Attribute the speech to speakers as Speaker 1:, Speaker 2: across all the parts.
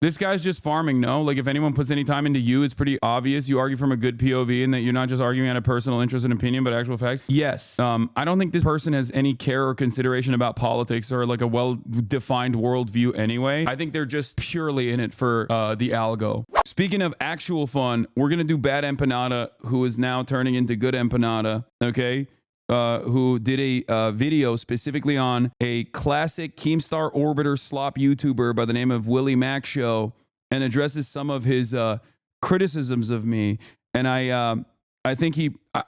Speaker 1: This guy's just farming, no? Like, if anyone puts any time into you, it's pretty obvious you argue from a good POV and that you're not just arguing out of personal interest and opinion, but actual facts. Yes. I don't think this person has any care or consideration about politics or like a well-defined worldview anyway. I think they're just purely in it for the algo. Speaking of actual fun, we're going to do BadEmpanada, who is now turning into Good Empanada, okay? Who did a video specifically on a classic Keemstar Orbiter Slop YouTuber by the name of Willie Mac Show, and addresses some of his criticisms of me. And I think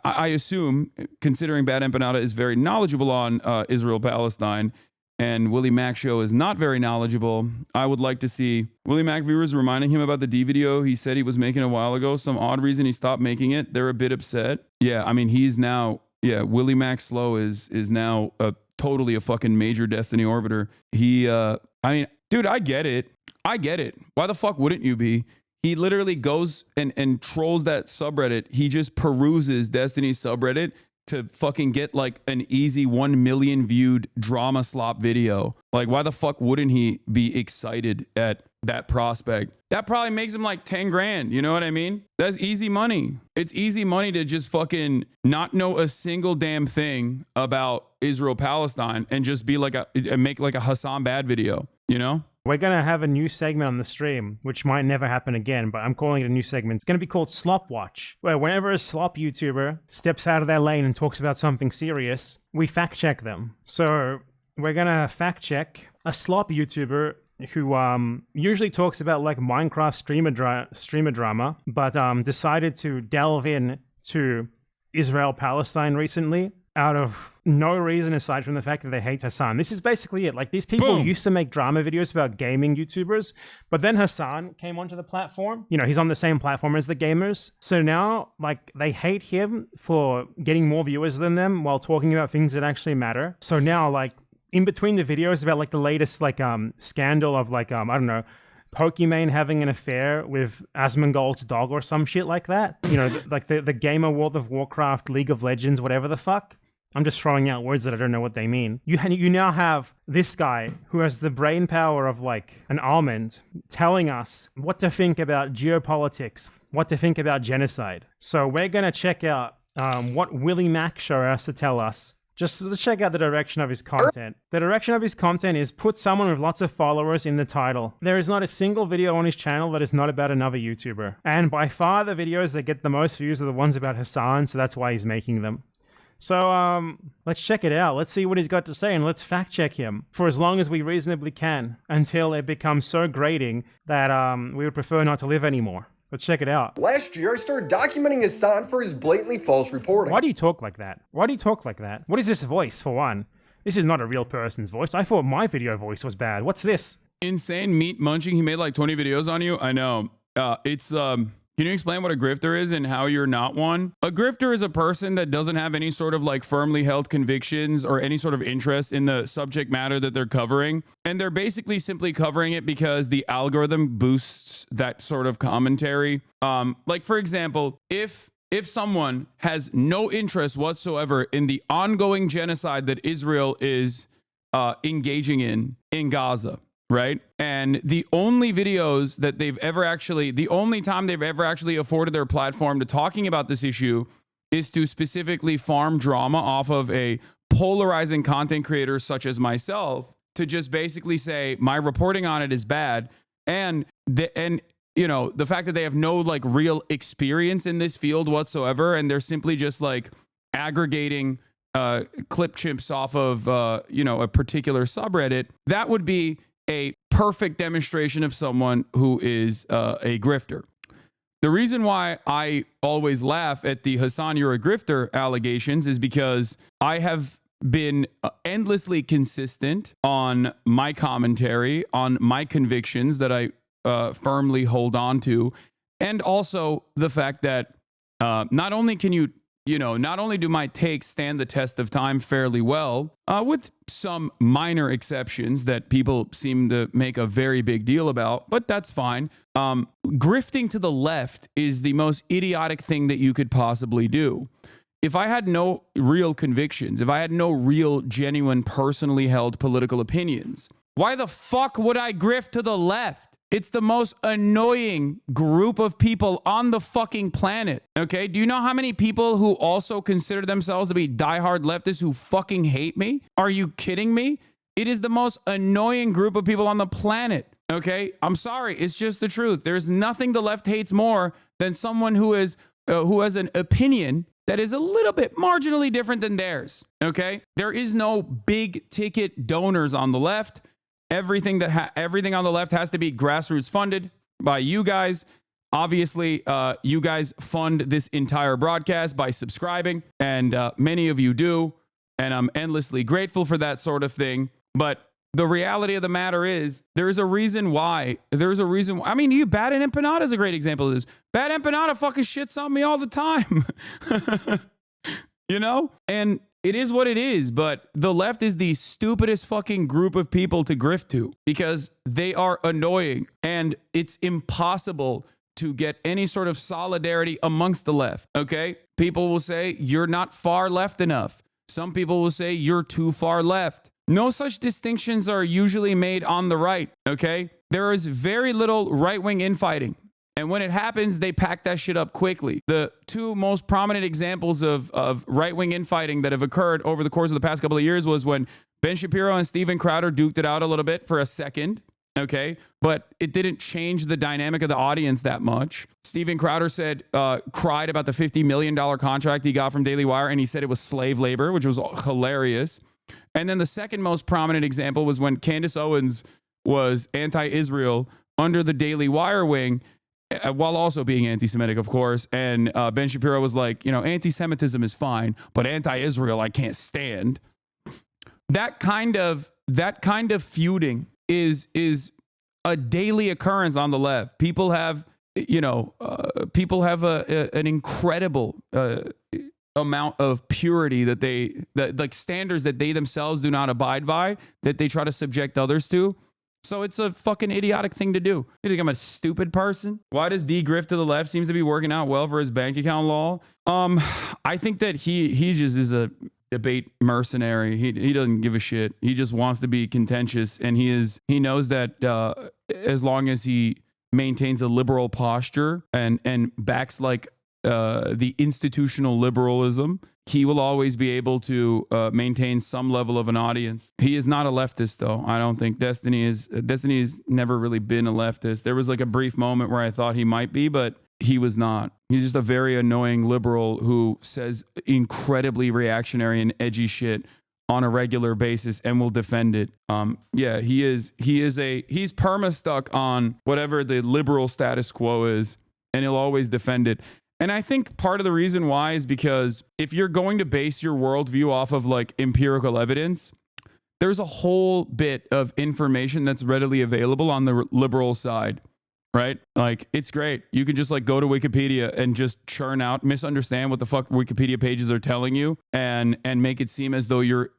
Speaker 1: I assume, considering BadEmpanada is very knowledgeable on Israel-Palestine, and Willie Mac Show is not very knowledgeable, I would like to see Willie Mac viewers reminding him about the D video he said he was making a while ago. Some odd reason he stopped making it. They're a bit upset. Yeah, I mean, he's now... Yeah, Willie Mac Slow is now totally a fucking major Destiny Orbiter. I mean, dude, I get it. I get it. Why the fuck wouldn't you be? He literally goes and trolls that subreddit. He just peruses Destiny's subreddit to fucking get like an easy 1 million viewed drama slop video. Like, why the fuck wouldn't he be excited at that prospect? That probably makes him like 10 grand. You know what I mean? That's easy money. It's easy money to just fucking not know a single damn thing about Israel-Palestine and just be like make like a Hassan-Bad video, you know?
Speaker 2: We're going to have a new segment on the stream, which might never happen again, but I'm calling it a new segment. It's going to be called Slop Watch, where whenever a slop YouTuber steps out of their lane and talks about something serious, we fact check them. So we're going to fact check a slop YouTuber who usually talks about like Minecraft streamer drama, but decided to delve in to Israel-Palestine recently out of no reason aside from the fact that they hate Hassan. This is basically it. Like, these people used to make drama videos about gaming YouTubers, but then Hassan came onto the platform. You know, he's on the same platform as the gamers. So now, like, they hate him for getting more viewers than them while talking about things that actually matter. So now, like, in between the videos about like the latest like scandal of like I don't know, Pokimane having an affair with Asmongold's dog or some shit like that. You know, like the gamer World of Warcraft, League of Legends, whatever the fuck. I'm just throwing out words that I don't know what they mean. You now have this guy who has the brain power of like an almond telling us what to think about geopolitics, what to think about genocide. So we're going to check out what Willie Mac Show has to tell us. Just to check out the direction of his content. The direction of his content is put someone with lots of followers in the title. There is not a single video on his channel that is not about another YouTuber. And by far the videos that get the most views are the ones about Hassan, so that's why he's making them. So, let's check it out. Let's see what he's got to say, and let's fact check him for as long as we reasonably can until it becomes so grating that we would prefer not to live anymore. Let's check it out.
Speaker 3: Last year, I started documenting Hassan for his blatantly false reporting.
Speaker 2: Why do you talk like that? Why do you talk like that? What is this voice, for one? This is not a real person's voice. I thought my video voice was bad. What's this?
Speaker 1: Insane meat munching. He made like 20 videos on you. I know. Can you explain what a grifter is and how you're not one? A grifter is a person that doesn't have any sort of like firmly held convictions or any sort of interest in the subject matter that they're covering. And they're basically simply covering it because the algorithm boosts that sort of commentary. Like, for example, if someone has no interest whatsoever in the ongoing genocide that Israel is engaging in Gaza, right? And the only videos that the only time they've ever actually afforded their platform to talking about this issue is to specifically farm drama off of a polarizing content creator such as myself, to just basically say my reporting on it is bad. And you know, the fact that they have no like real experience in this field whatsoever, and they're simply just like aggregating clip chimps off of you know, a particular subreddit, that would be a perfect demonstration of someone who is a grifter. The reason why I always laugh at the Hassan, you're a grifter allegations is because I have been endlessly consistent on my commentary, on my convictions that I firmly hold on to, and also the fact that not only do my takes stand the test of time fairly well, with some minor exceptions that people seem to make a very big deal about, but that's fine. Grifting to the left is the most idiotic thing that you could possibly do. If I had no real convictions, if I had no real, genuine, personally held political opinions, why the fuck would I grift to the left? It's the most annoying group of people on the fucking planet. Okay. Do you know how many people who also consider themselves to be diehard leftists who fucking hate me? Are you kidding me? It is the most annoying group of people on the planet. Okay. I'm sorry. It's just the truth. There's nothing the left hates more than someone who has an opinion that is a little bit marginally different than theirs. Okay. There is no big ticket donors on the left. Everything on the left has to be grassroots funded by you guys. Obviously, you guys fund this entire broadcast by subscribing, and many of you do, and I'm endlessly grateful for that sort of thing. But the reality of the matter is, there's a reason why. I mean, BadEmpanada is a great example of this. BadEmpanada fucking shits on me all the time. You know? And it is what it is, but the left is the stupidest fucking group of people to grift to because they are annoying, and it's impossible to get any sort of solidarity amongst the left, okay? People will say, you're not far left enough. Some people will say, you're too far left. No such distinctions are usually made on the right, okay? There is very little right-wing infighting. And when it happens, they pack that shit up quickly. The two most prominent examples of right-wing infighting that have occurred over the course of the past couple of years was when Ben Shapiro and Steven Crowder duked it out a little bit for a second, okay? But it didn't change the dynamic of the audience that much. Steven Crowder cried about the $50 million contract he got from Daily Wire, and he said it was slave labor, which was hilarious. And then the second most prominent example was when Candace Owens was anti-Israel under the Daily Wire wing, while also being anti-Semitic, of course. And Ben Shapiro was like, anti-Semitism is fine, but anti-Israel I can't stand. That kind of feuding is a daily occurrence on the left. People have an incredible amount of purity that like standards that they themselves do not abide by, that they try to subject others to. So it's a fucking idiotic thing to do. You think I'm a stupid person? Why does D-grift to the left seems to be working out well for his bank account law? I think that he just is a debate mercenary. He doesn't give a shit. He just wants to be contentious, and he knows that as long as he maintains a liberal posture and backs like the institutional liberalism, he will always be able to maintain some level of an audience. He is not a leftist, though. I don't think Destiny has never really been a leftist. There was like a brief moment where I thought he might be, but he was not. He's just a very annoying liberal who says incredibly reactionary and edgy shit on a regular basis and will defend it. He's perma stuck on whatever the liberal status quo is, and he'll always defend it. And I think part of the reason why is because if you're going to base your worldview off of like empirical evidence, there's a whole bit of information that's readily available on the liberal side, right? Like, it's great. You can just like go to Wikipedia and just churn out, misunderstand what the fuck Wikipedia pages are telling you, and make it seem as though you're,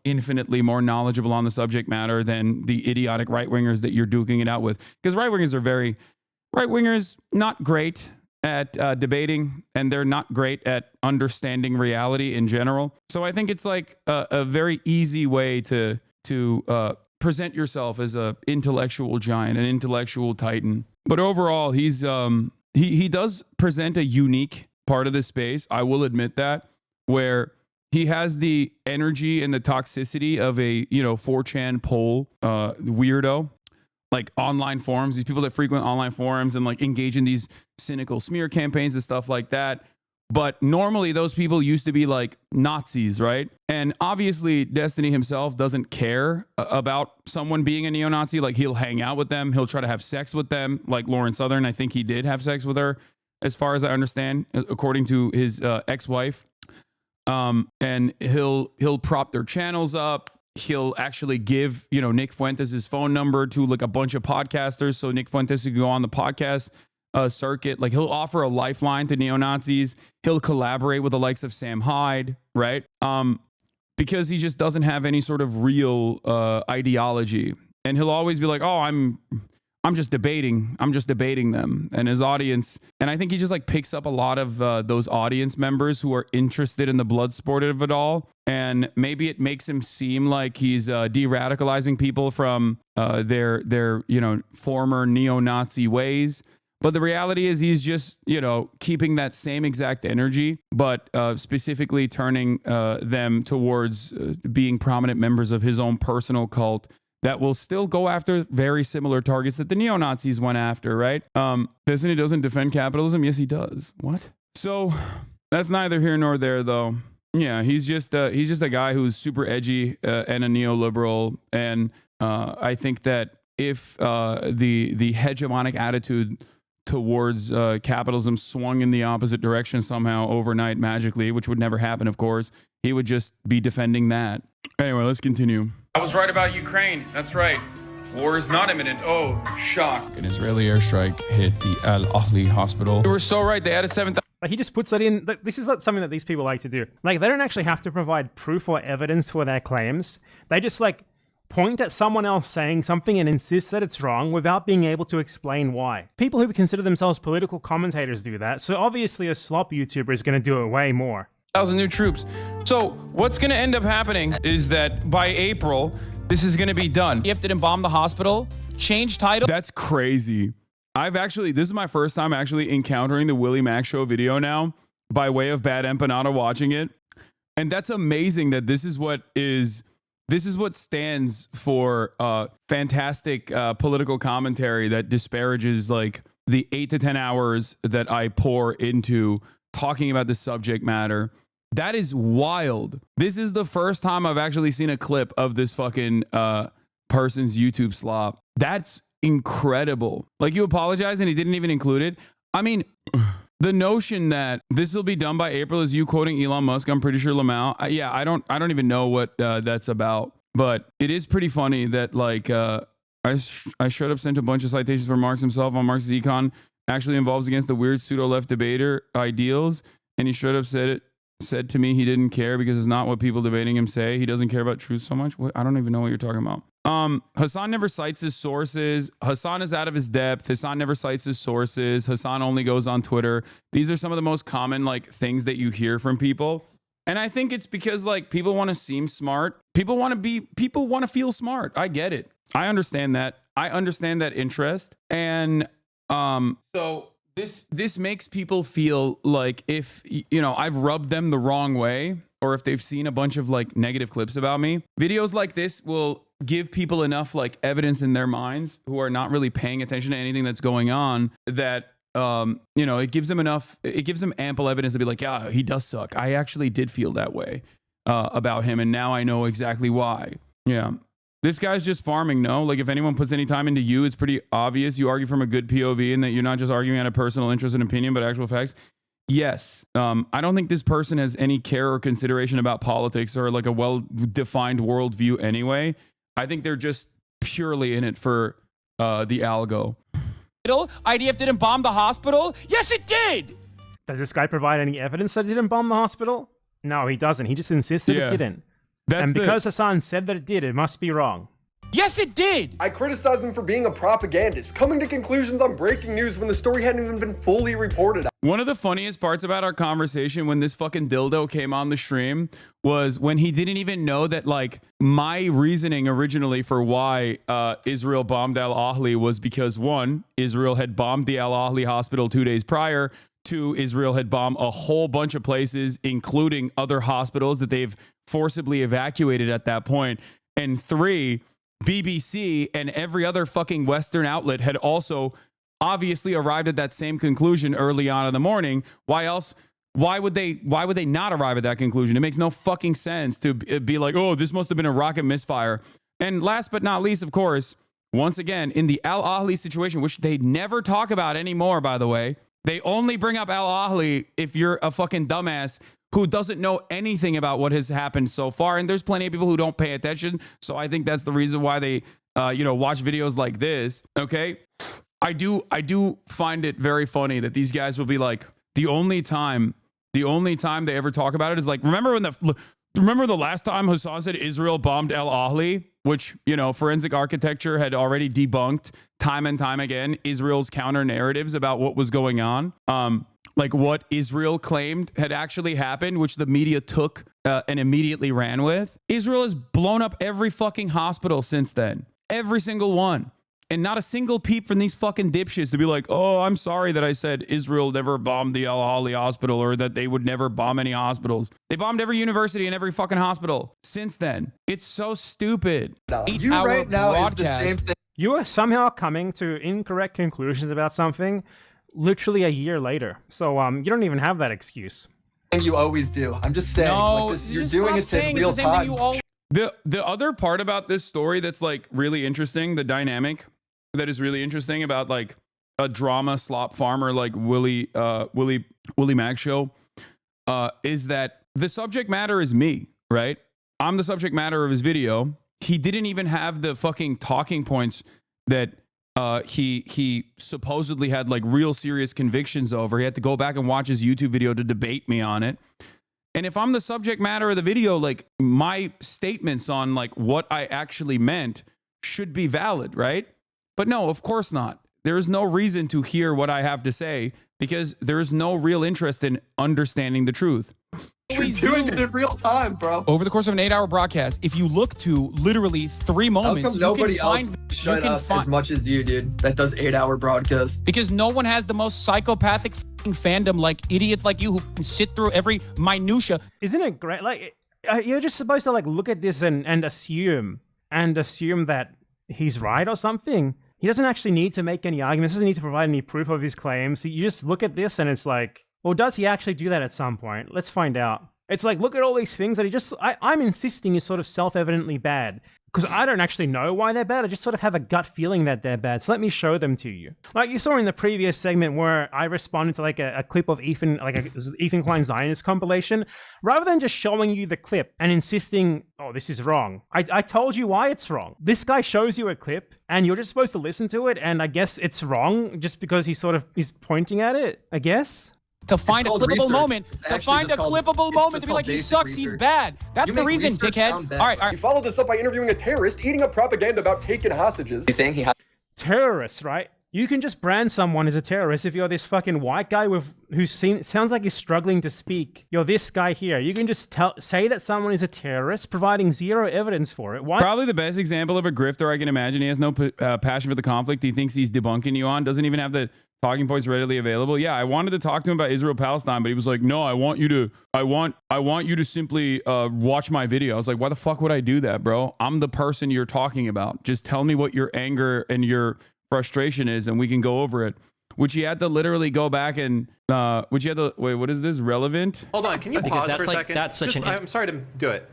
Speaker 1: infinitely more knowledgeable on the subject matter than the idiotic right-wingers that you're duking it out with. Because right-wingers not great at debating, and they're not great at understanding reality in general. So I think it's like a very easy way to present yourself as a intellectual giant, an intellectual titan. But overall, he does present a unique part of this space. I will admit that, where he has the energy and the toxicity of a 4chan poll weirdo. Like online forums, these people that frequent online forums and like engage in these cynical smear campaigns and stuff like that. But normally those people used to be like Nazis, right? And obviously Destiny himself doesn't care about someone being a neo-Nazi. Like, he'll hang out with them. He'll try to have sex with them. Like Lauren Southern, I think he did have sex with her, as far as I understand, according to his ex-wife. And he'll prop their channels up. He'll actually give, Nick Fuentes his phone number to like a bunch of podcasters, so Nick Fuentes can go on the podcast circuit. Like, he'll offer a lifeline to neo-Nazis. He'll collaborate with the likes of Sam Hyde, right? Because he just doesn't have any sort of real ideology. And he'll always be like, oh, I'm just debating them. And his audience, and I think he just like picks up a lot of those audience members who are interested in the blood sport of it all, and maybe it makes him seem like he's de-radicalizing people from their former neo-Nazi ways. But the reality is he's just, keeping that same exact energy, but specifically turning them towards being prominent members of his own personal cult that will still go after very similar targets that the neo-Nazis went after, right? Doesn't he doesn't defend capitalism? Yes, he does. What? So that's neither here nor there, though. Yeah, he's just a guy who's super edgy and a neoliberal, and I think that if the hegemonic attitude towards capitalism swung in the opposite direction somehow overnight magically, which would never happen, of course, he would just be defending that. Anyway, let's continue. I was right about Ukraine. That's right. War is not imminent. Oh, shock. An Israeli airstrike hit the Al Ahli hospital. You were so right. They had a 7,000.
Speaker 2: Like, he just puts that in. This is not something that these people like to do. Like, they don't actually have to provide proof or evidence for their claims. They just, point at someone else saying something and insist that it's wrong without being able to explain why. People who consider themselves political commentators do that, so obviously a Slop YouTuber is going to do it way more.
Speaker 1: 1,000 new troops. So what's going to end up happening is that by April, this is going to be done.
Speaker 4: If didn't bomb the hospital, change title.
Speaker 1: That's crazy. This is my first time actually encountering the Willie Mac Show video now by way of BadEmpanada watching it. And that's amazing that this is what stands for fantastic political commentary that disparages the 8 to 10 hours that I pour into talking about the subject matter. That is wild. This is the first time I've actually seen a clip of this fucking person's YouTube slop. That's incredible. You apologize and he didn't even include it. I mean, the notion that this will be done by April is you quoting Elon Musk. I'm pretty sure Lamau. I don't even know what that's about, but it is pretty funny that I straight up sent a bunch of citations for Marx himself on Marx's econ actually involves against the weird pseudo left debater ideals, and he straight up said to me he didn't care because it's not what people debating him say. He doesn't care about truth so much. I don't even know what you're talking about. Hasan never cites his sources. Hasan is out of his depth. Hasan never cites his sources. Hasan only goes on Twitter. These are some of the most common things that you hear from people. And I think it's because people want to seem smart. People want to feel smart. I get it. I understand that. I understand that interest. And so this makes people feel like if I've rubbed them the wrong way, or if they've seen a bunch of negative clips about me, videos like this will give people enough evidence in their minds who are not really paying attention to anything that's going on that it gives them ample evidence to be like, yeah, he does suck. I actually did feel that way about him, and now I know exactly why. Yeah. This guy's just farming, no? If anyone puts any time into you, it's pretty obvious you argue from a good POV and that you're not just arguing out of personal interest and opinion, but actual facts. Yes. I don't think this person has any care or consideration about politics or a well-defined worldview anyway. I think they're just purely in it for the algo.
Speaker 4: IDF didn't bomb the hospital? Yes, it did!
Speaker 2: Does this guy provide any evidence that it didn't bomb the hospital? No, he doesn't. He just insists that it didn't. Because Hasan said that it did, it must be wrong.
Speaker 4: Yes, it did!
Speaker 3: I criticized him for being a propagandist, coming to conclusions on breaking news when the story hadn't even been fully reported.
Speaker 1: One of the funniest parts about our conversation when this fucking dildo came on the stream was when he didn't even know that my reasoning originally for why Israel bombed Al Ahli was because 1, Israel had bombed the Al Ahli hospital 2 days prior. 2, Israel had bombed a whole bunch of places, including other hospitals that they've forcibly evacuated at that point. And 3, BBC and every other fucking Western outlet had also obviously arrived at that same conclusion early on in the morning. Why else? Why would they not arrive at that conclusion? It makes no fucking sense to be like, oh, this must have been a rocket misfire. And last but not least, of course, once again, in the Al Ahli situation, which they never talk about anymore, by the way, they only bring up Al Ahli if you're a fucking dumbass who doesn't know anything about what has happened so far. And there's plenty of people who don't pay attention. So I think that's the reason why they, watch videos like this. Okay. I do find it very funny that these guys will be like, the only time they ever talk about it is remember the last time Hasan said Israel bombed Al Ahli, which, forensic architecture had already debunked time and time again Israel's counter narratives about what was going on. What Israel claimed had actually happened, which the media took and immediately ran with. Israel has blown up every fucking hospital since then. Every single one. And not a single peep from these fucking dipshits to be like, oh, I'm sorry that I said Israel never bombed the Al-Ahli hospital or that they would never bomb any hospitals. They bombed every university and every fucking hospital since then. It's so stupid.
Speaker 3: You right now is the same thing.
Speaker 2: You are somehow coming to incorrect conclusions about something literally a year later. So you don't even have that excuse.
Speaker 3: You always do. I'm just saying.
Speaker 4: No,
Speaker 3: like this, you're
Speaker 4: just
Speaker 3: doing
Speaker 4: stop
Speaker 3: it
Speaker 4: saying
Speaker 3: in
Speaker 4: it's
Speaker 3: real
Speaker 4: the same thing
Speaker 3: time.
Speaker 4: you all.
Speaker 1: The other part about this story that's like really interesting, the dynamic that is really interesting about like a drama slop farmer like Willie Mac show, is that the subject matter is me, right? I'm the subject matter of his video. He didn't even have the fucking talking points that he supposedly had like real serious convictions over. He had to go back and watch his YouTube video to debate me on it. And if I'm the subject matter of the video, like my statements on like what I actually meant should be valid, right? But no, of course not. There is no reason to hear what I have to say because there is no real interest in understanding the truth.
Speaker 3: You're doing it in real time, bro.
Speaker 4: Over the course of an 8-hour broadcast, if you look to literally 3
Speaker 3: How
Speaker 4: moments,
Speaker 3: come nobody else
Speaker 4: you
Speaker 3: shut
Speaker 4: can
Speaker 3: up
Speaker 4: find
Speaker 3: as much as you, dude? That does 8-hour broadcasts.
Speaker 4: because no one has the most psychopathic fandom like idiots like you who sit through every minutia.
Speaker 2: Isn't it great? Like, you're just supposed to like look at this and assume that he's right or something. He doesn't actually need to make any arguments. Doesn't need to provide any proof of his claims. You just look at this and it's like, well, does he actually do that at some point? Let's find out. It's like, look at all these things that he just, I'm insisting is sort of self-evidently bad. Because I don't actually know why they're bad. I just sort of have a gut feeling that they're bad. So let me show them to you. Like you saw in the previous segment where I responded to like a clip of Ethan, like a Ethan Klein Zionist compilation. Rather than just showing you the clip and insisting, oh, this is wrong. I told you why it's wrong. This guy shows you a clip and you're just supposed to listen to it. And I guess it's wrong just because he sort of is pointing at it, I guess.
Speaker 4: To find a
Speaker 3: called
Speaker 4: clippable
Speaker 3: research.
Speaker 4: moment,
Speaker 3: It's
Speaker 4: to
Speaker 3: actually
Speaker 4: find a
Speaker 3: just called-
Speaker 4: clippable
Speaker 3: it's
Speaker 4: moment
Speaker 3: just
Speaker 4: to be like,
Speaker 3: called
Speaker 4: he
Speaker 3: basic
Speaker 4: sucks, he's
Speaker 3: research.
Speaker 4: bad. That's
Speaker 3: You
Speaker 4: the
Speaker 3: make
Speaker 4: reason,
Speaker 3: research
Speaker 4: dickhead.
Speaker 3: sound bad.
Speaker 4: All right.
Speaker 3: He followed this up by interviewing a terrorist, eating up propaganda about taking hostages.
Speaker 5: You think he had
Speaker 2: Terrorists, right? You can just brand someone as a terrorist if you're this fucking white guy who sounds like he's struggling to speak. You're this guy here. You can just say that someone is a terrorist, providing zero evidence for it. Why?
Speaker 1: Probably the best example of a grifter I can imagine. He has no passion for the conflict. He thinks he's debunking you on. Doesn't even have the talking points readily available. Yeah, I wanted to talk to him about Israel-Palestine, but he was like, "No, I want you to simply watch my video." I was like, "Why the fuck would I do that, bro? I'm the person you're talking about. Just tell me what your anger and your frustration is, and we can go over it." Which he had to literally go back and which he had to wait. What is this relevant?
Speaker 6: Hold on, can you
Speaker 7: Because
Speaker 6: pause
Speaker 7: that's
Speaker 6: for a
Speaker 7: like-
Speaker 6: second?
Speaker 7: that's such an-
Speaker 6: I'm sorry to do it.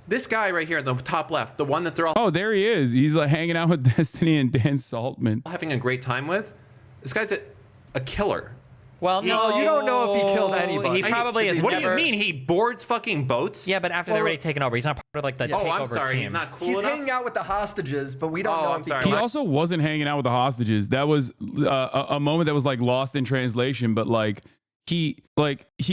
Speaker 6: This guy right here in the top left, the one that they're all
Speaker 1: Oh, there he is. He's like hanging out with Destiny and Dan Saltman.
Speaker 6: having a great time with, this guy's a killer.
Speaker 7: Well, no,
Speaker 3: you don't know if he killed anybody.
Speaker 7: He probably is.
Speaker 6: What
Speaker 7: never...
Speaker 6: do you mean? He boards fucking boats?
Speaker 7: Yeah, but after they're already taken over, he's not part of like the
Speaker 6: Oh,
Speaker 7: takeover
Speaker 6: I'm sorry.
Speaker 7: team.
Speaker 6: He's not cool
Speaker 3: He's
Speaker 6: enough.
Speaker 3: hanging out with the hostages, but we don't
Speaker 6: Oh,
Speaker 3: know
Speaker 6: I'm
Speaker 3: if
Speaker 6: sorry.
Speaker 1: He
Speaker 6: My-
Speaker 1: also wasn't hanging out with the hostages. That was a moment that was like lost in translation, but like he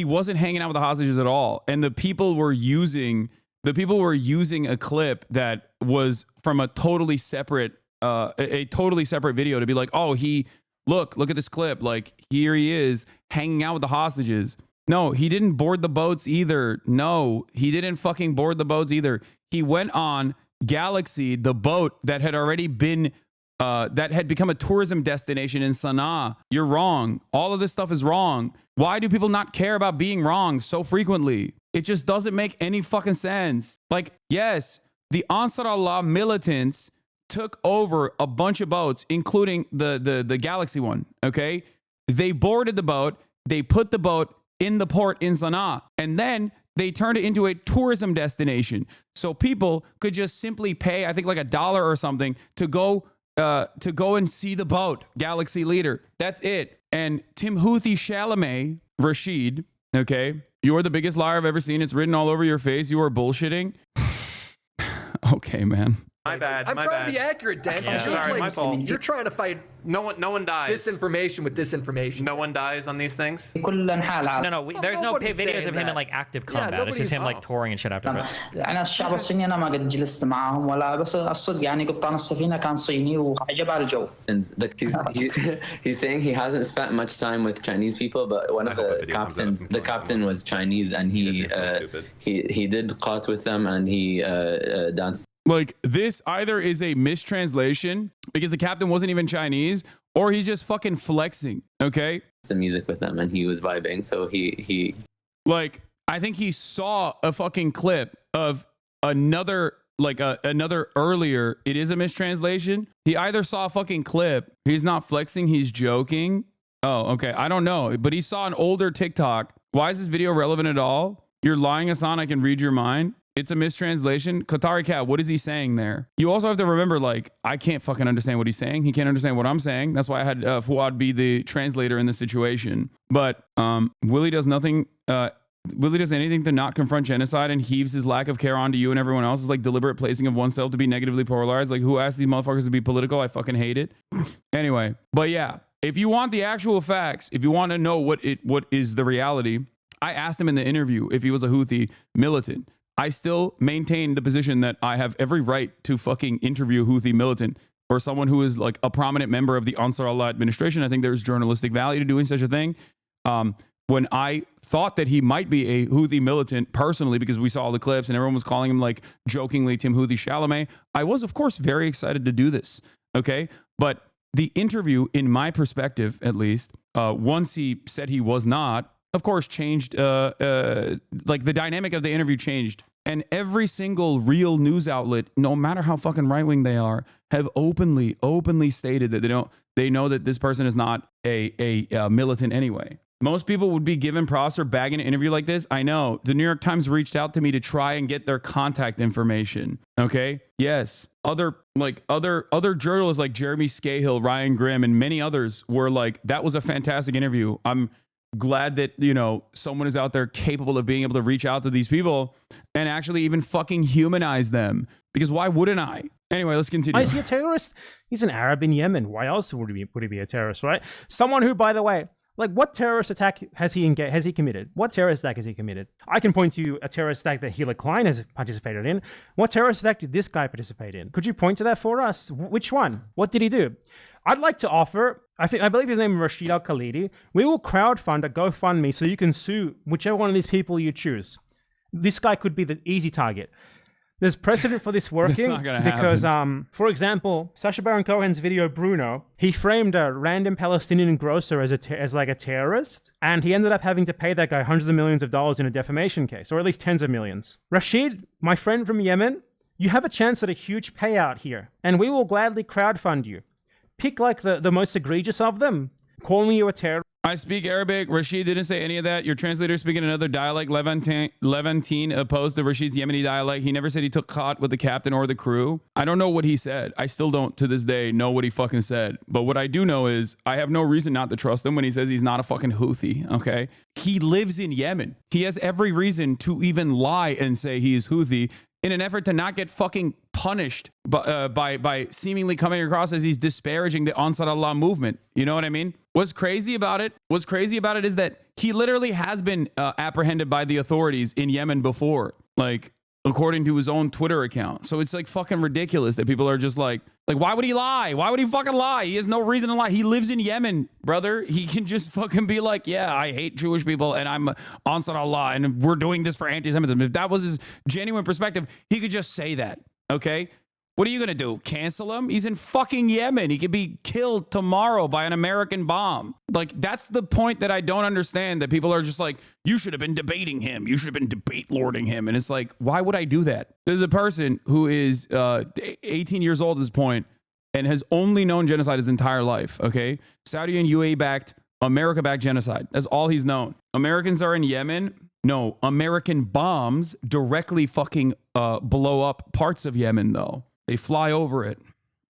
Speaker 1: wasn't hanging out with the hostages at all. And the people were using a clip that was from a totally separate video to be like, "Oh, look at this clip. Like here he is hanging out with the hostages." No, he didn't board the boats either. No, he didn't fucking board the boats either. He went on Galaxy, the boat that had already been that had become a tourism destination in Sana'a. You're wrong. All of this stuff is wrong. Why do people not care about being wrong so frequently? It just doesn't make any fucking sense. Like, yes, the Ansar Allah militants took over a bunch of boats, including the Galaxy one, okay? They boarded the boat. They put the boat in the port in Sana'a. And then they turned it into a tourism destination. So people could just simply pay, I think like $1 or something to go and see the boat, Galaxy Leader. That's it. And Timothy Chalamet, Rashid, okay? You're the biggest liar I've ever seen. It's written all over your face. You are bullshitting. Okay, man.
Speaker 6: My bad.
Speaker 3: I'm
Speaker 6: my
Speaker 3: trying
Speaker 6: bad.
Speaker 3: to be accurate, Dan.
Speaker 6: Yeah,
Speaker 3: So
Speaker 6: sorry, my fault.
Speaker 3: you're trying to fight
Speaker 6: No one dies.
Speaker 3: disinformation with disinformation.
Speaker 6: No one dies on these things.
Speaker 7: No, there's no
Speaker 3: nobody's
Speaker 7: videos
Speaker 3: saying
Speaker 7: of him
Speaker 3: that.
Speaker 7: in like active
Speaker 3: Yeah,
Speaker 7: combat. It's just him like
Speaker 6: nobody's-
Speaker 7: touring and shit after it.
Speaker 5: انا الشعب الصيني انا ما قد جلست معاهم ولا بس الصدق يعني قبطان السفينه كان صيني وعجب على الجو.
Speaker 8: And like he's saying he hasn't spent much time with Chinese people, but one of the captains, the captain was Chinese, and he did qat with them, and he danced.
Speaker 1: Like, this either is a mistranslation because the captain wasn't even Chinese, or he's just fucking flexing, okay?
Speaker 8: Some music with them, and he was vibing. So he
Speaker 1: Like, I think he saw a fucking clip of another, like another earlier. It is a mistranslation. He either saw a fucking clip. He's not flexing. He's joking. Oh, okay. I don't know. But he saw an older TikTok. Why is this video relevant at all? You're lying, Hassan. I can read your mind. It's a mistranslation. Qatari Cat, what is he saying there? You also have to remember, like, I can't fucking understand what he's saying. He can't understand what I'm saying. That's why I had Fuad be the translator in this situation. But Willie does nothing. Willie does anything to not confront genocide and heaves his lack of care onto you and everyone else. Is like deliberate placing of oneself to be negatively polarized. Like, who asked these motherfuckers to be political? I fucking hate it. Anyway, but yeah, if you want the actual facts, if you want to know what is the reality, I asked him in the interview if he was a Houthi militant. I still maintain the position that I have every right to fucking interview a Houthi militant or someone who is like a prominent member of the Ansar Allah administration. I think there's journalistic value to doing such a thing. When I thought that he might be a Houthi militant personally, because we saw all the clips and everyone was calling him like jokingly Tim Houthi Chalamet, I was of course very excited to do this. Okay. But the interview, in my perspective, at least, once he said he was not, of course, changed, like the dynamic of the interview changed. And every single real news outlet, no matter how fucking right-wing they are, have openly stated that they know that this person is not a militant anyway. Most people would be given props for bagging an interview like this. I know. The New York Times reached out to me to try and get their contact information. Okay. Yes. Other journalists like Jeremy Scahill, Ryan Grimm, and many others were like, that was a fantastic interview. I'm glad that, you know, someone is out there capable of being able to reach out to these people and actually even fucking humanize them. Because why wouldn't I? Anyway, let's continue.
Speaker 2: Why is he a terrorist? He's an Arab in Yemen. Why else would he be a terrorist, right? Someone who, by the way, like, what terrorist attack has he committed? What terrorist attack has he committed? I can point to a terrorist attack that Hila Klein has participated in. What terrorist attack did this guy participate in? Could you point to that for us? Which one? What did he do? I'd like to offer, I believe his name is Rashid Al-Khalidi. We will crowdfund a GoFundMe so you can sue whichever one of these people you choose. This guy could be the easy target. There's precedent for this working
Speaker 1: not gonna
Speaker 2: because, for example, Sacha Baron Cohen's video Bruno, he framed a random Palestinian grocer as like a terrorist, and he ended up having to pay that guy hundreds of millions of dollars in a defamation case, or at least tens of millions. Rashid, my friend from Yemen, you have a chance at a huge payout here, and we will gladly crowdfund you. Pick like the most egregious of them, calling you a terrorist.
Speaker 1: I speak Arabic. Rashid didn't say any of that. Your translator speaking another dialect, Levantine, opposed to Rashid's Yemeni dialect. He never said he took caught with the captain or the crew. I don't know what he said. I still don't, to this day, know what he fucking said. But what I do know is I have no reason not to trust him when he says he's not a fucking Houthi, okay? He lives in Yemen. He has every reason to even lie and say he is Houthi in an effort to not get fucking punished by seemingly coming across as he's disparaging the Ansar Allah movement. You know what I mean? What's crazy about it is that he literally has been apprehended by the authorities in Yemen before, like according to his own Twitter account. So it's like fucking ridiculous that people are just like, why would he lie? Why would he fucking lie? He has no reason to lie. He lives in Yemen, brother. He can just fucking be like, yeah, I hate Jewish people and I'm Ansar Allah and we're doing this for anti-Semitism. If that was his genuine perspective, he could just say that, okay? What are you going to do? Cancel him? He's in fucking Yemen. He could be killed tomorrow by an American bomb. Like, that's the point that I don't understand, that people are just like, you should have been debating him. You should have been debate lording him. And it's like, why would I do that? There's a person who is 18 years old at this point and has only known genocide his entire life, okay? Saudi and UAE-backed, America-backed genocide. That's all he's known. Americans are in Yemen. No, American bombs directly fucking blow up parts of Yemen, though. They fly over it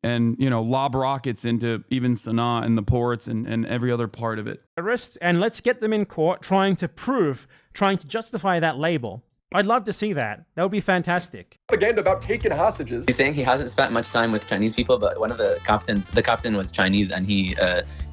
Speaker 1: and, you know, lob rockets into even Sana'a and the ports and every other part of it.
Speaker 2: And let's get them in court trying to justify that label. I'd love to see that. That would be fantastic.
Speaker 3: Propaganda about taking hostages.
Speaker 8: He's saying he hasn't spent much time with Chinese people, but one of the captain was Chinese, and he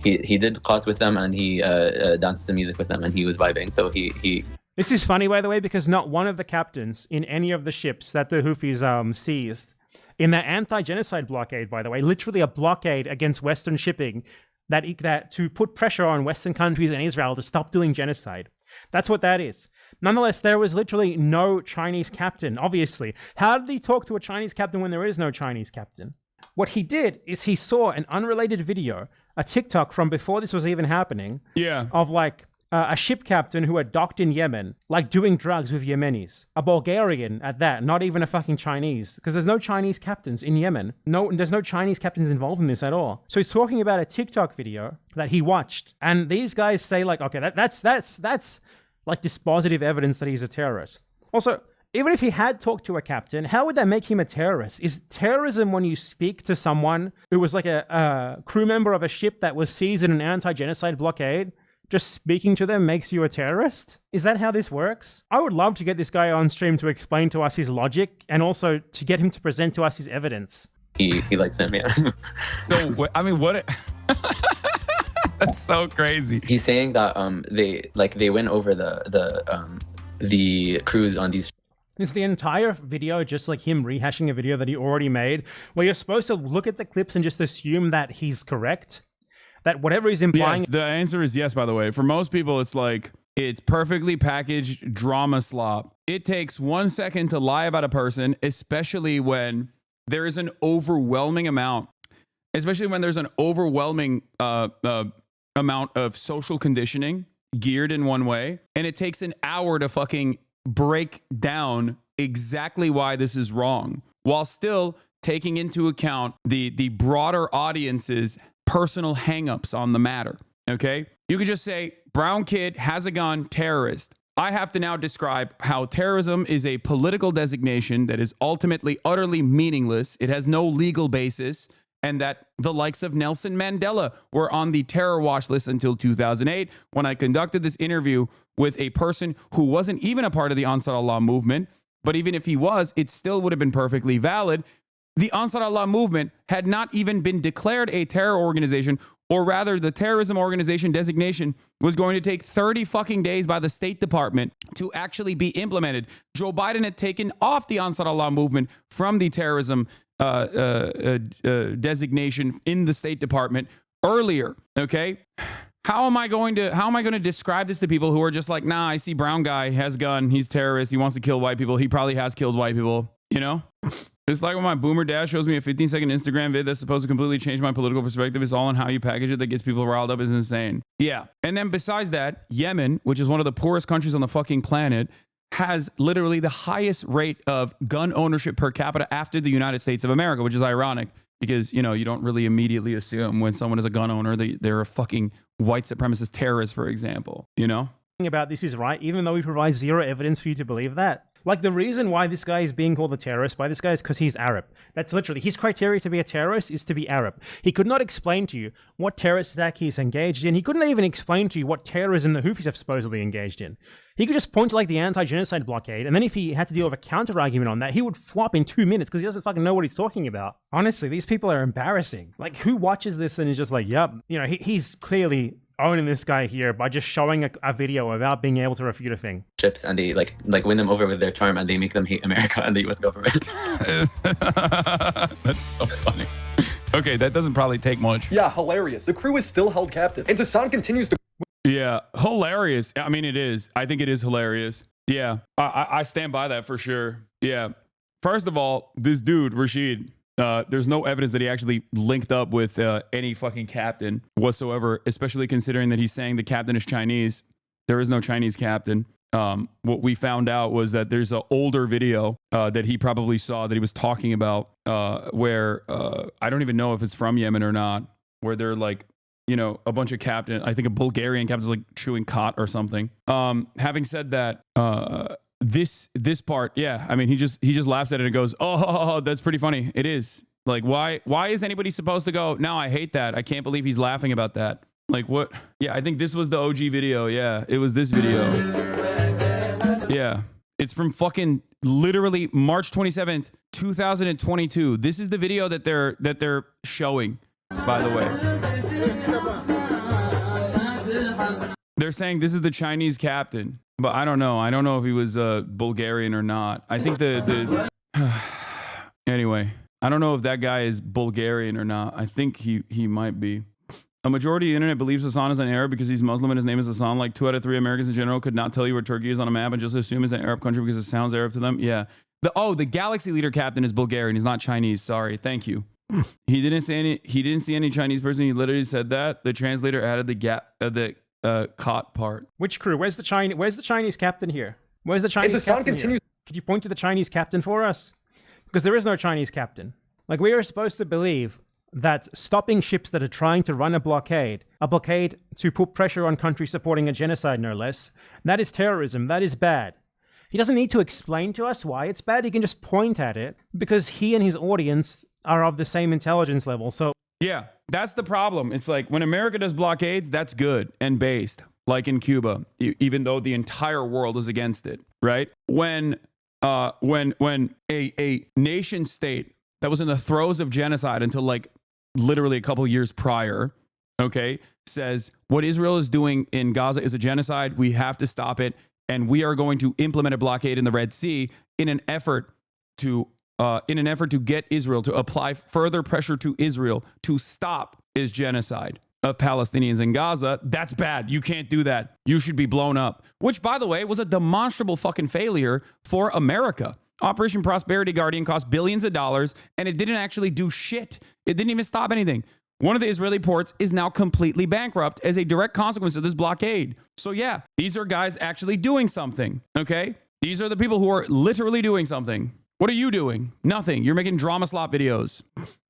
Speaker 8: did qat with them, and he danced to music with them, and he was vibing. So he.
Speaker 2: This is funny, by the way, because not one of the captains in any of the ships that the Houthis seized in that anti-genocide blockade, by the way, literally a blockade against Western shipping that to put pressure on Western countries and Israel to stop doing genocide. That's what that is. Nonetheless, there was literally no Chinese captain, obviously. How did he talk to a Chinese captain when there is no Chinese captain? What he did is he saw an unrelated video, a TikTok from before this was even happening, of like a ship captain who had docked in Yemen, like doing drugs with Yemenis. A Bulgarian at that, not even a fucking Chinese, because there's no Chinese captains in Yemen. No, there's no Chinese captains involved in this at all. So he's talking about a TikTok video that he watched, and these guys say like, okay, that's like dispositive evidence that he's a terrorist. Also, even if he had talked to a captain, how would that make him a terrorist? Is terrorism when you speak to someone who was like a crew member of a ship that was seized in an anti-genocide blockade? Just speaking to them makes you a terrorist? Is that how this works? I would love to get this guy on stream to explain to us his logic and also to get him to present to us his evidence.
Speaker 8: He likes them, yeah.
Speaker 1: So, I mean, what? That's so crazy.
Speaker 8: He's saying that they went over the crews on these.
Speaker 2: Is the entire video just like him rehashing a video that he already made, where you're supposed to look at the clips and just assume that he's correct? That whatever he's implying...
Speaker 1: Yes, the answer is yes, by the way. For most people, it's like, it's perfectly packaged drama slop. It takes 1 second to lie about a person, especially when there is an overwhelming amount, amount of social conditioning geared in one way. And it takes an hour to fucking break down exactly why this is wrong, while still taking into account the broader audience's personal hangups on the matter. Okay, you could just say brown kid has a gun, terrorist. I have to now describe how terrorism is a political designation that is ultimately utterly meaningless. It has no legal basis, and that the likes of Nelson Mandela were on the terror watch list until 2008, when I conducted this interview with a person who wasn't even a part of the Ansar Allah movement. But even if he was, it still would have been perfectly valid. The Ansar Allah movement had not even been declared a terror organization, or rather the terrorism organization designation was going to take 30 fucking days by the State Department to actually be implemented. Joe Biden had taken off the Ansar Allah movement from the terrorism designation in the State Department earlier. Okay. How am I going to describe this to people who are just like, nah, I see brown guy, has gun, he's terrorist, he wants to kill white people, he probably has killed white people, you know? It's like when my boomer dad shows me a 15-second Instagram vid that's supposed to completely change my political perspective. It's all on how you package it that gets people riled up. Is insane. Yeah. And then besides that, Yemen, which is one of the poorest countries on the fucking planet, has literally the highest rate of gun ownership per capita after the United States of America, which is ironic because, you know, you don't really immediately assume when someone is a gun owner, they're a fucking white supremacist terrorist, for example, you know?
Speaker 2: About this is right, even though we provide zero evidence for you to believe that. Like, the reason why this guy is being called a terrorist by this guy is because he's Arab. That's literally, his criteria to be a terrorist is to be Arab. He could not explain to you what terrorist attack he's engaged in. He couldn't even explain to you what terrorism the Houthis have supposedly engaged in. He could just point to, like, the anti-genocide blockade, and then if he had to deal with a counter-argument on that, he would flop in 2 minutes because he doesn't fucking know what he's talking about. Honestly, these people are embarrassing. Like, who watches this and is just like, yep, you know, he's clearly owning this guy here by just showing a video without being able to refute a thing.
Speaker 8: Ships, and they like win them over with their charm, and they make them hate America and the U.S. government.
Speaker 1: That's so funny. Okay, that doesn't probably take much.
Speaker 3: Yeah, hilarious. The crew is still held captive, and Hassan continues to...
Speaker 1: Yeah, hilarious. I mean, it is. I think it is hilarious. Yeah, I stand by that for sure. Yeah. First of all, this dude, Rashid, there's no evidence that he actually linked up with any fucking captain whatsoever, especially considering that he's saying the captain is Chinese. There is no Chinese captain. What we found out was that there's an older video that he probably saw that he was talking about where I don't even know if it's from Yemen or not, where they're like, you know, a bunch of captain, I think a Bulgarian captain's like chewing cot or something. Having said that, this part, yeah, I mean, he just laughs at it and goes, oh, that's pretty funny. It is. Like, why is anybody supposed to go, no, I hate that. I can't believe he's laughing about that. Like, what? Yeah, I think this was the OG video. Yeah, it was this video. Yeah. It's from fucking literally March 27th, 2022. This is the video that they're showing, by the way. They're saying this is the Chinese captain, but I don't know. I don't know if he was Bulgarian or not. I think the anyway, I don't know if that guy is Bulgarian or not. I think he might be. A majority of the internet believes Hassan is an Arab because he's Muslim and his name is Hassan. Like 2 out of 3 Americans in general could not tell you where Turkey is on a map and just assume it's an Arab country because it sounds Arab to them. Yeah. The Galaxy Leader captain is Bulgarian. He's not Chinese. Sorry. Thank you. He didn't see any Chinese person. He literally said that. The translator added the cot part.
Speaker 2: Which crew? Where's the Chinese captain here? Where's the Chinese captain here? Could you point to the Chinese captain for us? Because there is no Chinese captain. Like, we are supposed to believe that stopping ships that are trying to run a blockade to put pressure on countries supporting a genocide, no less, that is terrorism. That is bad. He doesn't need to explain to us why it's bad. He can just point at it because he and his audience are of the same intelligence level. So
Speaker 1: yeah, that's the problem. It's like when America does blockades, that's good and based, like in Cuba, even though the entire world is against it, right? When a nation state that was in the throes of genocide until like literally a couple of years prior, okay, says what Israel is doing in Gaza is a genocide. We have to stop it. And we are going to implement a blockade in the Red Sea in an effort to get Israel to apply further pressure to Israel to stop his genocide of Palestinians in Gaza. That's bad. You can't do that. You should be blown up. Which, by the way, was a demonstrable fucking failure for America. Operation Prosperity Guardian cost billions of dollars, and it didn't actually do shit. It didn't even stop anything. One of the Israeli ports is now completely bankrupt as a direct consequence of this blockade. So yeah, these are guys actually doing something, okay? These are the people who are literally doing something. What are you doing? Nothing. You're making drama slop videos.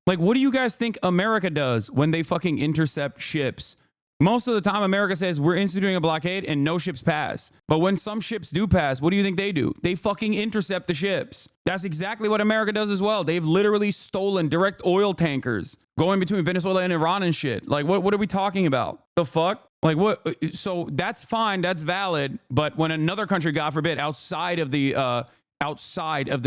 Speaker 1: Like, what do you guys think America does when they fucking intercept ships? Most of the time, America says we're instituting a blockade and no ships pass. But when some ships do pass, what do you think they do? They fucking intercept the ships. That's exactly what America does as well. They've literally stolen direct oil tankers going between Venezuela and Iran and shit. Like, what are we talking about? The fuck? Like, what? So that's fine. That's valid. But when another country, God forbid, outside of the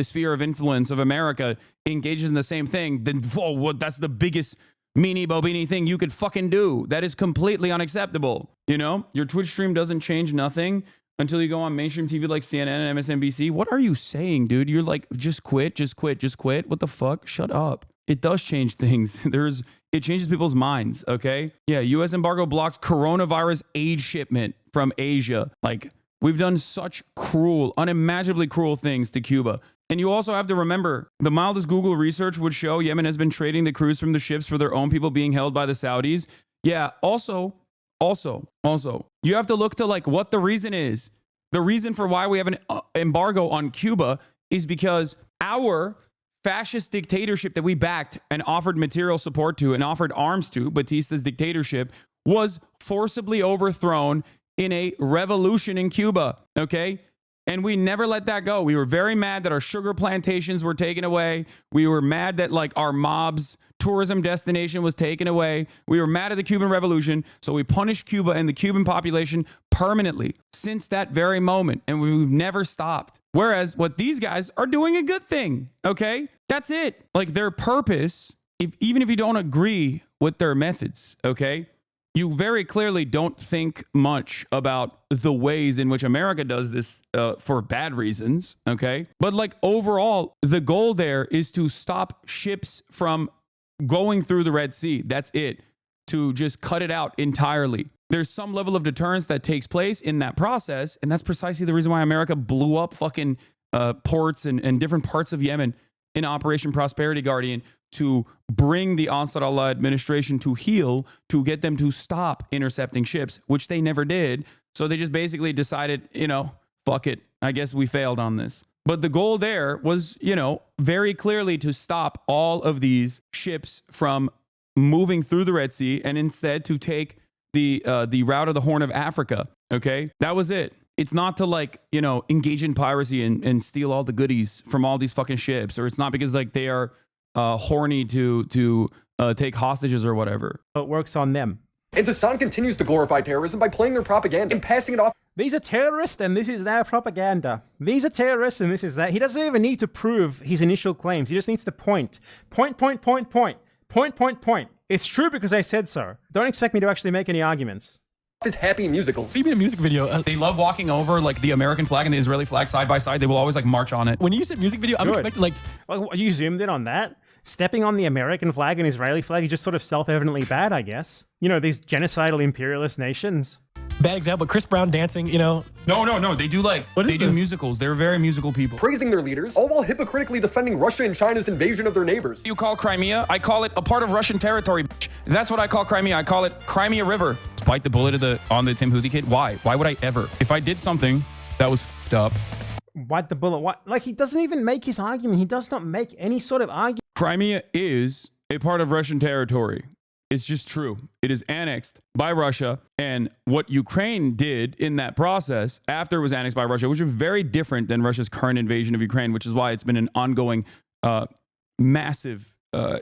Speaker 1: sphere of influence of America engages in the same thing, then whoa, that's the biggest meanie bobini thing you could fucking do. That is completely unacceptable. You know, your Twitch stream doesn't change nothing until you go on mainstream TV like CNN and MSNBC. What are you saying, dude? You're like, just quit. What the fuck? Shut up. It does change things. It changes people's minds. Okay. Yeah. U.S. embargo blocks coronavirus aid shipment from Asia. Like, we've done such cruel, unimaginably cruel things to Cuba. And you also have to remember, the mildest Google research would show Yemen has been trading the crews from the ships for their own people being held by the Saudis. Yeah, also, you have to look to like what the reason is. The reason for why we have an embargo on Cuba is because our fascist dictatorship that we backed and offered material support to and offered arms to, Batista's dictatorship, was forcibly overthrown in a revolution in Cuba, okay? And we never let that go. We were very mad that our sugar plantations were taken away. We were mad that like our mob's tourism destination was taken away. We were mad at the Cuban Revolution. So we punished Cuba and the Cuban population permanently since that very moment. And we've never stopped. Whereas what these guys are doing a good thing, okay? That's it. Like their purpose, even if you don't agree with their methods, okay? You very clearly don't think much about the ways in which America does this for bad reasons, okay? But like overall, the goal there is to stop ships from going through the Red Sea. That's it. To just cut it out entirely. There's some level of deterrence that takes place in that process, and that's precisely the reason why America blew up fucking ports and different parts of Yemen in Operation Prosperity Guardian to bring the Ansar Allah administration to heel, to get them to stop intercepting ships, which they never did. So they just basically decided, you know, fuck it. I guess we failed on this. But the goal there was, you know, very clearly to stop all of these ships from moving through the Red Sea and instead to take the route of the Horn of Africa. Okay, that was it. It's not to like, you know, engage in piracy and steal all the goodies from all these fucking ships, or it's not because like they are horny to take hostages or whatever.
Speaker 2: It works on them.
Speaker 3: And Hassan continues to glorify terrorism by playing their propaganda and passing it off.
Speaker 2: These are terrorists and this is their propaganda. These are terrorists and this is that. He doesn't even need to prove his initial claims. He just needs to point. Point. It's true because I said so. Don't expect me to actually make any arguments.
Speaker 3: His happy musicals.
Speaker 1: Speaking of music video, they love walking over like the American flag and the Israeli flag side by side. They will always like march on it.
Speaker 7: When you said music video, I'm expecting like
Speaker 2: you zoomed in on that? Stepping on the American flag and Israeli flag is just sort of self-evidently bad, I guess. You know, these genocidal imperialist nations.
Speaker 7: bad example. Chris Brown dancing, you know.
Speaker 1: No. They do like, they do musicals. They're very musical people.
Speaker 3: Praising their leaders, all while hypocritically defending Russia and China's invasion of their neighbors.
Speaker 1: You call Crimea? I call it a part of Russian territory, bitch. That's what I call Crimea. I call it Crimea River. Bite the bullet on the Tim Houthi kid. Why? Why would I ever? If I did something that was fucked up.
Speaker 2: Bite the bullet. What? Like, he doesn't even make his argument. He does not make any sort of argument.
Speaker 1: Crimea is a part of Russian territory. It's just true. It is annexed by Russia. And what Ukraine did in that process after it was annexed by Russia, which is very different than Russia's current invasion of Ukraine, which is why it's been an ongoing, massive,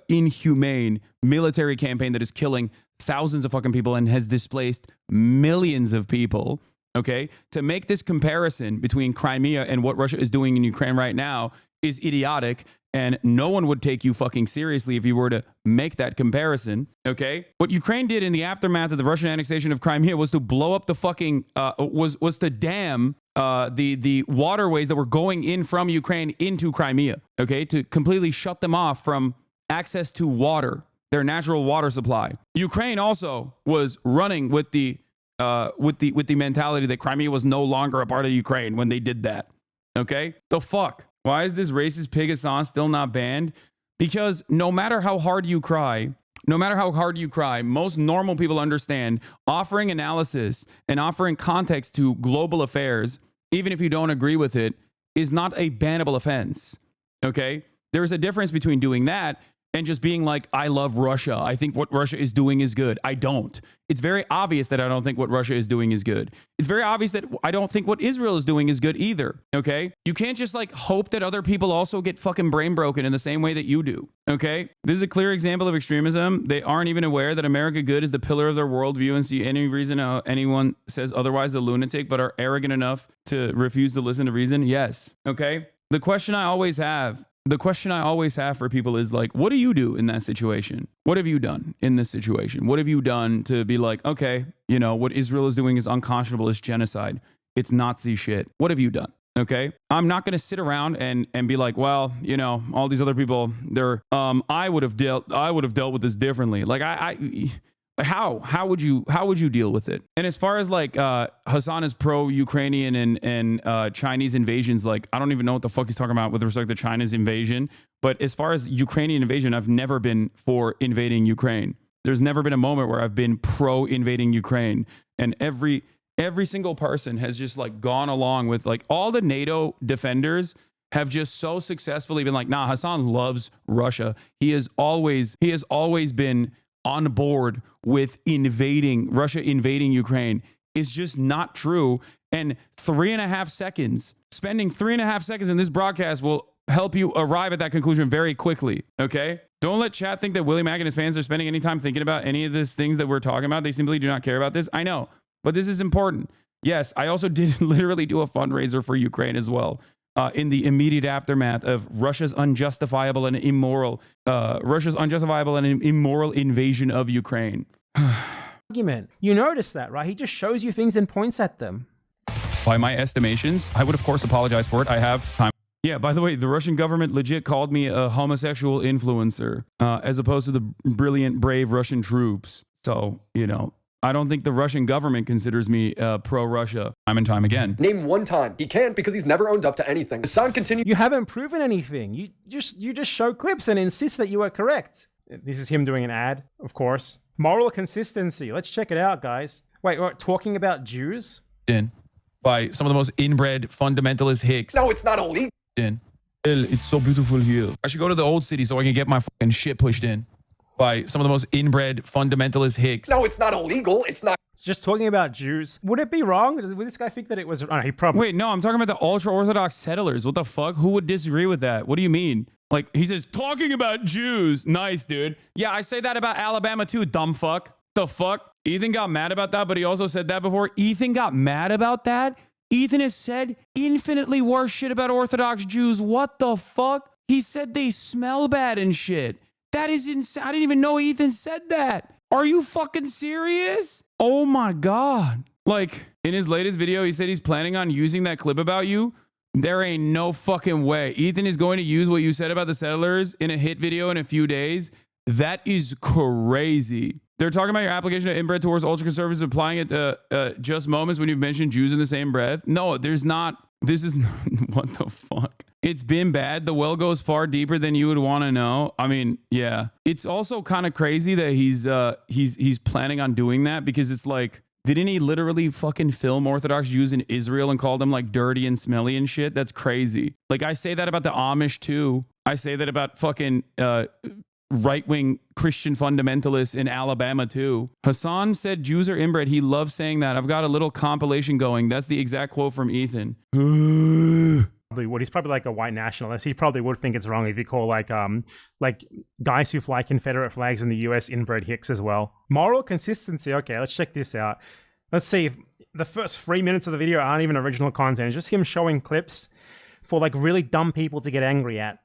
Speaker 1: inhumane military campaign that is killing thousands of fucking people and has displaced millions of people. Okay. To make this comparison between Crimea and what Russia is doing in Ukraine right now is idiotic. And no one would take you fucking seriously if you were to make that comparison, okay? What Ukraine did in the aftermath of the Russian annexation of Crimea was to blow up the fucking, was to dam the waterways that were going in from Ukraine into Crimea, okay? To completely shut them off from access to water, their natural water supply. Ukraine also was running with the mentality that Crimea was no longer a part of Ukraine when they did that, okay? The fuck? Why is this racist pig Hassan still not banned? Because no matter how hard you cry, most normal people understand offering analysis and offering context to global affairs, even if you don't agree with it, is not a bannable offense. Okay? There's a difference between doing that and just being like, I love Russia. I think what Russia is doing is good. I don't. It's very obvious that I don't think what Russia is doing is good. It's very obvious that I don't think what Israel is doing is good either. Okay? You can't just like hope that other people also get fucking brain broken in the same way that you do. Okay? This is a clear example of extremism. They aren't even aware that America good is the pillar of their worldview and see any reason how anyone says otherwise a lunatic, but are arrogant enough to refuse to listen to reason. Yes. Okay? The question I always have for people is like, what do you do in that situation? What have you done in this situation? What have you done to be like, okay, you know, what Israel is doing is unconscionable, it's genocide, it's Nazi shit. What have you done? Okay. I'm not going to sit around and be like, well, you know, all these other people, they're, I would have dealt with this differently. Like how would you deal with it? And as far as like Hassan is pro-Ukrainian and Chinese invasions, like I don't even know what the fuck he's talking about with respect to China's invasion. But as far as Ukrainian invasion, I've never been for invading Ukraine. There's never been a moment where I've been pro-invading Ukraine. And every single person has just like gone along with like all the NATO defenders have just so successfully been like, nah, Hassan loves Russia. He has always been on board with Russia invading Ukraine is just not true. And spending 3.5 seconds in this broadcast will help you arrive at that conclusion very quickly. Okay. Don't let chat think that Willie Mack and his fans are spending any time thinking about any of these things that we're talking about. They simply do not care about this. I know, but this is important. Yes. I also did literally do a fundraiser for Ukraine as well. In the immediate aftermath of Russia's unjustifiable and immoral invasion of Ukraine.
Speaker 2: Argument. You notice that, right? He just shows you things and points at them.
Speaker 1: By my estimations, I would of course apologize for it. I have time. Yeah, by the way, the Russian government legit called me a homosexual influencer, as opposed to the brilliant, brave Russian troops. So, you know, I don't think the Russian government considers me pro-Russia time and time again.
Speaker 3: Name one time. He can't because he's never owned up to anything. Hassan continued.
Speaker 2: You haven't proven anything. You just show clips and insist that you are correct. This is him doing an ad, of course. Moral consistency. Let's check it out, guys. Wait, we're talking about Jews?
Speaker 1: By some of the most inbred fundamentalist hicks.
Speaker 3: No, it's not illegal.
Speaker 1: It's so beautiful here. I should go to the old city so I can get my fucking shit pushed in. By some of the most inbred fundamentalist hicks.
Speaker 3: No, it's not illegal. It's not.
Speaker 2: It's just talking about Jews. Would it be wrong? Would this guy think that it was? He probably.
Speaker 1: Wait, no, I'm talking about the ultra-Orthodox settlers. What the fuck? Who would disagree with that? What do you mean? Like, he says, talking about Jews. Nice, dude. Yeah, I say that about Alabama too, dumb fuck. The fuck? Ethan got mad about that, but he also said that before. Ethan got mad about that? Ethan has said infinitely worse shit about Orthodox Jews. What the fuck? He said they smell bad and shit. That is insane. I didn't even know Ethan said that. Are you fucking serious? Oh my God. Like, in his latest video, he said he's planning on using that clip about you. There ain't no fucking way. Ethan is going to use what you said about the settlers in a hit video in a few days. That is crazy. They're talking about your application of inbred towards ultra-conservatives, applying it to just moments when you've mentioned Jews in the same breath. No, there's not. This is not, what the fuck? It's been bad. The well goes far deeper than you would want to know. I mean, yeah. It's also kind of crazy that he's planning on doing that, because it's like, didn't he literally fucking film Orthodox Jews in Israel and call them like dirty and smelly and shit? That's crazy. Like, I say that about the Amish too. I say that about fucking right-wing Christian fundamentalists in Alabama too. Hassan said Jews are inbred. He loves saying that. I've got a little compilation going. That's the exact quote from Ethan.
Speaker 2: He's probably like a white nationalist. He probably would think it's wrong if you call like guys who fly Confederate flags in the US inbred hicks as well. Moral consistency. Okay, let's check this out. Let's see if the first 3 minutes of the video aren't even original content. It's just him showing clips for like really dumb people to get angry at.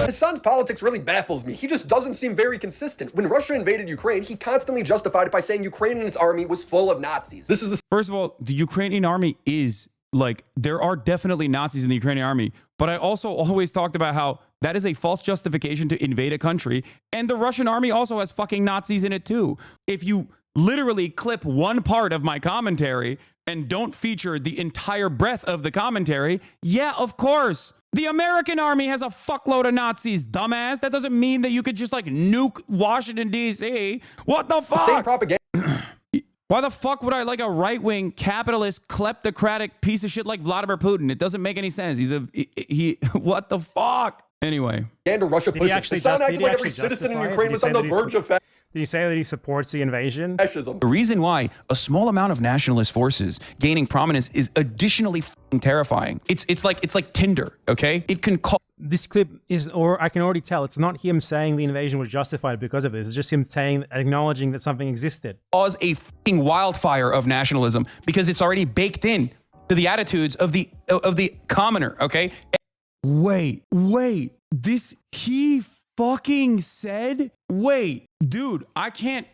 Speaker 3: His son's politics really baffles me. He just doesn't seem very consistent. When Russia invaded Ukraine, he constantly justified it by saying Ukraine and its army was full of Nazis. This is the
Speaker 1: First of all, the Ukrainian army is like, there are definitely Nazis in the Ukrainian army, but I also always talked about how that is a false justification to invade a country, and the Russian army also has fucking Nazis in it too. If you literally clip one part of my commentary and don't feature the entire breadth of the commentary, yeah, of course. The American army has a fuckload of Nazis, dumbass. That doesn't mean that you could just like nuke Washington, D.C. What the fuck?
Speaker 3: same propaganda.
Speaker 1: Why the fuck would I like a right-wing capitalist kleptocratic piece of shit like Vladimir Putin? It doesn't make any sense. He what the fuck? Anyway.
Speaker 3: Russia
Speaker 2: Did he
Speaker 3: pushes.
Speaker 2: actually
Speaker 3: The son
Speaker 2: just-
Speaker 3: acted
Speaker 2: did he
Speaker 3: like every
Speaker 2: actually
Speaker 3: citizen in
Speaker 2: justify it?
Speaker 3: Ukraine
Speaker 2: Did he
Speaker 3: was
Speaker 2: say
Speaker 3: on the
Speaker 2: that he's-
Speaker 3: verge of
Speaker 2: Did you say that he supports the invasion?
Speaker 3: fascism.
Speaker 9: The reason why a small amount of nationalist forces gaining prominence is additionally f***ing terrifying. It's like Tinder, okay? It can call
Speaker 2: This clip is, or I can already tell, it's not him saying the invasion was justified because of this. It's just him acknowledging that something existed.
Speaker 9: cause a f***ing wildfire of nationalism because it's already baked in to the attitudes of the commoner, okay?
Speaker 1: Wait. He fucking said, wait, dude, I can't.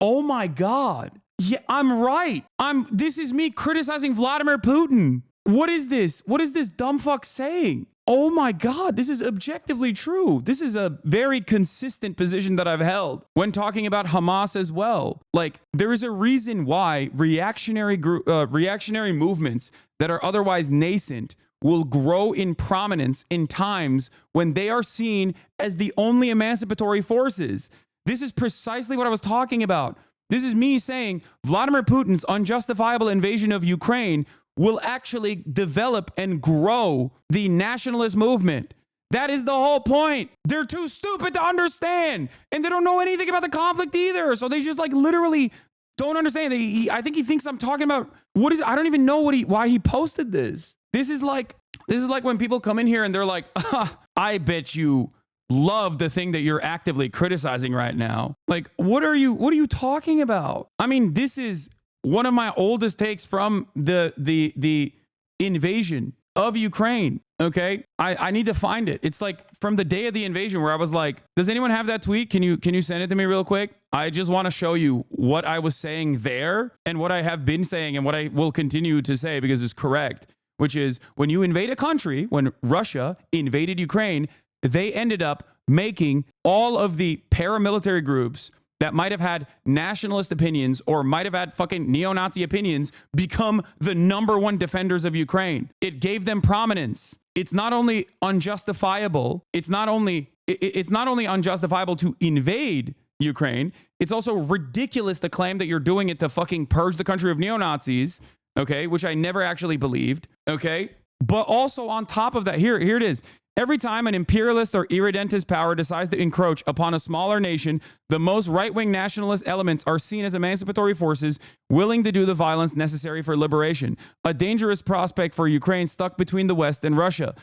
Speaker 1: Oh my God. Yeah, I'm right. This is me criticizing Vladimir Putin. What is this? What is this dumb fuck saying? Oh my God, this is objectively true. This is a very consistent position that I've held when talking about Hamas as well. Like, there is a reason why reactionary movements that are otherwise nascent will grow in prominence in times when they are seen as the only emancipatory forces. This is precisely what I was talking about. This is me saying Vladimir Putin's unjustifiable invasion of Ukraine will actually develop and grow the nationalist movement. That is the whole point. They're too stupid to understand, and they don't know anything about the conflict either. So they just like literally don't understand. I think he thinks I'm talking about I don't even know why he posted this. This is like when people come in here and they're like, I bet you love the thing that you're actively criticizing right now. Like, what are you talking about? I mean, this is one of my oldest takes from the invasion of Ukraine. Okay. I need to find it. It's like from the day of the invasion where I was like, does anyone have that tweet? Can you send it to me real quick? I just want to show you what I was saying there and what I have been saying and what I will continue to say because it's correct, which is when you invade a country, when Russia invaded Ukraine, they ended up making all of the paramilitary groups that might have had nationalist opinions or might have had fucking neo-Nazi opinions become the #1 defenders of Ukraine. It gave them prominence. It's not only unjustifiable, it's not only unjustifiable to invade Ukraine, it's also ridiculous to claim that you're doing it to fucking purge the country of neo-Nazis, okay, which I never actually believed, okay? But also on top of that, here it is. Every time an imperialist or irredentist power decides to encroach upon a smaller nation, the most right-wing nationalist elements are seen as emancipatory forces willing to do the violence necessary for liberation. A dangerous prospect for Ukraine stuck between the West and Russia.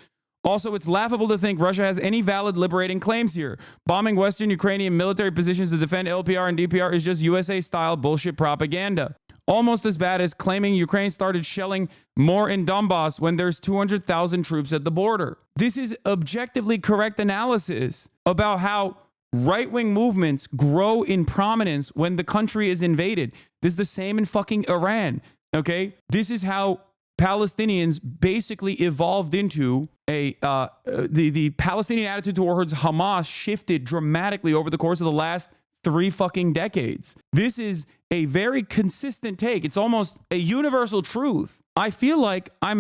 Speaker 1: Also, it's laughable to think Russia has any valid liberating claims here. Bombing Western Ukrainian military positions to defend LPR and DPR is just USA-style bullshit propaganda. Almost as bad as claiming Ukraine started shelling more in Donbass when there's 200,000 troops at the border. This is objectively correct analysis about how right-wing movements grow in prominence when the country is invaded. This is the same in fucking Iran, okay? This is how Palestinians basically evolved into the Palestinian attitude towards Hamas shifted dramatically over the course of the last 3 fucking decades. This is a very consistent take. It's almost a universal truth. I feel like a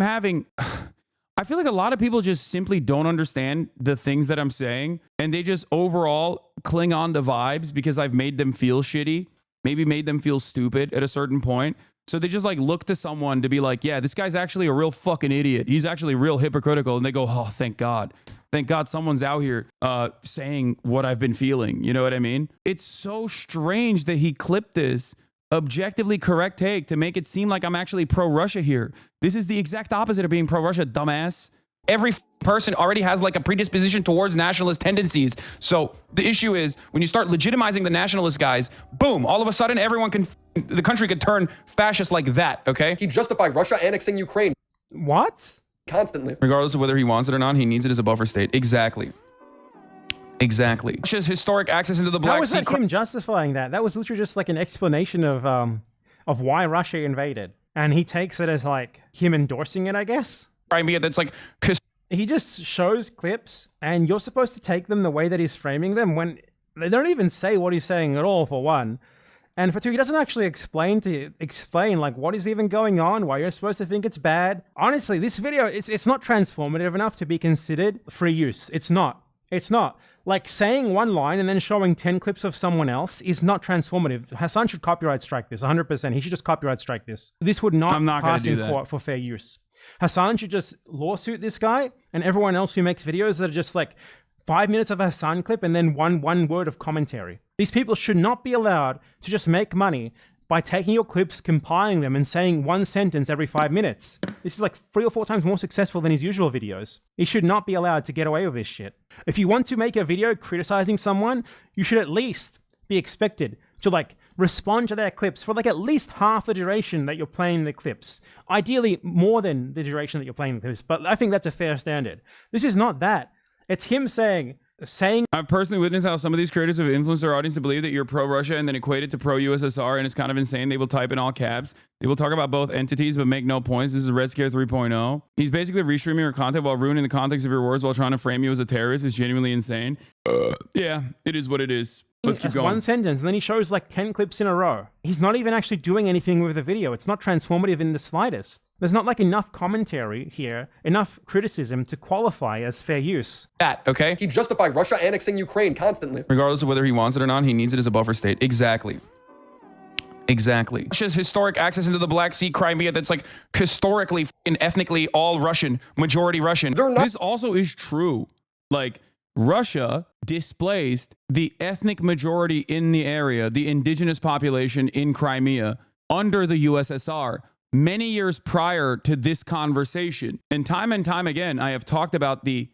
Speaker 1: lot of people just simply don't understand the things that I'm saying, and they just overall cling on to vibes because I've made them feel shitty, maybe made them feel stupid at a certain point. So they just like look to someone to be like, yeah, this guy's actually a real fucking idiot. He's actually real hypocritical. And they go, oh, thank God. Thank God someone's out here saying what I've been feeling. You know what I mean? It's so strange that he clipped this objectively correct take to make it seem like I'm actually pro-Russia here. This is the exact opposite of being pro-Russia, dumbass.
Speaker 9: Every person already has like a predisposition towards nationalist tendencies. So the issue is when you start legitimizing the nationalist guys, boom, all of a sudden the country could turn fascist like that, okay?
Speaker 3: He justified Russia annexing Ukraine
Speaker 2: What?
Speaker 3: constantly.
Speaker 9: Regardless of whether he wants it or not, he needs it as a buffer state. Exactly. Russia's historic access into the Black
Speaker 2: How was
Speaker 9: Sea.
Speaker 2: that him justifying that? That was literally just like an explanation of why Russia invaded. And he takes it as like him endorsing it, I guess.
Speaker 9: Crimea, that's like
Speaker 2: He just shows clips and you're supposed to take them the way that he's framing them when they don't even say what he's saying at all, for one. And for two, he doesn't actually explain like what is even going on, why you're supposed to think it's bad. Honestly, this video, it's not transformative enough to be considered free use. It's not. Like saying one line and then showing 10 clips of someone else is not transformative. Hassan should copyright strike this 100%. He should just copyright strike this. This would not pass in court for fair use. Hassan should just lawsuit this guy and everyone else who makes videos that are just like 5 minutes of a Hassan clip and then one word of commentary. These people should not be allowed to just make money by taking your clips, compiling them, and saying one sentence every 5 minutes. This is like 3 or 4 times more successful than his usual videos. He should not be allowed to get away with this shit. If you want to make a video criticizing someone, you should at least be expected to like respond to their clips for like at least half the duration that you're playing the clips. Ideally, more than the duration that you're playing the clips, but I think that's a fair standard. This is not that. It's him saying
Speaker 1: I've personally witnessed how some of these creators have influenced their audience to believe that you're pro-Russia and then equate it to pro-USSR, and it's kind of insane. They will type in all caps. They will talk about both entities but make no points. This is Red Scare 3.0. He's basically restreaming your content while ruining the context of your words while trying to frame you as a terrorist. It's genuinely insane. Yeah, it is what it is. Let's keep going.
Speaker 2: One sentence, and then he shows like 10 clips in a row. He's not even actually doing anything with the video. It's not transformative in the slightest. There's not like enough commentary here, enough criticism to qualify as fair use.
Speaker 9: Okay?
Speaker 3: He justified Russia annexing Ukraine constantly.
Speaker 9: Regardless of whether he wants it or not, he needs it as a buffer state. Exactly. Russia's historic access into the Black Sea, Crimea, that's like historically and ethnically all Russian, majority Russian.
Speaker 1: This also is true. Like, Russia displaced the ethnic majority in the area, the indigenous population in Crimea, under the USSR many years prior to this conversation. And time again, I have talked about the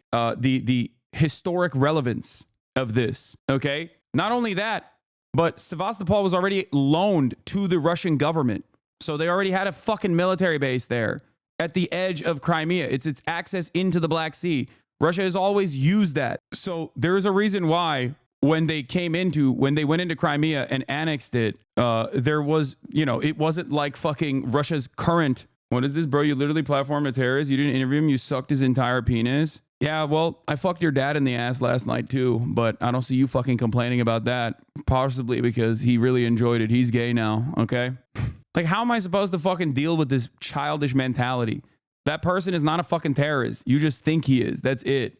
Speaker 1: historic relevance of this, okay? Not only that, but Sevastopol was already loaned to the Russian government. So they already had a fucking military base there at the edge of Crimea. It's its access into the Black Sea. Russia has always used that. So there is a reason why when they went into Crimea and annexed it, there was, it wasn't like fucking Russia's current, what is this, bro? You literally platformed a terrorist. You didn't interview him. You sucked his entire penis. Yeah, well, I fucked your dad in the ass last night too, but I don't see you fucking complaining about that. Possibly because he really enjoyed it. He's gay now, okay? Like, how am I supposed to fucking deal with this childish mentality? That person is not a fucking terrorist. You just think he is. That's it.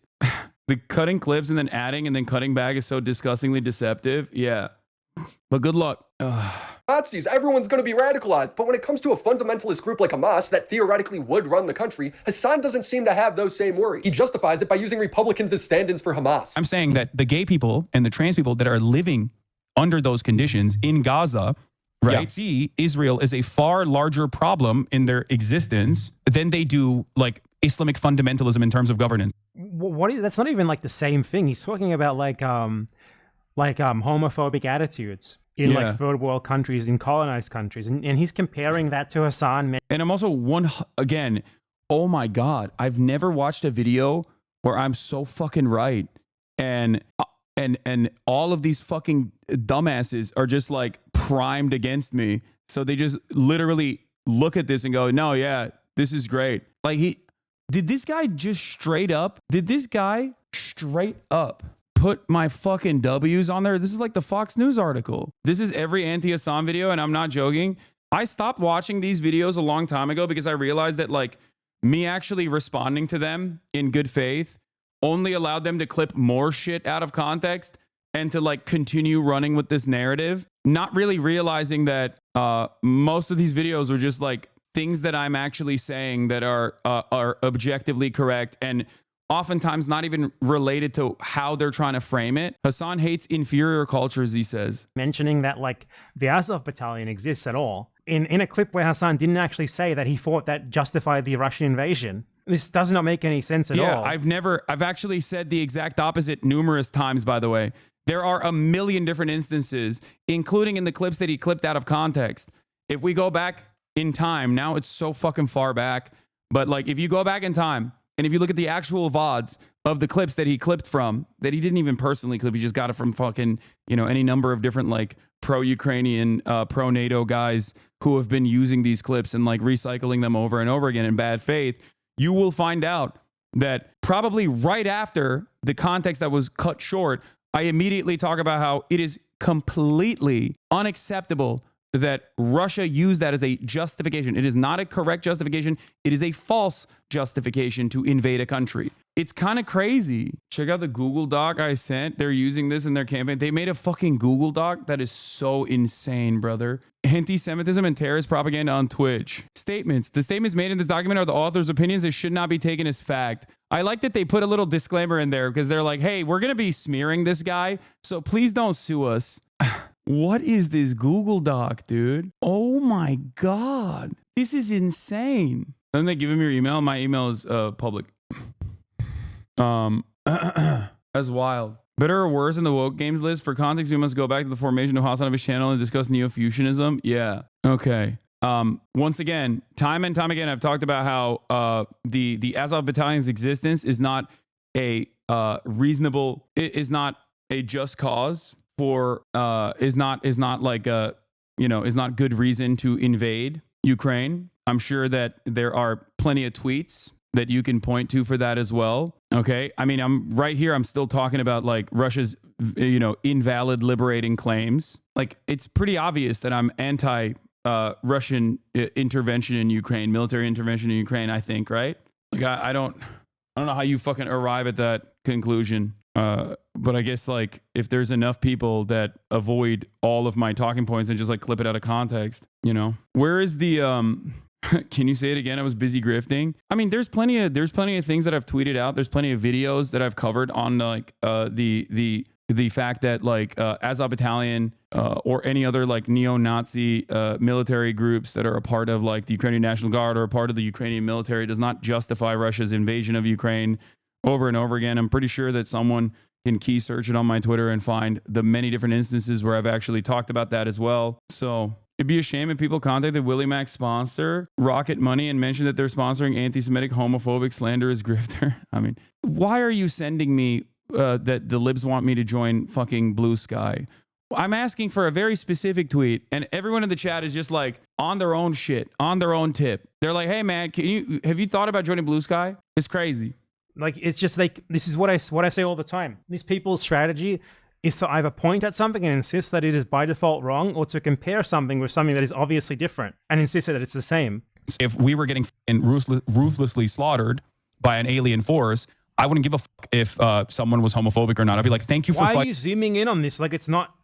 Speaker 1: The cutting clips and then adding and then cutting back is so disgustingly deceptive. Yeah. But good luck.
Speaker 3: Nazis, everyone's going to be radicalized. But when it comes to a fundamentalist group like Hamas that theoretically would run the country, Hassan doesn't seem to have those same worries. He justifies it by using Republicans as stand-ins for Hamas.
Speaker 9: I'm saying that the gay people and the trans people that are living under those conditions in Gaza, right, see Israel as a far larger problem in their existence than they do like Islamic fundamentalism in terms of governance.
Speaker 2: What is that's not even like the same thing. He's talking about like homophobic attitudes in like third world countries, in colonized countries, and he's comparing that to Hassan.
Speaker 1: And I'm also again, oh my God, I've never watched a video where I'm so fucking right. And all of these fucking dumbasses are just like primed against me. So they just literally look at this and go, no, yeah, this is great. Like did this guy straight up put my fucking W's on there? This is like the Fox News article. This is every anti-Hassan video, and I'm not joking. I stopped watching these videos a long time ago because I realized that like me actually responding to them in good faith only allowed them to clip more shit out of context and to like continue running with this narrative, not really realizing that most of these videos are just like things that I'm actually saying that are objectively correct and oftentimes not even related to how they're trying to frame it. Hassan hates inferior cultures, he says.
Speaker 2: Mentioning that like the Azov battalion exists at all. In a clip where Hassan didn't actually say that he thought that justified the Russian invasion. This does not make any sense at all.
Speaker 1: I've actually said the exact opposite numerous times, by the way. There are a million different instances, including in the clips that he clipped out of context. If we go back in time, now it's so fucking far back, but like if you go back in time and if you look at the actual VODs of the clips that he clipped from, that he didn't even personally clip, he just got it from fucking, any number of different like pro-Ukrainian, pro-NATO guys who have been using these clips and like recycling them over and over again in bad faith, you will find out that probably right after the context that was cut short, I immediately talk about how it is completely unacceptable that Russia used that as a justification. It is not a correct justification. It is a false justification to invade a country. It's kind of crazy. Check out the Google Doc I sent. They're using this in their campaign. They made a fucking Google Doc that is so insane, brother. Anti-Semitism and terrorist propaganda on Twitch. Statements. The statements made in this document are the author's opinions. They should not be taken as fact. I like that they put a little disclaimer in there because they're like, hey, we're going to be smearing this guy, so please don't sue us. What is this Google Doc, dude? Oh my God. This is insane. Then they give him your email. My email is public. That's wild. Better or worse in the woke games list? For context, we must go back to the formation of Hasanabi-head channel and discuss neo-fusionism. Yeah. Okay. Once again, time and time again, I've talked about how the Azov battalion's existence is not a reasonable, is not a just cause for is not like a is not good reason to invade Ukraine. I'm sure that there are plenty of tweets that you can point to for that as well. Okay. I mean, I'm right here. I'm still talking about like Russia's, invalid liberating claims. Like it's pretty obvious that I'm anti Russian intervention in Ukraine, military intervention in Ukraine, I think, right? Like I don't know how you fucking arrive at that conclusion. But I guess like if there's enough people that avoid all of my talking points and just like clip it out of context, where is the, can you say it again? I was busy grifting. I mean, there's plenty of things that I've tweeted out. There's plenty of videos that I've covered on like, the fact that like, Azov battalion, or any other like neo-Nazi, military groups that are a part of like the Ukrainian National Guard or a part of the Ukrainian military does not justify Russia's invasion of Ukraine. Over and over again. I'm pretty sure that someone can key search it on my Twitter and find the many different instances where I've actually talked about that as well. So it'd be a shame if people contacted Willie Mac's sponsor, Rocket Money, and mentioned that they're sponsoring anti-Semitic, homophobic, slanderous grifter. I mean, why are you sending me that the libs want me to join fucking Blue Sky? I'm asking for a very specific tweet, and everyone in the chat is just like on their own shit, on their own tip. They're like, hey man, have you thought about joining Blue Sky? It's crazy.
Speaker 2: Like, it's just like, this is what I say all the time. These people's strategy is to either point at something and insist that it is by default wrong, or to compare something with something that is obviously different and insist that it's the same.
Speaker 9: If we were getting ruthlessly slaughtered by an alien force, I wouldn't give a fuck if someone was homophobic or not. I'd be like, thank you for
Speaker 2: Why are you zooming in on this? Like, it's not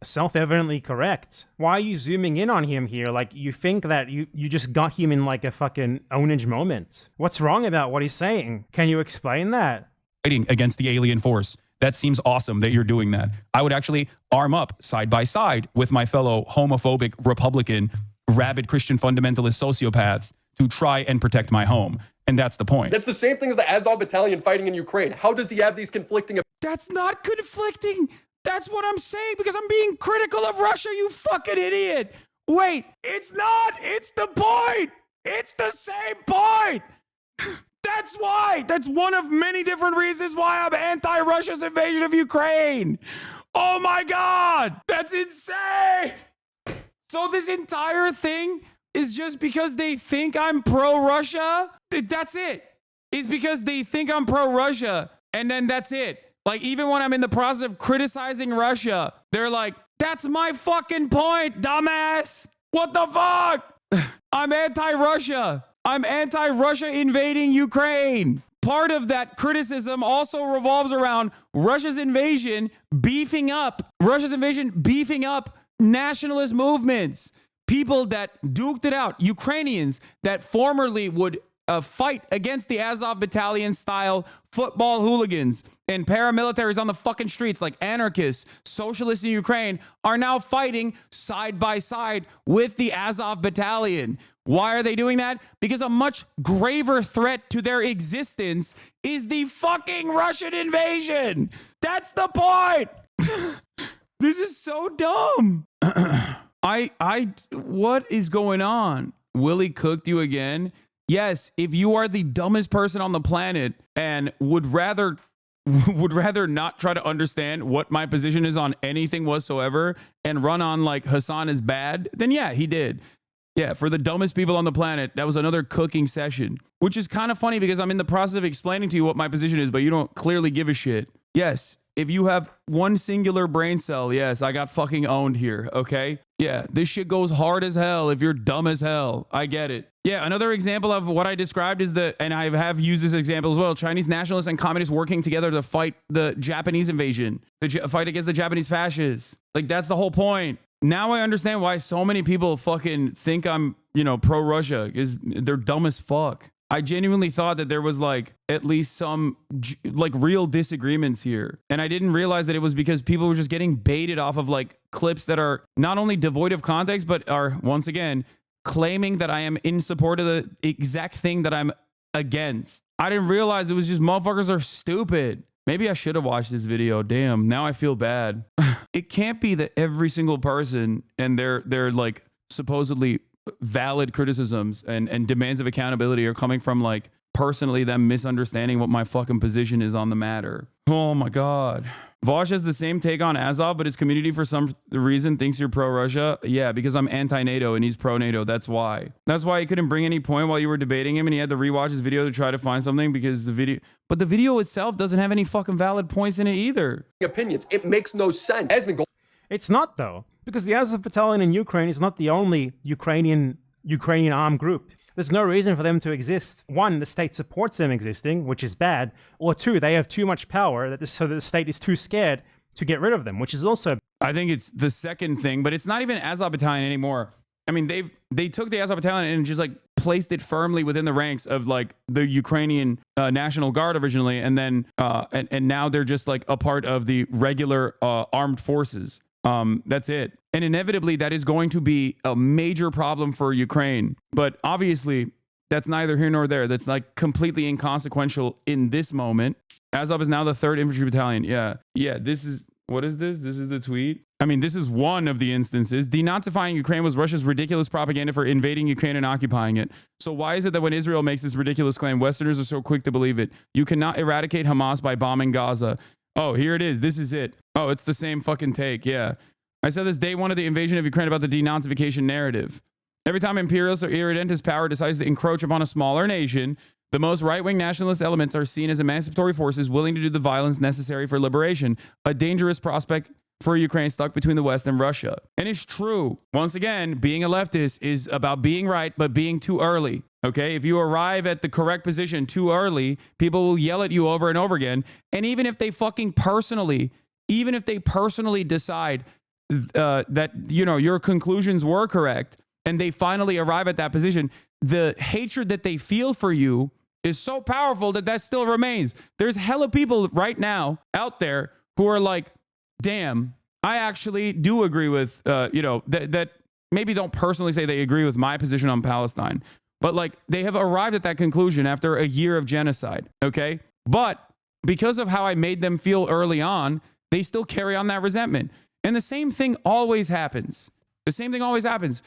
Speaker 2: self-evidently correct. Why are you zooming in on him here? Like, you think that you just got him in like a fucking ownage moment. What's wrong about what he's saying? Can you explain that?
Speaker 9: Fighting against the alien force. That seems awesome that you're doing that. I would actually arm up side by side with my fellow homophobic, Republican, rabid Christian fundamentalist sociopaths to try and protect my home. And that's the point.
Speaker 3: That's the same thing as the Azov battalion fighting in Ukraine. How does he have these conflicting?
Speaker 9: That's not conflicting. That's what I'm saying because I'm being critical of Russia, you fucking idiot. Wait, it's not. It's the point. It's the same point. That's why. That's one of many different reasons why I'm anti-Russia's invasion of Ukraine. Oh my God. That's insane. So this entire thing is just because they think I'm pro-Russia? That's it. It's because they think I'm pro-Russia. And then that's it. Like, even when I'm in the process of criticizing Russia, they're like, that's my fucking point, dumbass. What the fuck? I'm anti-Russia. I'm anti-Russia invading Ukraine. Part of that criticism also revolves around Russia's invasion beefing up nationalist movements. People that duked it out, Ukrainians that formerly would fight against the Azov battalion style football hooligans and paramilitaries on the fucking streets like anarchists, socialists in Ukraine are now fighting side by side with the Azov battalion. Why are they doing that? Because a much graver threat to their existence is the fucking Russian invasion. That's the point. This is so dumb. What is going on? Willie cooked you again? Yes, if you are the dumbest person on the planet and would rather not try to understand what my position is on anything whatsoever and run on like Hassan is bad, then yeah, he did. Yeah, for the dumbest people on the planet, that was another cooking session, which is kind of funny because I'm in the process of explaining to you what my position is, but you don't clearly give a shit. Yes, if you have one singular brain cell, yes, I got fucking owned here, okay? Yeah, this shit goes hard as hell if you're dumb as hell. I get it. Yeah, another example of what I described is and I have used this example as well, Chinese nationalists and communists working together to fight the Japanese invasion, fight against the Japanese fascists. Like, that's the whole point. Now I understand why so many people fucking think I'm, pro-Russia, because they're dumb as fuck. I genuinely thought that there was like at least some like real disagreements here. And I didn't realize that it was because people were just getting baited off of like clips that are not only devoid of context, but are once again claiming that I am in support of the exact thing that I'm against. I didn't realize it was just motherfuckers are stupid. Maybe I should have watched this video. Damn, now I feel bad. It can't be that every single person and their like supposedly valid criticisms and demands of accountability are coming from like personally them misunderstanding what my fucking position is on the matter. Oh my God. Vosh has the same take on Azov, but his community for some reason thinks you're pro-Russia. Yeah, because I'm anti-NATO and he's pro-NATO. That's why. That's why he couldn't bring any point while you were debating him and he had to rewatch his video to try to find something because the video itself doesn't have any fucking valid points in it either.
Speaker 3: Opinions. It makes no sense.
Speaker 2: It's not though, because the Azov battalion in Ukraine is not the only Ukrainian armed group. There's no reason for them to exist. One, the state supports them existing, which is bad. Or two, they have too much power so that the state is too scared to get rid of them, which is also...
Speaker 1: I think it's the second thing, but it's not even Azov battalion anymore. I mean, they took the Azov battalion and just like placed it firmly within the ranks of like the Ukrainian National Guard originally, and then and now they're just like a part of the regular armed forces. That's it. And inevitably that is going to be a major problem for Ukraine. But obviously that's neither here nor there. That's like completely inconsequential in this moment. Azov is now the 3rd Infantry Battalion. Yeah. This is, what is this? This is the tweet. I mean, this is one of the instances. Denazifying Ukraine was Russia's ridiculous propaganda for invading Ukraine and occupying it. So why is it that when Israel makes this ridiculous claim, Westerners are so quick to believe it? You cannot eradicate Hamas by bombing Gaza. Oh, here it is. This is it. Oh, it's the same fucking take. Yeah. I said this day one of the invasion of Ukraine about the denazification narrative. Every time imperialist or irredentist power decides to encroach upon a smaller nation, the most right-wing nationalist elements are seen as emancipatory forces willing to do the violence necessary for liberation, a dangerous prospect for Ukraine stuck between the West and Russia. And it's true. Once again, being a leftist is about being right, but being too early. Okay, if you arrive at the correct position too early, people will yell at you over and over again. And even if they personally decide that, your conclusions were correct and they finally arrive at that position, the hatred that they feel for you is so powerful that still remains. There's hella people right now out there who are like, damn, I actually do agree with, that maybe don't personally say they agree with my position on Palestine, But like they have arrived at that conclusion after a year of genocide, okay? But because of how I made them feel early on, they still carry on that resentment. And the same thing always happens. The same thing always happens.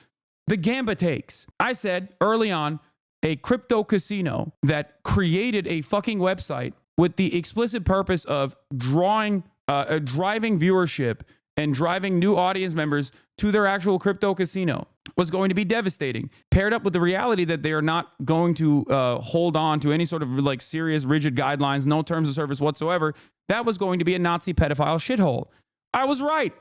Speaker 1: The Gamba takes. I said early on, a crypto casino that created a fucking website with the explicit purpose of driving viewership and driving new audience members to their actual crypto casino was going to be devastating, paired up with the reality that they are not going to hold on to any sort of like serious rigid guidelines, no terms of service whatsoever. That was going to be a Nazi pedophile shithole. I was right.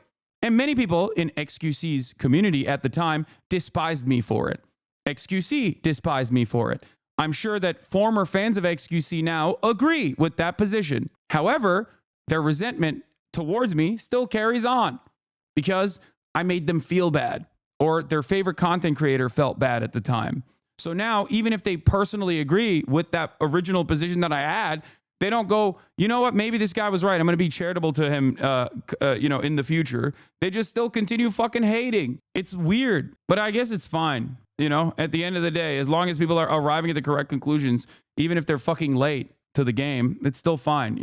Speaker 1: And many people in XQC's community at the time despised me for it. XQC despised me for it. I'm sure that former fans of XQC now agree with that position. However, their resentment towards me still carries on because I made them feel bad, or their favorite content creator felt bad at the time. So now, even if they personally agree with that original position that I had, they don't go, you know what, maybe this guy was right, I'm going to be charitable to him, in the future. They just still continue fucking hating. It's weird, but I guess it's fine. At the end of the day, as long as people are arriving at the correct conclusions, even if they're fucking late to the game, it's still fine,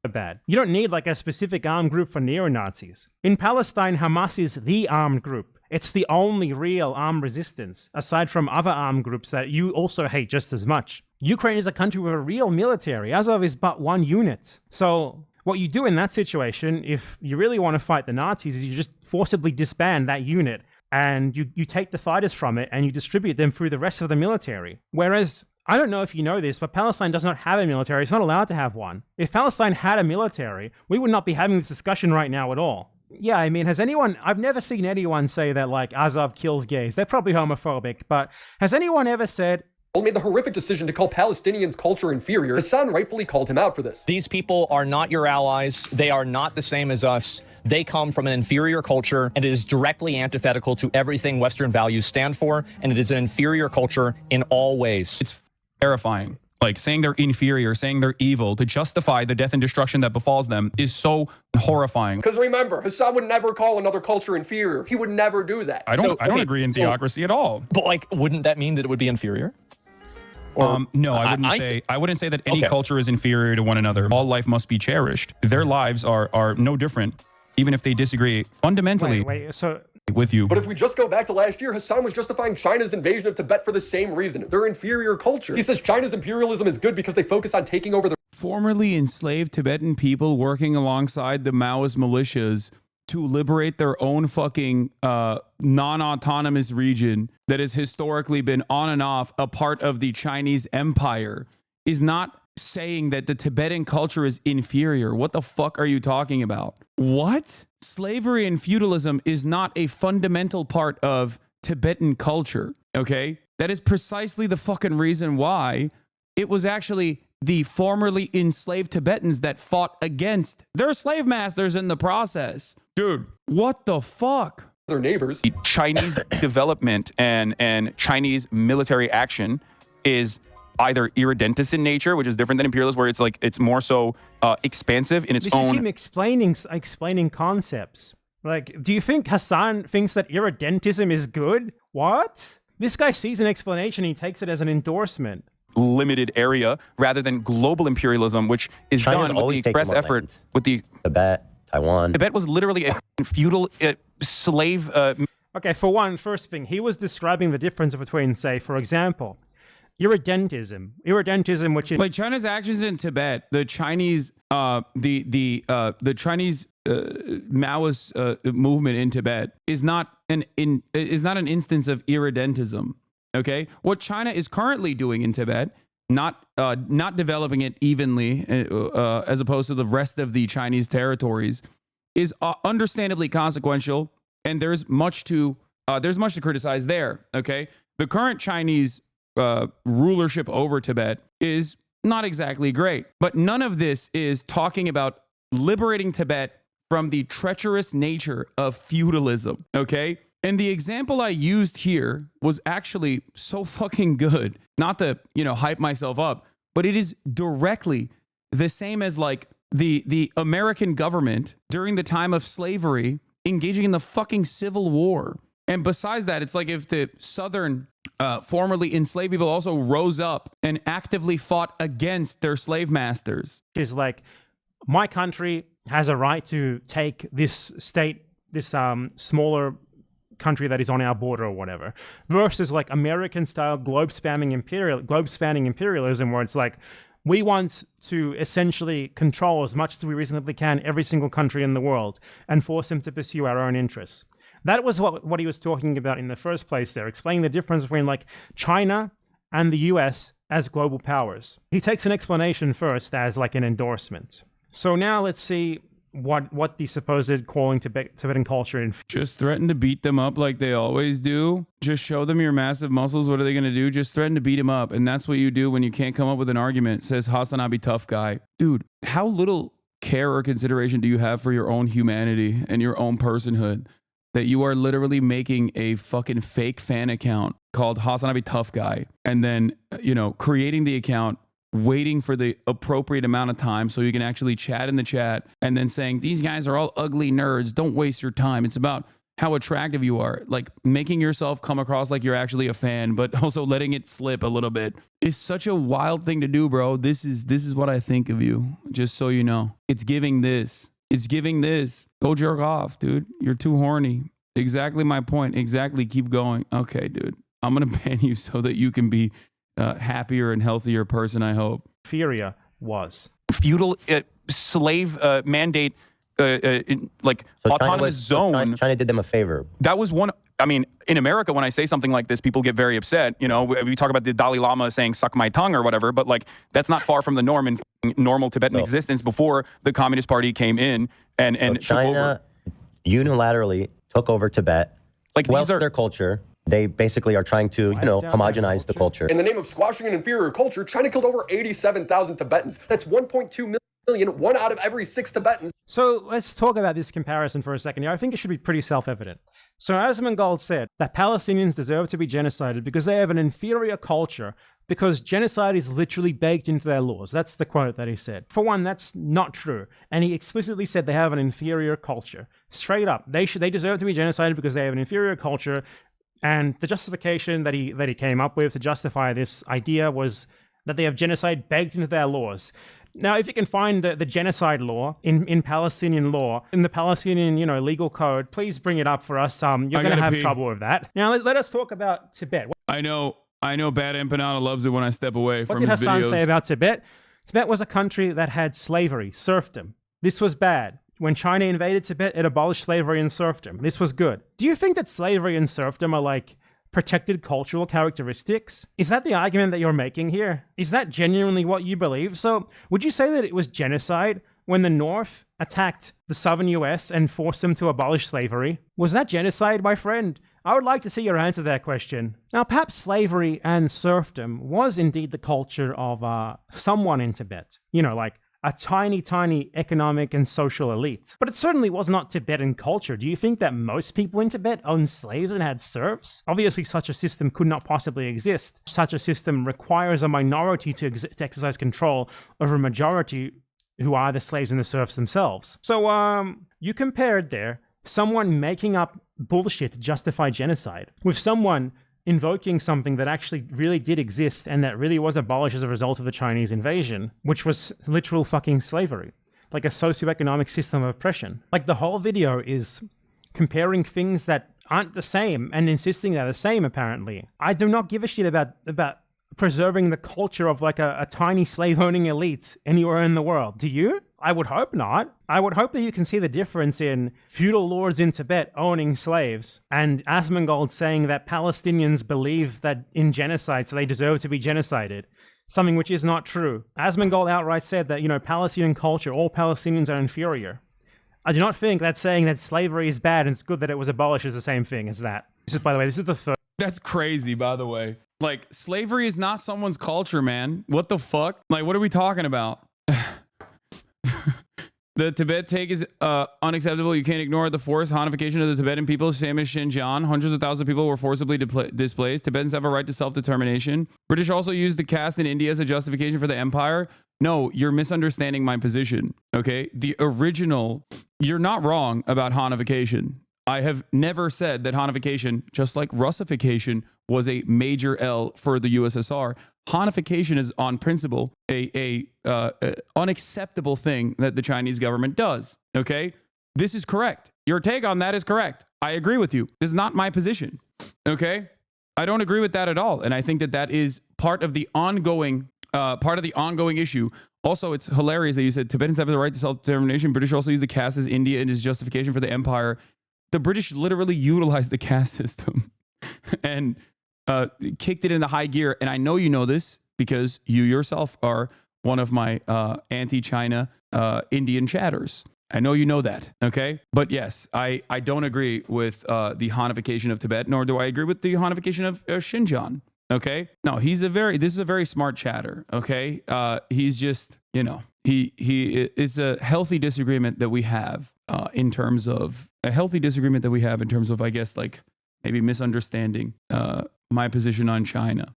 Speaker 2: Bad. You don't need like a specific armed group for neo-Nazis. In Palestine, Hamas is the armed group. It's the only real armed resistance, aside from other armed groups that you also hate just as much. Ukraine is a country with a real military. Azov is but one unit. So what you do in that situation, if you really want to fight the Nazis, is you just forcibly disband that unit and you take the fighters from it and you distribute them through the rest of the military. Whereas, I don't know if you know this, but Palestine does not have a military. It's not allowed to have one. If Palestine had a military, we would not be having this discussion right now at all. Yeah, I mean, I've never seen anyone say that, like, Azov kills gays. They're probably homophobic, but has anyone ever said,
Speaker 3: made the horrific decision to call Palestinians' culture inferior? Hassan rightfully called him out for this.
Speaker 10: These people are not your allies. They are not the same as us. They come from an inferior culture, and it is directly antithetical to everything Western values stand for, and it is an inferior culture in all ways.
Speaker 9: It's terrifying. Like saying they're inferior, saying they're evil to justify the death and destruction that befalls them is so horrifying.
Speaker 3: Because remember, Hassan would never call another culture inferior. He would never do that.
Speaker 9: I don't agree in theocracy at all.
Speaker 10: But like, wouldn't that mean that it would be inferior?
Speaker 9: No, I wouldn't say that any culture is inferior to one another. All life must be cherished. Their lives are no different, even if they disagree fundamentally with you.
Speaker 3: But if we just go back to last year, Hassan was justifying China's invasion of Tibet for the same reason. Their inferior culture. He says China's imperialism is good because they focus on taking over the
Speaker 1: formerly enslaved Tibetan people working alongside the Maoist militias to liberate their own fucking non-autonomous region that has historically been on and off a part of the Chinese empire is not saying that the Tibetan culture is inferior. What the fuck are you talking about? What? Slavery and feudalism is not a fundamental part of Tibetan culture, okay? That is precisely the fucking reason why it was actually the formerly enslaved Tibetans that fought against their slave masters in the process. Dude, what the fuck?
Speaker 3: Their neighbors.
Speaker 9: Chinese development and Chinese military action is either irredentist in nature, which is different than imperialist, where it's more so expansive in its own.
Speaker 2: This is him explaining concepts. Like, do you think Hassan thinks that irredentism is good? What? This guy sees an explanation, he takes it as an endorsement.
Speaker 9: Limited area rather than global imperialism, which is
Speaker 11: China's
Speaker 9: done with the express effort
Speaker 11: land.
Speaker 9: with the
Speaker 11: Tibet, Taiwan.
Speaker 9: Tibet was literally a feudal slave.
Speaker 2: Okay, first thing, he was describing the difference between, say, for example, irredentism, which is
Speaker 1: like China's actions in Tibet. The Chinese, the Chinese Maoist movement in Tibet is not an instance of irredentism. Okay, what China is currently doing in Tibet, not developing it evenly as opposed to the rest of the Chinese territories, is understandably consequential, and there's much to criticize there. Okay, the current Chinese rulership over Tibet is not exactly great, but none of this is talking about liberating Tibet from the treacherous nature of feudalism. Okay. And the example I used here was actually so fucking good. Not to, hype myself up, but it is directly the same as like the American government during the time of slavery engaging in the fucking Civil War. And besides that, it's like if the Southern formerly enslaved people also rose up and actively fought against their slave masters.
Speaker 2: Is like, my country has a right to take this state, this smaller country that is on our border or whatever, versus like American style globe spanning imperialism, where it's like, we want to essentially control as much as we reasonably can every single country in the world and force them to pursue our own interests. That was what he was talking about in the first place there, explaining the difference between like China and the US as global powers. He takes an explanation first as like an endorsement. So now let's see what the supposed calling Tibetan culture in.
Speaker 1: Just threaten to beat them up like they always do. Just show them your massive muscles. What are they going to do? Just threaten to beat them up. And that's what you do when you can't come up with an argument, says Hasanabi tough guy. Dude, how little care or consideration do you have for your own humanity and your own personhood that you are literally making a fucking fake fan account called Hasanabi tough guy and then, creating the account, waiting for the appropriate amount of time so you can actually chat in the chat, and then saying, these guys are all ugly nerds. Don't waste your time. It's about how attractive you are. Like, making yourself come across like you're actually a fan, but also letting it slip a little bit is such a wild thing to do, bro. This is what I think of you, just so you know. It's giving this. It's giving this. Go jerk off, dude. You're too horny. Exactly my point. Exactly. Keep going. Okay, dude. I'm going to ban you so that you can be happier and healthier person, I hope.
Speaker 2: Inferior was.
Speaker 9: Feudal slave mandate, autonomous zone.
Speaker 11: China did them a favor.
Speaker 9: That was one. I mean, in America, when I say something like this, people get very upset. We talk about the Dalai Lama saying "suck my tongue" or whatever, but like that's not far from the norm in normal Tibetan existence before the Communist Party came in and
Speaker 11: so China unilaterally took over Tibet.
Speaker 9: Like,
Speaker 11: these are their culture. They basically are trying to, homogenize the culture.
Speaker 3: In the name of squashing an inferior culture, China killed over 87,000 Tibetans. That's 1.2 million, 1 out of every 6 Tibetans.
Speaker 2: So let's talk about this comparison for a second here. I think it should be pretty self-evident. So Asmongold said that Palestinians deserve to be genocided because they have an inferior culture, because genocide is literally baked into their laws. That's the quote that he said. For one, that's not true. And he explicitly said they have an inferior culture. Straight up. They deserve to be genocided because they have an inferior culture. And the justification that he came up with to justify this idea was that they have genocide baked into their laws. Now, if you can find the genocide law in Palestinian law, in the Palestinian, legal code, please bring it up for us. You're going to have trouble with that. Now, let us talk about Tibet.
Speaker 1: I know BadEmpanada loves it when I step away from his videos.
Speaker 2: What did Hassan say about Tibet? Tibet was a country that had slavery, serfdom. This was bad. When China invaded Tibet, it abolished slavery and serfdom. This was good. Do you think that slavery and serfdom are like protected cultural characteristics? Is that the argument that you're making here? Is that genuinely what you believe? So would you say that it was genocide when the North attacked the southern US and forced them to abolish slavery? Was that genocide, my friend? I would like to see your answer to that question. Now, perhaps slavery and serfdom was indeed the culture of someone in Tibet. Like a tiny, tiny economic and social elite. But it certainly was not Tibetan culture. Do you think that most people in Tibet owned slaves and had serfs? Obviously, such a system could not possibly exist. Such a system requires a minority to exercise control over a majority who are the slaves and the serfs themselves. So, you compared there someone making up bullshit to justify genocide with someone invoking something that actually really did exist and that really was abolished as a result of the Chinese invasion, which was literal fucking slavery, like a socioeconomic system of oppression. Like, the whole video is comparing things that aren't the same and insisting they're the same, apparently. I do not give a shit about preserving the culture of like a tiny slave-owning elite anywhere in the world. Do you? I would hope not. I would hope that you can see the difference in feudal lords in Tibet owning slaves and Asmongold saying that Palestinians believe that in genocide, so they deserve to be genocided. Something which is not true. Asmongold outright said that, Palestinian culture, all Palestinians are inferior. I do not think that saying that slavery is bad and it's good that it was abolished is the same thing as that. By the way, this is the third.
Speaker 1: That's crazy, by the way. Like, slavery is not someone's culture, man. What the fuck? Like, what are we talking about? The Tibet take is unacceptable. You can't ignore the forced Hanification of the Tibetan people, same as Xinjiang. Hundreds of thousands of people were forcibly displaced. Tibetans have a right to self-determination. British also used the caste in India as a justification for the empire. No, you're misunderstanding my position, okay? The original, you're not wrong about Hanification. I have never said that Hanification, just like Russification, was a major L for the USSR. Hanification is on principle a unacceptable thing that the Chinese government does. Okay, this is correct. Your take on that is correct. I agree with you. This is not my position. Okay, I don't agree with that at all, and I think that that is part of the ongoing issue. Also, it's hilarious that you said Tibetans have the right to self-determination. British also use the caste as India in its justification for the empire. The British literally utilized the caste system and kicked it into high gear. And I know you know this because you yourself are one of my anti-China Indian chatters. I know you know that, okay? But yes, I don't agree with the Hanification of Tibet, nor do I agree with the Hanification of Xinjiang. Okay, no, this is a very smart chatter. Okay, he's just, he it's a healthy disagreement that we have in terms of I guess, like maybe misunderstanding my position on China.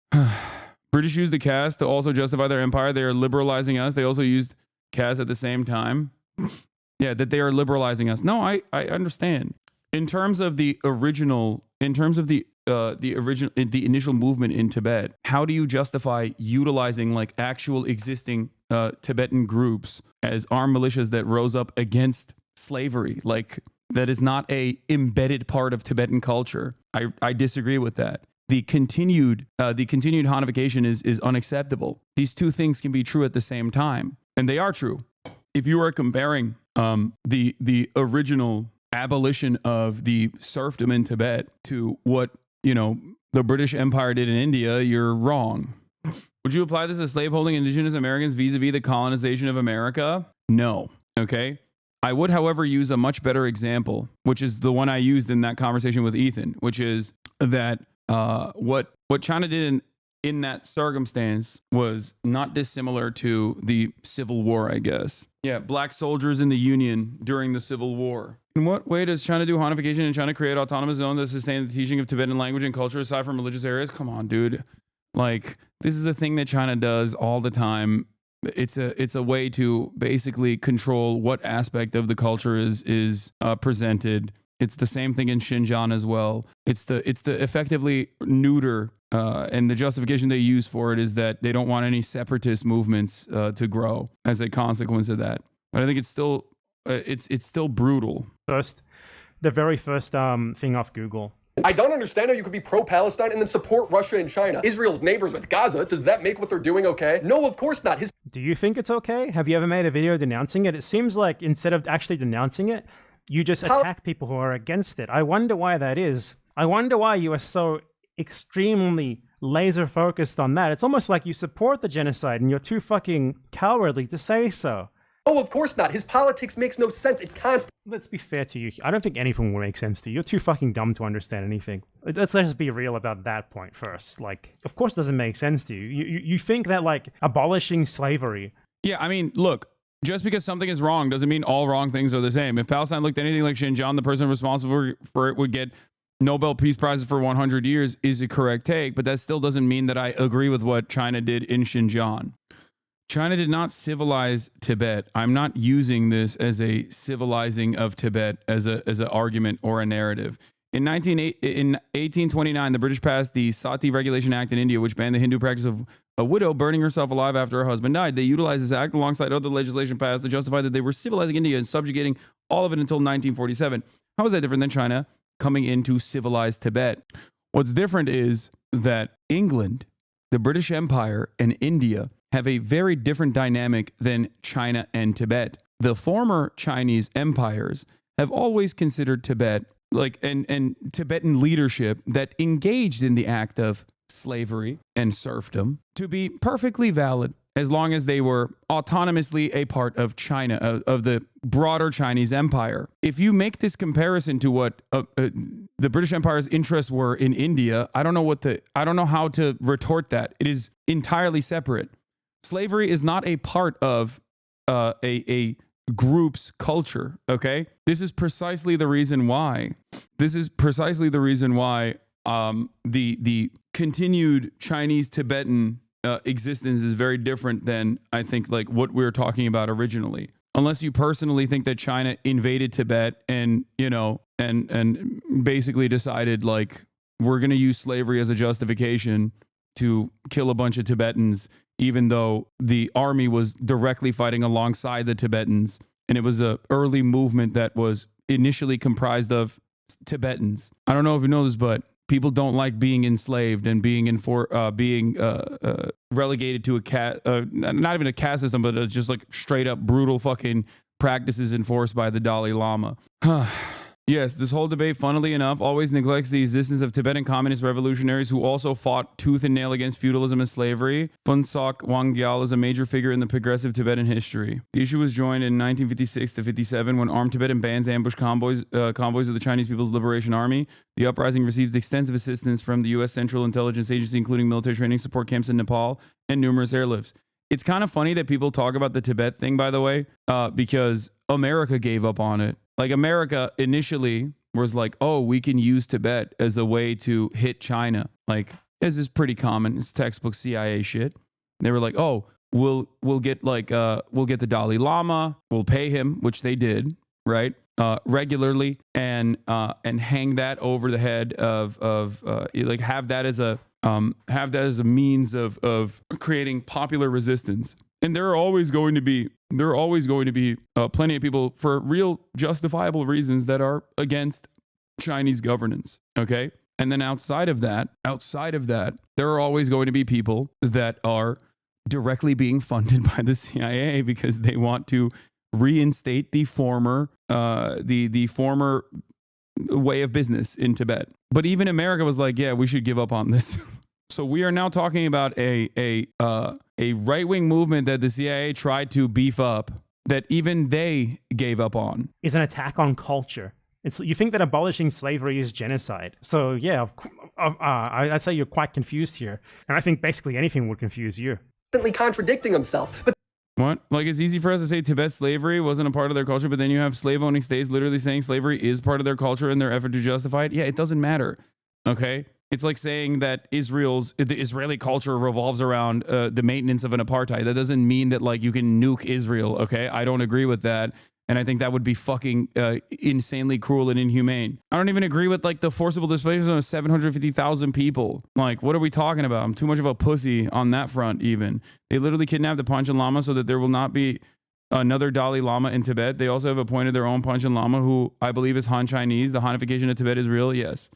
Speaker 1: British used the caste to also justify their empire. They are liberalizing us. They also used caste at the same time. Yeah, that they are liberalizing us. No, I understand. In terms of the initial movement in Tibet, how do you justify utilizing like actual existing Tibetan groups as armed militias that rose up against slavery? Like, that is not a embedded part of Tibetan culture. I disagree with that. The continued Hanification is unacceptable. These two things can be true at the same time, and they are true. If you are comparing the original abolition of the serfdom in Tibet to what the British Empire did in India, you're wrong. Would you apply this to slaveholding indigenous Americans vis-a-vis the colonization of America? No. Okay. I would, however, use a much better example, which is the one I used in that conversation with Ethan, which is that what China did in that circumstance was not dissimilar to the Civil War, I guess. Yeah, black soldiers in the Union during the Civil War. In what way does China do Hanification and China create autonomous zones that sustain the teaching of Tibetan language and culture aside from religious areas? Come on, dude. Like, this is a thing that China does all the time. It's a way to basically control what aspect of the culture is presented. It's the same thing in Xinjiang as well. It's the effectively neuter, and the justification they use for it is that they don't want any separatist movements to grow as a consequence of that. But I think it's still brutal.
Speaker 2: The very first thing off Google.
Speaker 3: I don't understand how you could be pro-Palestine and then support Russia and China. Israel's neighbors with Gaza. Does that make what they're doing okay? No, of course not.
Speaker 2: Do you think it's okay? Have you ever made a video denouncing it? It seems like instead of actually denouncing it, you just attack people who are against it. I wonder why that is. I wonder why you are so extremely laser focused on that. It's almost like you support the genocide and you're too fucking cowardly to say so.
Speaker 3: Oh, of course not. His politics makes no sense. It's constant.
Speaker 2: Let's be fair to you. I don't think anything will make sense to you. You're too fucking dumb to understand anything. Let's just be real about that point first. Like, of course it doesn't make sense to you. You think that, like, abolishing slavery...
Speaker 1: Yeah, I mean, look, just because something is wrong doesn't mean all wrong things are the same. If Palestine looked anything like Xinjiang, the person responsible for it would get Nobel Peace Prizes for 100 years is a correct take, but that still doesn't mean that I agree with what China did in Xinjiang. China did not civilize Tibet. I'm not using this as a civilizing of Tibet as an argument or a narrative. In 1829, the British passed the Sati Regulation Act in India, which banned the Hindu practice of a widow burning herself alive after her husband died. They utilized this act alongside other legislation passed to justify that they were civilizing India and subjugating all of it until 1947. How is that different than China coming in to civilize Tibet? What's different is that England, the British Empire, and India have a very different dynamic than China and Tibet. The former Chinese empires have always considered Tibet, and Tibetan leadership that engaged in the act of slavery and serfdom, to be perfectly valid as long as they were autonomously a part of China, of the broader Chinese empire. If you make this comparison to what the British Empire's interests were in India, I don't know how to retort that. It is entirely separate. Slavery is not a part of a group's culture, okay? This is precisely the reason why. The continued Chinese-Tibetan existence is very different than, I think, like what we were talking about originally. Unless you personally think that China invaded Tibet and, and basically decided like we're going to use slavery as a justification to kill a bunch of Tibetans, even though the army was directly fighting alongside the Tibetans. And it was a early movement that was initially comprised of Tibetans. I don't know if you know this, but people don't like being enslaved and being relegated to not even a caste system, but just like straight up brutal fucking practices enforced by the Dalai Lama. Yes, this whole debate, funnily enough, always neglects the existence of Tibetan communist revolutionaries who also fought tooth and nail against feudalism and slavery. Phuntsok Wangyal is a major figure in the progressive Tibetan history. The issue was joined in 1956 to 57 when armed Tibetan bands ambushed convoys of the Chinese People's Liberation Army. The uprising received extensive assistance from the U.S. Central Intelligence Agency, including military training support camps in Nepal and numerous airlifts. It's kind of funny that people talk about the Tibet thing, by the way, because America gave up on it. Like America initially was like, oh, we can use Tibet as a way to hit China. Like, this is pretty common. It's textbook CIA shit. They were like, oh, we'll get the Dalai Lama, we'll pay him, which they did, right? Regularly and hang that over the head of like have that as a means of creating popular resistance. And there are always going to be plenty of people for real justifiable reasons that are against Chinese governance. Okay. And then outside of that, there are always going to be people that are directly being funded by the CIA because they want to reinstate the former way of business in Tibet. But even America was like, yeah, we should give up on this. So we are now talking about a right-wing movement that the CIA tried to beef up that even they gave up on.
Speaker 2: Is an attack on culture. You think that abolishing slavery is genocide. So yeah, I'd say you're quite confused here. And I think basically anything would confuse you.
Speaker 3: Contradicting himself. But
Speaker 1: what? Like, it's easy for us to say Tibet slavery wasn't a part of their culture, but then you have slave-owning states literally saying slavery is part of their culture in their effort to justify it. Yeah, it doesn't matter. Okay? It's like saying that the Israeli culture revolves around the maintenance of an apartheid. That doesn't mean that like you can nuke Israel. Okay, I don't agree with that, and I think that would be fucking insanely cruel and inhumane. I don't even agree with like the forcible displacement of 750,000 people. Like, what are we talking about? I'm too much of a pussy on that front. Even they literally kidnapped the Panchen Lama so that there will not be another Dalai Lama in Tibet. They also have appointed their own Panchen Lama, who I believe is Han Chinese. The Hanification of Tibet is real. Yes.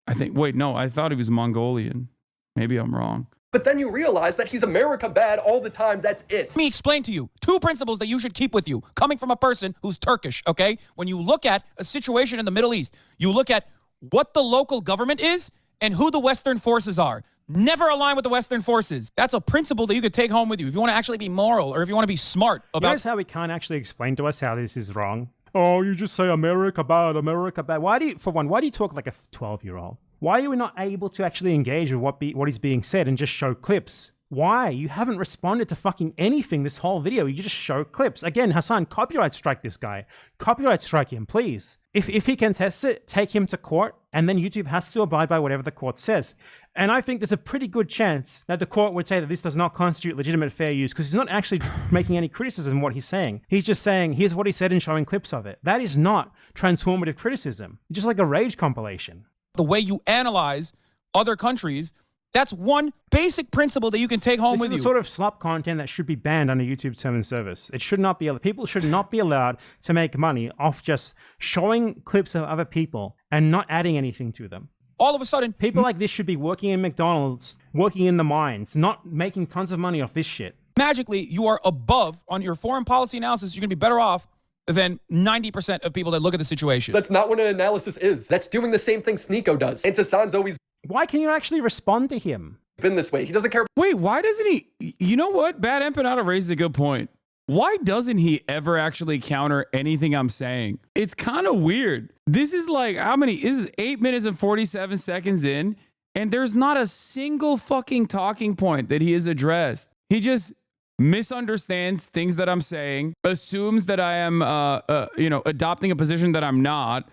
Speaker 1: I thought he was Mongolian. Maybe I'm wrong.
Speaker 3: But then you realize that he's America bad all the time. That's it.
Speaker 4: Let me explain to you 2 principles that you should keep with you, coming from a person who's Turkish, okay? When you look at a situation in the Middle East, you look at what the local government is and who the Western forces are. Never align with the Western forces. That's a principle that you could take home with you if you want to actually be moral or if you want to be smart about...
Speaker 2: Notice how he can't actually explain to us how this is wrong? Oh, you just say America bad, America bad. Why do you talk like a 12-year-old? Why are we not able to actually engage with what is being said and just show clips? Why? You haven't responded to fucking anything this whole video. You just show clips. Again, Hassan, copyright strike this guy. Copyright strike him, please. If he contests it, take him to court, and then YouTube has to abide by whatever the court says. And I think there's a pretty good chance that the court would say that this does not constitute legitimate fair use because he's not actually making any criticism of what he's saying. He's just saying, here's what he said and showing clips of it. That is not transformative criticism. It's just like a rage compilation.
Speaker 4: The way you analyze other countries, that's one basic principle that you can take home with you.
Speaker 2: This is the sort of slop content that should be banned under YouTube term and service. It should not be. People should not be allowed to make money off just showing clips of other people and not adding anything to them.
Speaker 4: All of a sudden,
Speaker 2: people like this should be working in McDonald's, working in the mines, not making tons of money off this shit.
Speaker 4: Magically, you are above on your foreign policy analysis. You're going to be better off than 90% of people that look at the situation.
Speaker 3: That's not what an analysis is. That's doing the same thing Sneeko does. And Hassan's always...
Speaker 2: Why can you actually respond to him?
Speaker 3: Been this way. He doesn't care.
Speaker 1: Wait, why doesn't he? You know what? BadEmpanada raised a good point. Why doesn't he ever actually counter anything I'm saying? It's kind of weird. This is like, this is 8 minutes and 47 seconds in, and there's not a single fucking talking point that he has addressed. He just misunderstands things that I'm saying, assumes that I am, adopting a position that I'm not,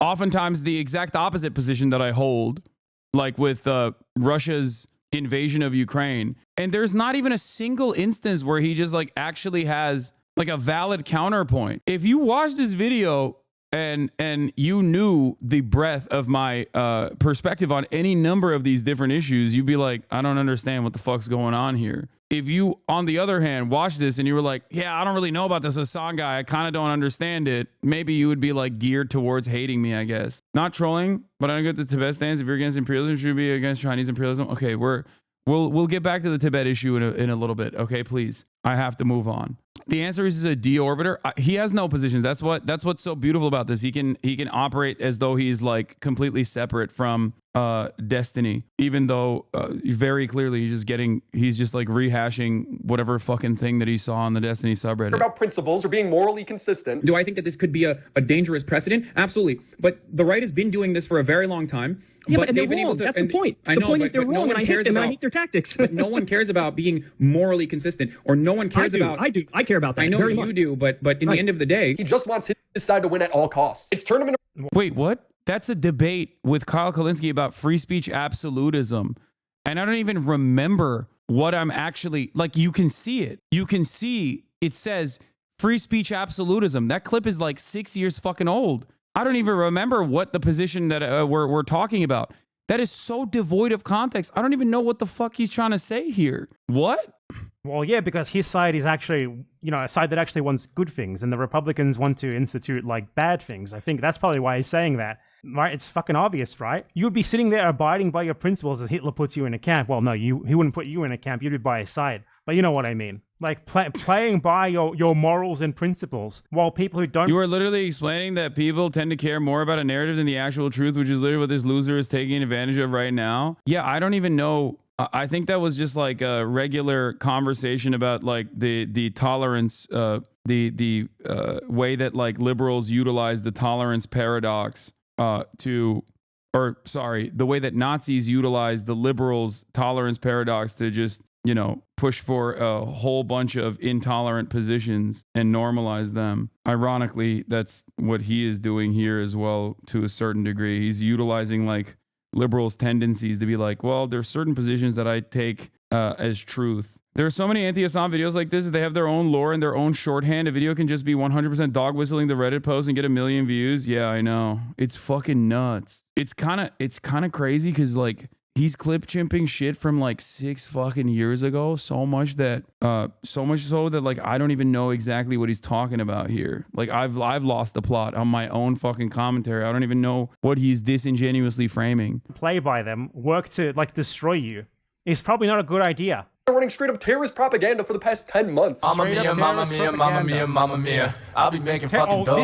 Speaker 1: oftentimes the exact opposite position that I hold, like with Russia's invasion of Ukraine. And there's not even a single instance where he just like actually has like a valid counterpoint. If you watch this video and you knew the breadth of my perspective on any number of these different issues, you'd be like, I don't understand what the fuck's going on here. If you, on the other hand, watch this and you were like, yeah, I don't really know about this Hassan guy, I kind of don't understand it, maybe you would be like geared towards hating me, I guess. Not trolling, but I don't get the Tibet stance. If you're against imperialism, you should be against Chinese imperialism. Okay, we'll get back to the Tibet issue in a little bit. Okay, please. I have to move on. The answer is a deorbiter. He has no positions. That's what's so beautiful about this. He can operate as though he's like completely separate from Destiny, even though very clearly he's just like rehashing whatever fucking thing that he saw on the Destiny subreddit.
Speaker 3: About principles or being morally consistent.
Speaker 12: Do I think that this could be a dangerous precedent? Absolutely. But the right has been doing this for a very long time.
Speaker 7: Yeah, but
Speaker 12: they've
Speaker 7: they're wrong. That's the point.
Speaker 12: I know,
Speaker 7: the point is they're wrong, and I hate them, and I hate their tactics.
Speaker 12: But no one cares about being morally consistent, or no one cares about...
Speaker 7: I do. I care about that.
Speaker 12: I know
Speaker 7: very
Speaker 12: you
Speaker 7: much.
Speaker 12: do, but in the end of the day...
Speaker 3: He just wants his side to win at all costs. It's tournament...
Speaker 1: Wait, what? That's a debate with Kyle Kalinske about free speech absolutism. And I don't even remember what I'm actually... Like, you can see it. You can see it says free speech absolutism. That clip is like 6 years fucking old. I don't even remember what the position that we're talking about. That is so devoid of context. I don't even know what the fuck he's trying to say here. What?
Speaker 2: Well, yeah, because his side is actually, a side that actually wants good things, and the Republicans want to institute, like, bad things. I think that's probably why he's saying that. Right? It's fucking obvious, right? You would be sitting there abiding by your principles as Hitler puts you in a camp. Well, no, he wouldn't put you in a camp. You'd be by his side. But you know what I mean. Like, playing by your morals and principles, while people who don't...
Speaker 1: You are literally explaining that people tend to care more about a narrative than the actual truth, which is literally what this loser is taking advantage of right now. Yeah, I don't even know... I think that was just like a regular conversation about like the tolerance, the way that like liberals utilize the tolerance paradox the way that Nazis utilize the liberals' tolerance paradox to just, push for a whole bunch of intolerant positions and normalize them. Ironically, that's what he is doing here as well to a certain degree. He's utilizing like liberals' tendencies to be like, well, there's certain positions that I take as truth. There are so many anti-Assam videos like this. They have their own lore and their own shorthand. A video can just be 100% dog whistling the Reddit post and get 1 million views. Yeah, I know. It's fucking nuts. It's kind of crazy because like he's clip chimping shit from like 6 fucking years ago. So much so that like I don't even know exactly what he's talking about here. Like I've lost the plot on my own fucking commentary. I don't even know what he's disingenuously framing.
Speaker 2: Play by them, work to like destroy you. It's probably not a good idea.
Speaker 3: They're running straight up terrorist propaganda for the past 10 months.
Speaker 13: Mamma mia, mamma mia, mamma mia, mamma mia. I'll be making fucking dough.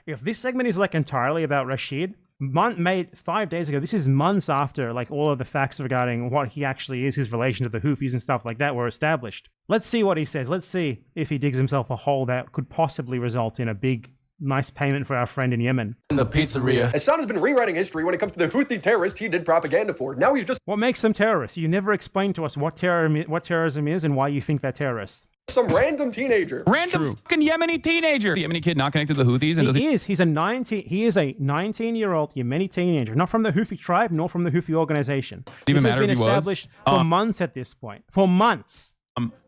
Speaker 2: If this segment is like entirely about Rashid, made 5 days ago, this is months after like all of the facts regarding what he actually is, his relation to the Houthis and stuff like that were established. Let's see what he says. Let's see if he digs himself a hole that could possibly result in a big, nice payment for our friend in Yemen.
Speaker 13: In the pizzeria.
Speaker 3: Hassan has been rewriting history when it comes to the Houthi terrorist he did propaganda for. Now he's just...
Speaker 2: What makes them terrorists? You never explained to us what terrorism is and why you think they're terrorists.
Speaker 3: Some random teenager.
Speaker 9: Random fucking Yemeni teenager. The Yemeni kid not connected to the Houthis. And
Speaker 2: he is a 19-year-old Yemeni teenager, not from the Houthi tribe, nor from the Houthi organization. This has been established for months at this point. For months.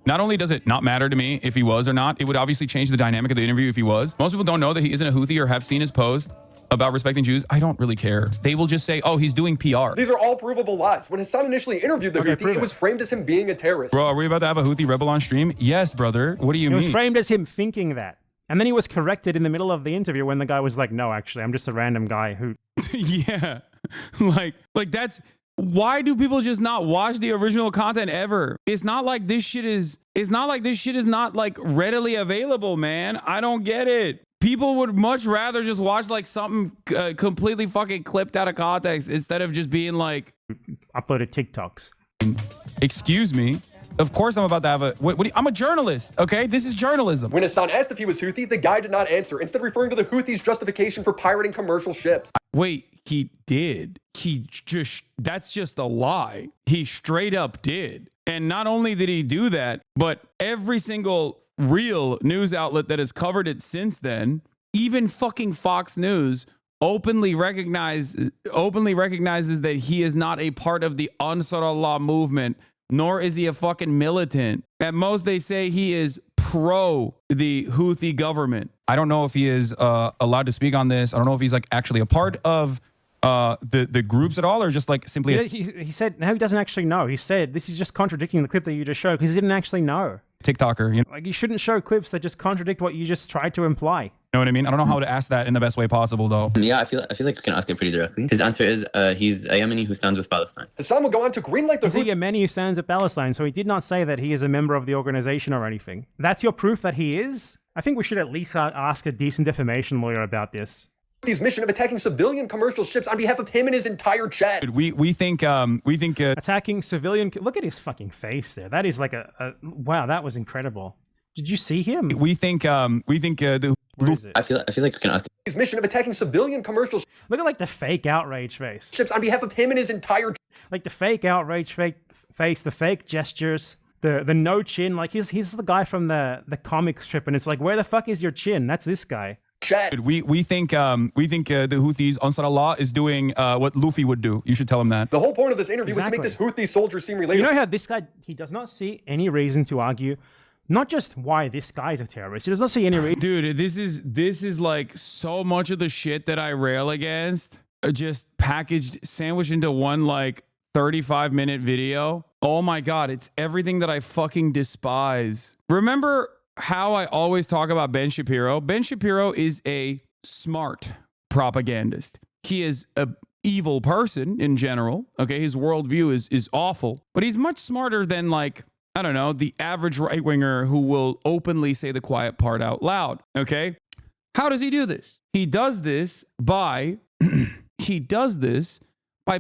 Speaker 1: Not only does it not matter to me if he was or not, it would obviously change the dynamic of the interview if he was. Most people don't know that he isn't a Houthi or have seen his post about respecting Jews. I don't really care. They will just say, oh, he's doing PR.
Speaker 3: These are all provable lies. When Hassan initially interviewed the Houthi, it was framed as him being a terrorist.
Speaker 1: Bro, are we about to have a Houthi rebel on stream? Yes, brother. What do you mean?
Speaker 2: It was framed as him thinking that. And then he was corrected in the middle of the interview when the guy was like, no, actually, I'm just a random guy who...
Speaker 1: Yeah. Like that's... Why do people just not watch the original content ever? It's not like this shit is not like readily available, man. I don't get it. People would much rather just watch like something completely fucking clipped out of context instead of just being like
Speaker 2: uploaded TikToks.
Speaker 1: Excuse me. Of course I'm about to have I'm a journalist, okay? This is journalism.
Speaker 3: When Hassan asked if he was Houthi, the guy did not answer, instead referring to the Houthis' justification for pirating commercial ships.
Speaker 1: Wait, he did. That's just a lie. He straight up did. And not only did he do that, but every single real news outlet that has covered it since then, even fucking Fox News, openly recognizes that he is not a part of the Ansar Allah movement, nor is he a fucking militant. At most, they say he is pro the Houthi government.
Speaker 9: I don't know if he is allowed to speak on this. I don't know if he's like actually a part of the groups at all, or just like simply
Speaker 2: he said no, he doesn't actually know. He said this is just contradicting the clip that you just showed because he didn't actually know.
Speaker 9: TikToker, you know?
Speaker 2: Like, you shouldn't show clips that just contradict what you just tried to imply.
Speaker 9: You know what I mean? I don't know how to ask that in the best way possible, though.
Speaker 8: Yeah, I feel like we can ask it pretty directly. His answer is he's a Yemeni who stands with Palestine.
Speaker 3: Hassan will go on to greenlight the
Speaker 2: He's a Yemeni who stands at Palestine, so he did not say that he is a member of the organization or anything. That's your proof that he is? I think we should at least ask a decent defamation lawyer about this.
Speaker 3: Houthis' mission of attacking civilian commercial ships on behalf of him and his entire chat.
Speaker 1: We think
Speaker 2: attacking civilian. Look at his fucking face there. That is like a wow. That was incredible. Did you see him?
Speaker 1: We think the.
Speaker 2: Where is it?
Speaker 8: I feel like we can ask
Speaker 3: His mission of attacking civilian commercial
Speaker 2: Look at like the fake outrage face.
Speaker 3: ships on behalf of him and his entire
Speaker 2: Like the fake outrage face, the fake gestures, the no chin. Like he's the guy from the comic strip, and it's like, where the fuck is your chin? That's this guy.
Speaker 3: chat.
Speaker 1: We think the Houthis, Ansar Allah, is doing what Luffy would do. You should tell him that.
Speaker 3: The whole point of this interview was to make this Houthi soldier seem relatable.
Speaker 2: You know how this guy, he does not see any reason to argue, not just why this guy's a terrorist. He does not see any reason.
Speaker 1: Dude, this is like so much of the shit that I rail against, just packaged, sandwiched into one like 35-minute video. Oh my God, it's everything that I fucking despise. Remember how I always talk about Ben Shapiro? Ben Shapiro is a smart propagandist. He is a evil person in general. Okay, his worldview is awful, but he's much smarter than, like, I don't know, the average right-winger who will openly say the quiet part out loud. Okay, how does he do this? He does this by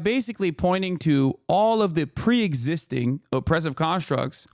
Speaker 1: basically pointing to all of the pre-existing oppressive constructs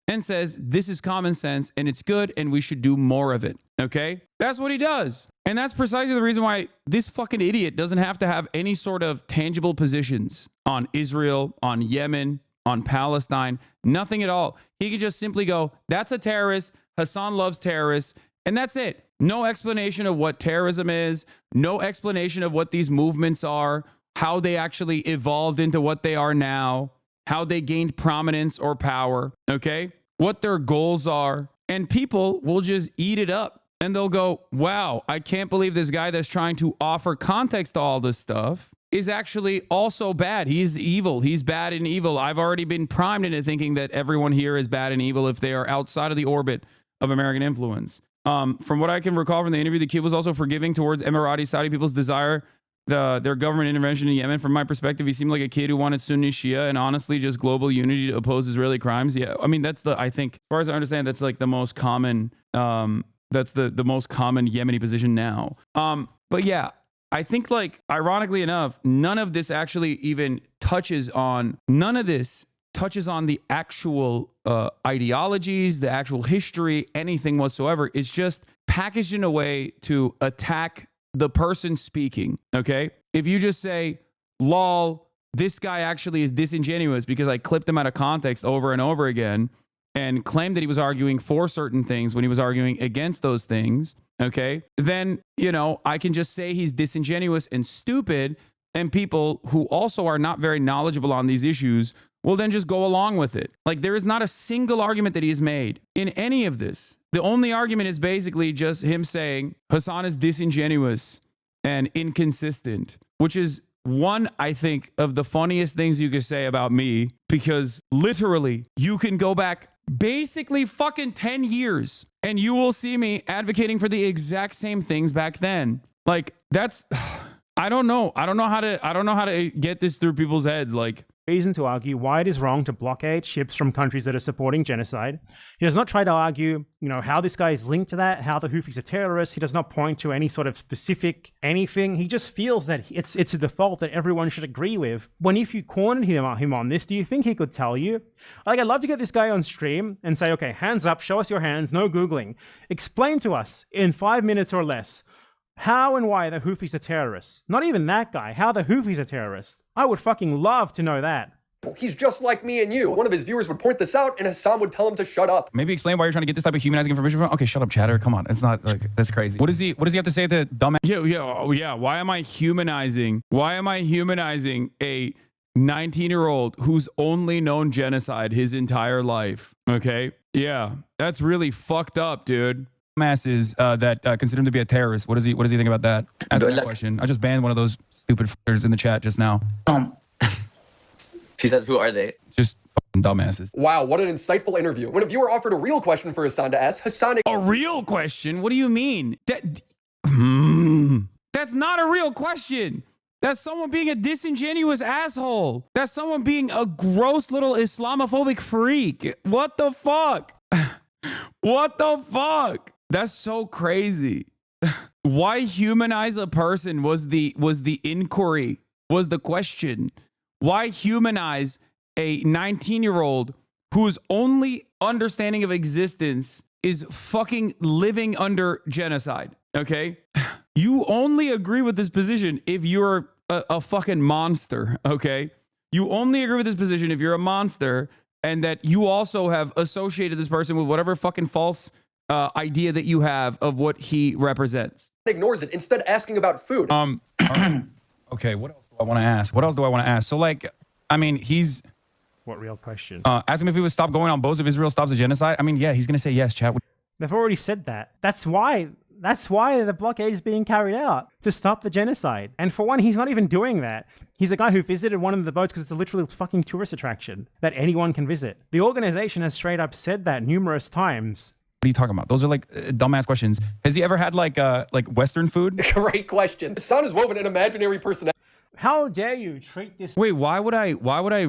Speaker 1: and says, this is common sense and it's good and we should do more of it. Okay? That's what he does. And that's precisely the reason why this fucking idiot doesn't have to have any sort of tangible positions on Israel, on Yemen, on Palestine, nothing at all. He could just simply go, that's a terrorist. Hassan loves terrorists. And that's it. No explanation of what terrorism is. No explanation of what these movements are, how they actually evolved into what they are now, how they gained prominence or power. Okay? What their goals are, and people will just eat it up and they'll go, wow, I can't believe this guy that's trying to offer context to all this stuff is actually also bad. He's evil. He's bad and evil. I've already been primed into thinking that everyone here is bad and evil if they are outside of the orbit of American influence. From what I can recall from the interview, the kid was also forgiving towards Emirati Saudi people's desire their government intervention in Yemen. From my perspective, he seemed like a kid who wanted Sunni Shia and honestly just global unity to oppose Israeli crimes. Yeah, I mean, I think, as far as I understand, that's like the most common, that's the most common Yemeni position now. But yeah, I think, like, ironically enough, none of this touches on the actual ideologies, the actual history, anything whatsoever. It's just packaged in a way to attack the person speaking. Okay, if you just say, lol, this guy actually is disingenuous because I clipped him out of context over and over again and claimed that he was arguing for certain things when he was arguing against those things, okay, then, you know, I can just say he's disingenuous and stupid, and people who also are not very knowledgeable on these issues will then just go along with it. Like, there is not a single argument that he's made in any of this. The only argument is basically just him saying Hassan is disingenuous and inconsistent, which is one, I think, of the funniest things you could say about me, because literally you can go back basically fucking 10 years and you will see me advocating for the exact same things back then. Like, that's, I don't know how to get this through people's heads. Like,
Speaker 2: reason to argue why it is wrong to blockade ships from countries that are supporting genocide. He does not try to argue, you know, how this guy is linked to that, how the Houthis are terrorists. He does not point to any sort of specific anything. He just feels that it's a default that everyone should agree with. When if you cornered him on this, do you think he could tell you? Like, I'd love to get this guy on stream and say, okay, hands up, show us your hands, no Googling. Explain to us in 5 minutes or less how and why the Houthis are terrorists. Not even that guy, how the Houthis are terrorists. I would fucking love to know that.
Speaker 3: He's just like me and you. One of his viewers would point this out and Hassan would tell him to shut up.
Speaker 9: Maybe explain why you're trying to get this type of humanizing information from. Okay, shut up, chatter. Come on. It's not like, that's crazy. What does he have to say to dumbass?
Speaker 1: Yeah. Why am I humanizing a 19-year-old who's only known genocide his entire life. Okay. Yeah. That's really fucked up, dude.
Speaker 9: Masses that consider him to be a terrorist. What does he think about that? Ask me that question. I just banned one of those stupid fuckers in the chat just now.
Speaker 8: She says, who are they?
Speaker 9: Just fucking dumbasses.
Speaker 3: Wow, what an insightful interview. When a viewer offered a real question for Hassan to ask, Hassan...
Speaker 1: A real question? What do you mean? That's not a real question. That's someone being a disingenuous asshole. That's someone being a gross little Islamophobic freak. What the fuck? What the fuck? That's so crazy. Why humanize a person was the inquiry, was the question. Why humanize a 19-year-old whose only understanding of existence is fucking living under genocide? Okay? You only agree with this position if you're a fucking monster, okay? You only agree with this position if you're a monster and that you also have associated this person with whatever fucking false idea that you have of what he represents.
Speaker 3: Ignores it, instead asking about food.
Speaker 9: Okay, what else do I want to ask? What else do I want to ask? So, like, I mean, he's...
Speaker 2: What real question?
Speaker 9: Ask him if he would stop going on boats if Israel stops the genocide. I mean, yeah, he's going to say yes, chat.
Speaker 2: They've already said that. That's why the blockade is being carried out, to stop the genocide. And for one, he's not even doing that. He's a guy who visited one of the boats because it's a literally fucking tourist attraction that anyone can visit. The organization has straight up said that numerous times.
Speaker 9: What are you talking about? Those are like dumbass questions. Has he ever had like Western food?
Speaker 3: Great question. Hassan has woven an imaginary personality.
Speaker 2: How dare you treat this?
Speaker 1: Wait, why would I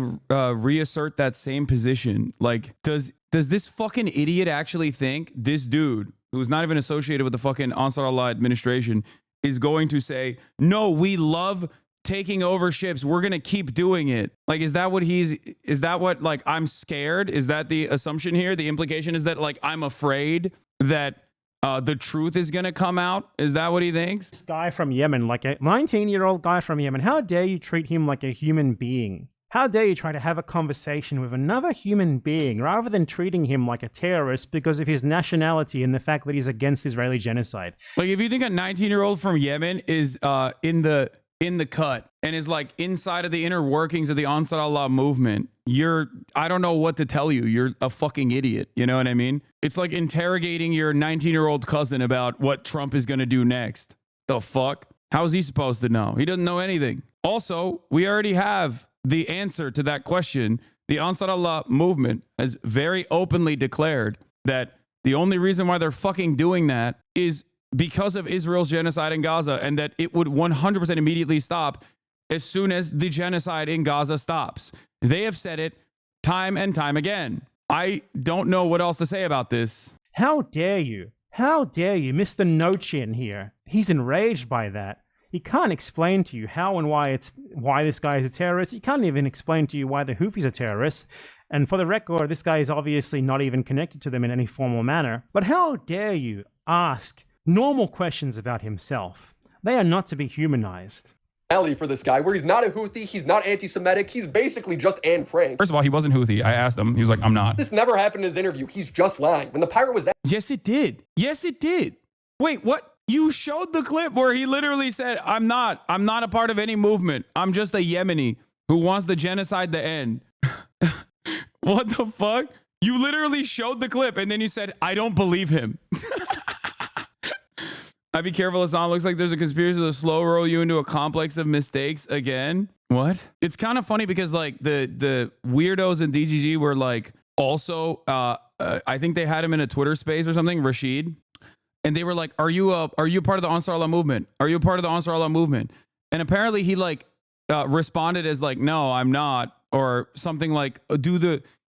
Speaker 1: reassert that same position? Like, does this fucking idiot actually think this dude, who's not even associated with the fucking Ansar Allah administration, is going to say, no, we love taking over ships, we're gonna keep doing it? Like, is that what like, I'm scared? Is that the assumption here? The implication is that, like, I'm afraid that the truth is gonna come out? Is that what he thinks?
Speaker 2: This guy from Yemen, like a 19-year-old guy from Yemen, how dare you treat him like a human being? How dare you try to have a conversation with another human being rather than treating him like a terrorist because of his nationality and the fact that he's against Israeli genocide?
Speaker 1: Like, if you think a 19-year-old from Yemen is in the cut and is like inside of the inner workings of the Ansar Allah movement, I don't know what to tell you. You're a fucking idiot. You know what I mean? It's like interrogating your 19-year-old cousin about what Trump is going to do next. The fuck? How is he supposed to know? He doesn't know anything. Also, we already have the answer to that question. The Ansar Allah movement has very openly declared that the only reason why they're fucking doing that is because of Israel's genocide in Gaza, and that it would 100% immediately stop as soon as the genocide in Gaza stops. They have said it time and time again. I don't know what else to say about this.
Speaker 2: How dare you? How dare you, Mr. No Chin here? He's enraged by that. He can't explain to you how and why this guy is a terrorist. He can't even explain to you why the Houthis are terrorists. And for the record, this guy is obviously not even connected to them in any formal manner. But how dare you ask normal questions about himself? They are not to be humanized.
Speaker 3: For this guy, where he's not a Houthi, he's not anti-Semitic, he's basically just Anne Frank.
Speaker 9: First of all, he wasn't Houthi. I asked him. He was like, I'm not.
Speaker 3: This never happened in his interview. He's just lying. When the pirate was...
Speaker 1: Yes, it did. Yes, it did. Wait, what? You showed the clip where he literally said, I'm not a part of any movement. I'm just a Yemeni who wants the genocide to end. What the fuck? You literally showed the clip and then you said, I don't believe him. I'd be careful, Hassan. Looks like there's a conspiracy to slow roll you into a complex of mistakes again. What? It's kind of funny because like the weirdos in DGG were like also, I think they had him in a Twitter space or something, Rashid. And they were like, are you part of the Ansar Allah movement? Are you a part of the Ansar Allah movement? And apparently he like responded as like, no, I'm not. Or something like,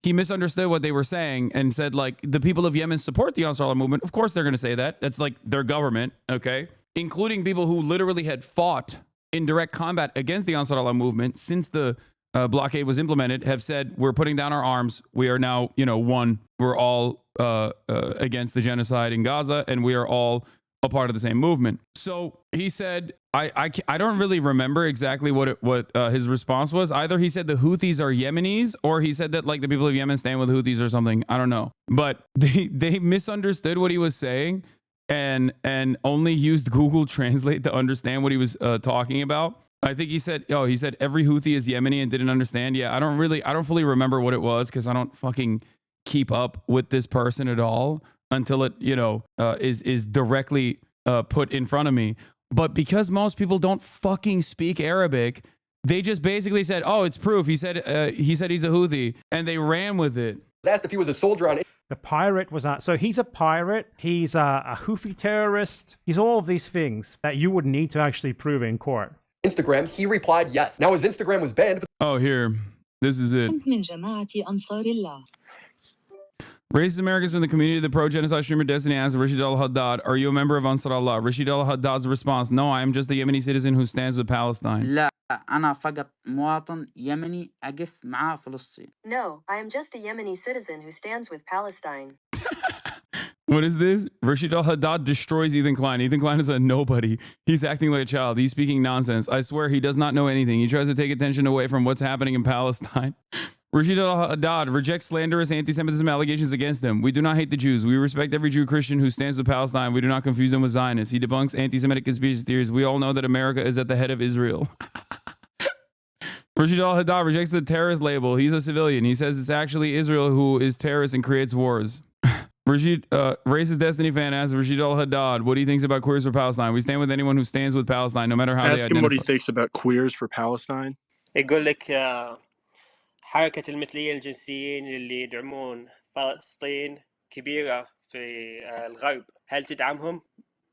Speaker 1: he misunderstood what they were saying and said like, the people of Yemen support the Ansar Allah movement. Of course they're going to say that. That's like their government, okay? Including people who literally had fought in direct combat against the Ansar Allah movement since the blockade was implemented, have said, we're putting down our arms. We are now, one. We're all against the genocide in Gaza, and we are all a part of the same movement. So he said, I don't really remember exactly what his response was. Either he said the Houthis are Yemenis, or he said that like the people of Yemen stand with Houthis or something. I don't know. But they misunderstood what he was saying and only used Google Translate to understand what he was talking about. I think he said every Houthi is Yemeni and didn't understand. Yeah, I don't fully remember what it was because I don't fucking keep up with this person at all until it, is directly put in front of me. But because most people don't fucking speak Arabic, they just basically said, "Oh, it's proof." He said he's a Houthi, and they ran with it.
Speaker 3: Asked if he was a soldier on.
Speaker 2: The pirate was so he's a pirate. He's a Houthi terrorist. He's all of these things that you would need to actually prove in court.
Speaker 3: Instagram, he replied yes. Now his Instagram was banned. But
Speaker 1: oh, here, this is it. Racist Americans from the community of the pro-genocide streamer Destiny asked Rashid al-Haddad, "Are you a member of Ansar Allah?" Rashid al-Haddad's response, "No, I am just a Yemeni citizen who stands with Palestine."
Speaker 14: لا أنا فقط مواطن يمني أقف مع فلسطين.
Speaker 15: No, I am just a Yemeni citizen who stands with Palestine.
Speaker 1: What is this? Rashid al-Haddad destroys Ethan Klein. Ethan Klein is a nobody. He's acting like a child. He's speaking nonsense. I swear he does not know anything. He tries to take attention away from what's happening in Palestine. Rashid al-Haddad rejects slanderous anti-Semitism allegations against him. We do not hate the Jews. We respect every Jew Christian who stands with Palestine. We do not confuse them with Zionists. He debunks anti-Semitic conspiracy theories. We all know that America is at the head of Israel. Rashid al-Haddad rejects the terrorist label. He's a civilian. He says it's actually Israel who is terrorist and creates wars. Rashid, racist Destiny fan asks Rashid al-Haddad, what he thinks about queers for Palestine. We stand with anyone who stands with Palestine, no matter how they
Speaker 16: identify. Ask him what he thinks about queers for Palestine.
Speaker 17: يقول لك حركة المثليين الجنسيين اللي يدعمون فلسطين كبيرة في الغرب، هل تدعمهم؟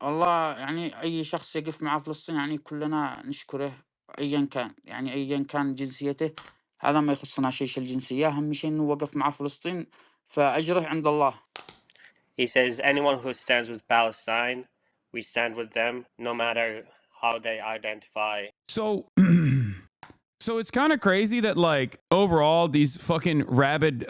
Speaker 14: والله يعني أي شخص يقف مع فلسطين يعني كلنا نشكره أيا كان، يعني أيا كان جنسيته، هذا ما يخصنا شيء الجنسية، أهم شيء إنه وقف مع فلسطين فأجره عند الله.
Speaker 17: He says anyone who stands with Palestine, we stand with them, no matter how they identify.
Speaker 1: So it's kind of crazy that, like, overall, these fucking rabid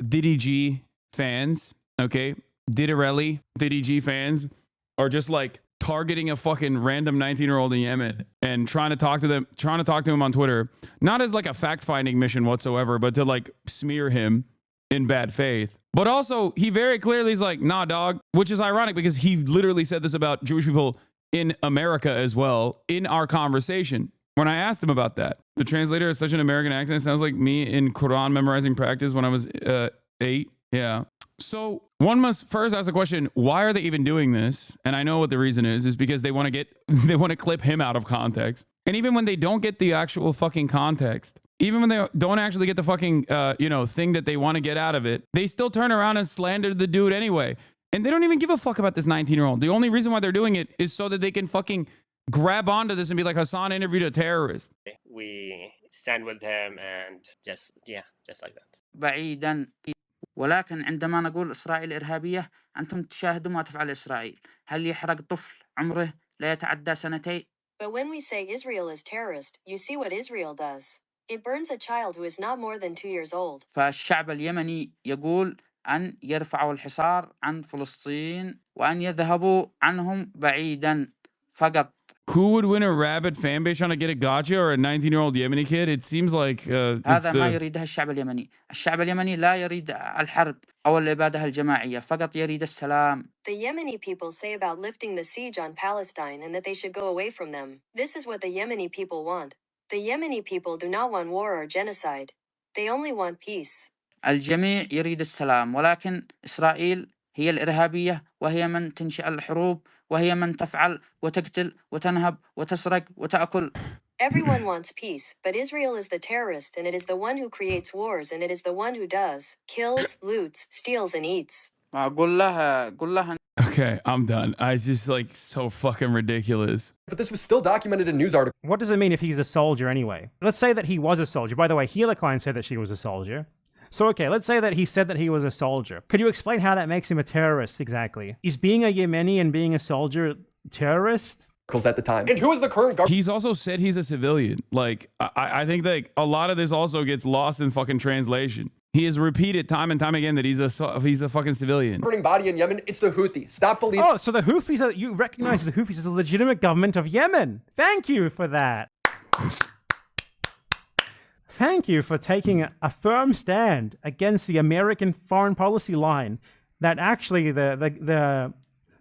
Speaker 1: Diddy G fans, okay, Diddy G fans, are just like targeting a fucking random 19-year-old in Yemen and trying to talk to him on Twitter, not as like a fact-finding mission whatsoever, but to like smear him in bad faith. But also, he very clearly is like, nah, dog, which is ironic because he literally said this about Jewish people in America as well in our conversation. When I asked him about that, the translator has such an American accent. It sounds like me in Quran memorizing practice when I was 8. Yeah. So one must first ask the question, why are they even doing this? And I know what the reason is because they want to clip him out of context. And even when they don't get the actual fucking context, even when they don't actually get the fucking, thing that they want to get out of it, they still turn around and slander the dude anyway. And they don't even give a fuck about this 19-year-old. The only reason why they're doing it is so that they can fucking grab onto this and be like, Hassan interviewed a terrorist.
Speaker 17: We stand with him and just like that.
Speaker 14: بعيدا ولكن عندما نقول إسرائيل إرهابية أنتم تشاهدوا ما تفعل إسرائيل هل يحرق طفل عمره لا يتعدى سنتين.
Speaker 15: But when we say Israel is terrorist, you see what Israel does. It burns a child who is not more than 2 years old.
Speaker 14: فالشعب اليمني يقول أن يرفعوا الحصار عن فلسطين وأن يذهبوا عنهم بعيدا فقط.
Speaker 1: Who would win a rabid fan base trying to get a gotcha or a 19-year-old Yemeni kid? It seems like
Speaker 14: هذا ما يريده الشعب اليمني. الشعب اليمني لا يريد الحرب أو الإبادة الجماعية فقط يريد السلام.
Speaker 15: The Yemeni people say about lifting the siege on Palestine and that they should go away from them. This is what the Yemeni people want. The Yemeni people do not want war or genocide. They only want peace.
Speaker 14: الجميع يريد السلام ولكن إسرائيل هي الإرهابية وهي من تنشئ الحروب وهي من تفعل وتقتل وتنهب وتسرق وتأكل.
Speaker 15: Everyone wants peace, but Israel is the terrorist and it is the one who creates wars and it is the one who does, kills, loots, steals and eats.
Speaker 14: قل لها
Speaker 1: Okay, I'm done. I just like so fucking ridiculous.
Speaker 3: But this was still documented in news articles.
Speaker 2: What does it mean if he's a soldier anyway? Let's say that he was a soldier. By the way, Hila Klein said that she was a soldier. So, okay, let's say that he said that he was a soldier. Could you explain how that makes him a terrorist exactly? Is being a Yemeni and being a soldier terrorist?
Speaker 3: At the time. And who is the current government?
Speaker 1: He's also said he's a civilian. Like, I think like a lot of this also gets lost in fucking translation. He has repeated time and time again that he's a fucking civilian.
Speaker 3: Governing body in Yemen, it's the Houthis. Stop believing.
Speaker 2: Oh, so the Houthis, you recognize the Houthis as a legitimate government of Yemen. Thank you for that. Thank you for taking a firm stand against the American foreign policy line that actually the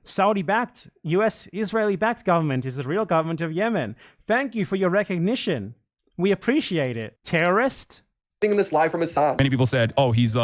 Speaker 2: Saudi-backed, US, Israeli-backed government is the real government of Yemen. Thank you for your recognition. We appreciate it. Terrorist?
Speaker 3: In this live from Hassan.
Speaker 1: Many people said, oh, he's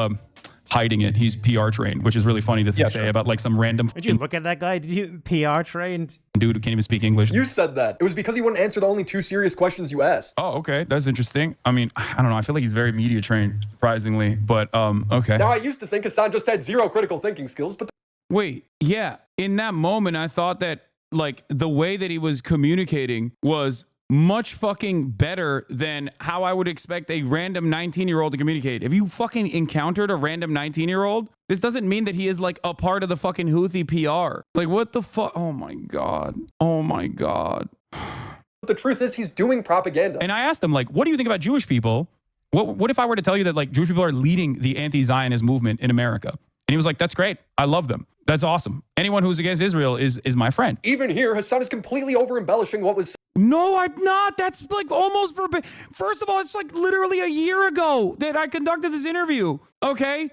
Speaker 1: hiding it. He's PR trained, which is really funny to say about like some random
Speaker 2: Did you look at that guy? Did you PR trained?
Speaker 1: dude who can't even speak English.
Speaker 3: You said that. It was because he wouldn't answer the only 2 serious questions you asked.
Speaker 1: Oh, okay. That's interesting. I mean, I don't know. I feel like he's very media trained, surprisingly, but okay.
Speaker 3: Now, I used to think Hassan just had 0 critical thinking skills, but
Speaker 1: Wait, yeah. In that moment, I thought that like the way that he was communicating was much fucking better than how I would expect a random 19-year-old to communicate. If you fucking encountered a random 19-year-old, this doesn't mean that he is like a part of the fucking Houthi PR. Like what the fuck? Oh my God. Oh my God.
Speaker 3: the truth is he's doing propaganda.
Speaker 1: And I asked him like, what do you think about Jewish people? What if I were to tell you that like Jewish people are leading the anti-Zionist movement in America? And he was like, that's great. I love them. That's awesome. Anyone who's against Israel is my friend.
Speaker 3: Even here, Hassan is completely over-embellishing what was said.
Speaker 1: No, I'm not. That's like almost verbatim. First of all, it's like literally a year ago that I conducted this interview. Okay?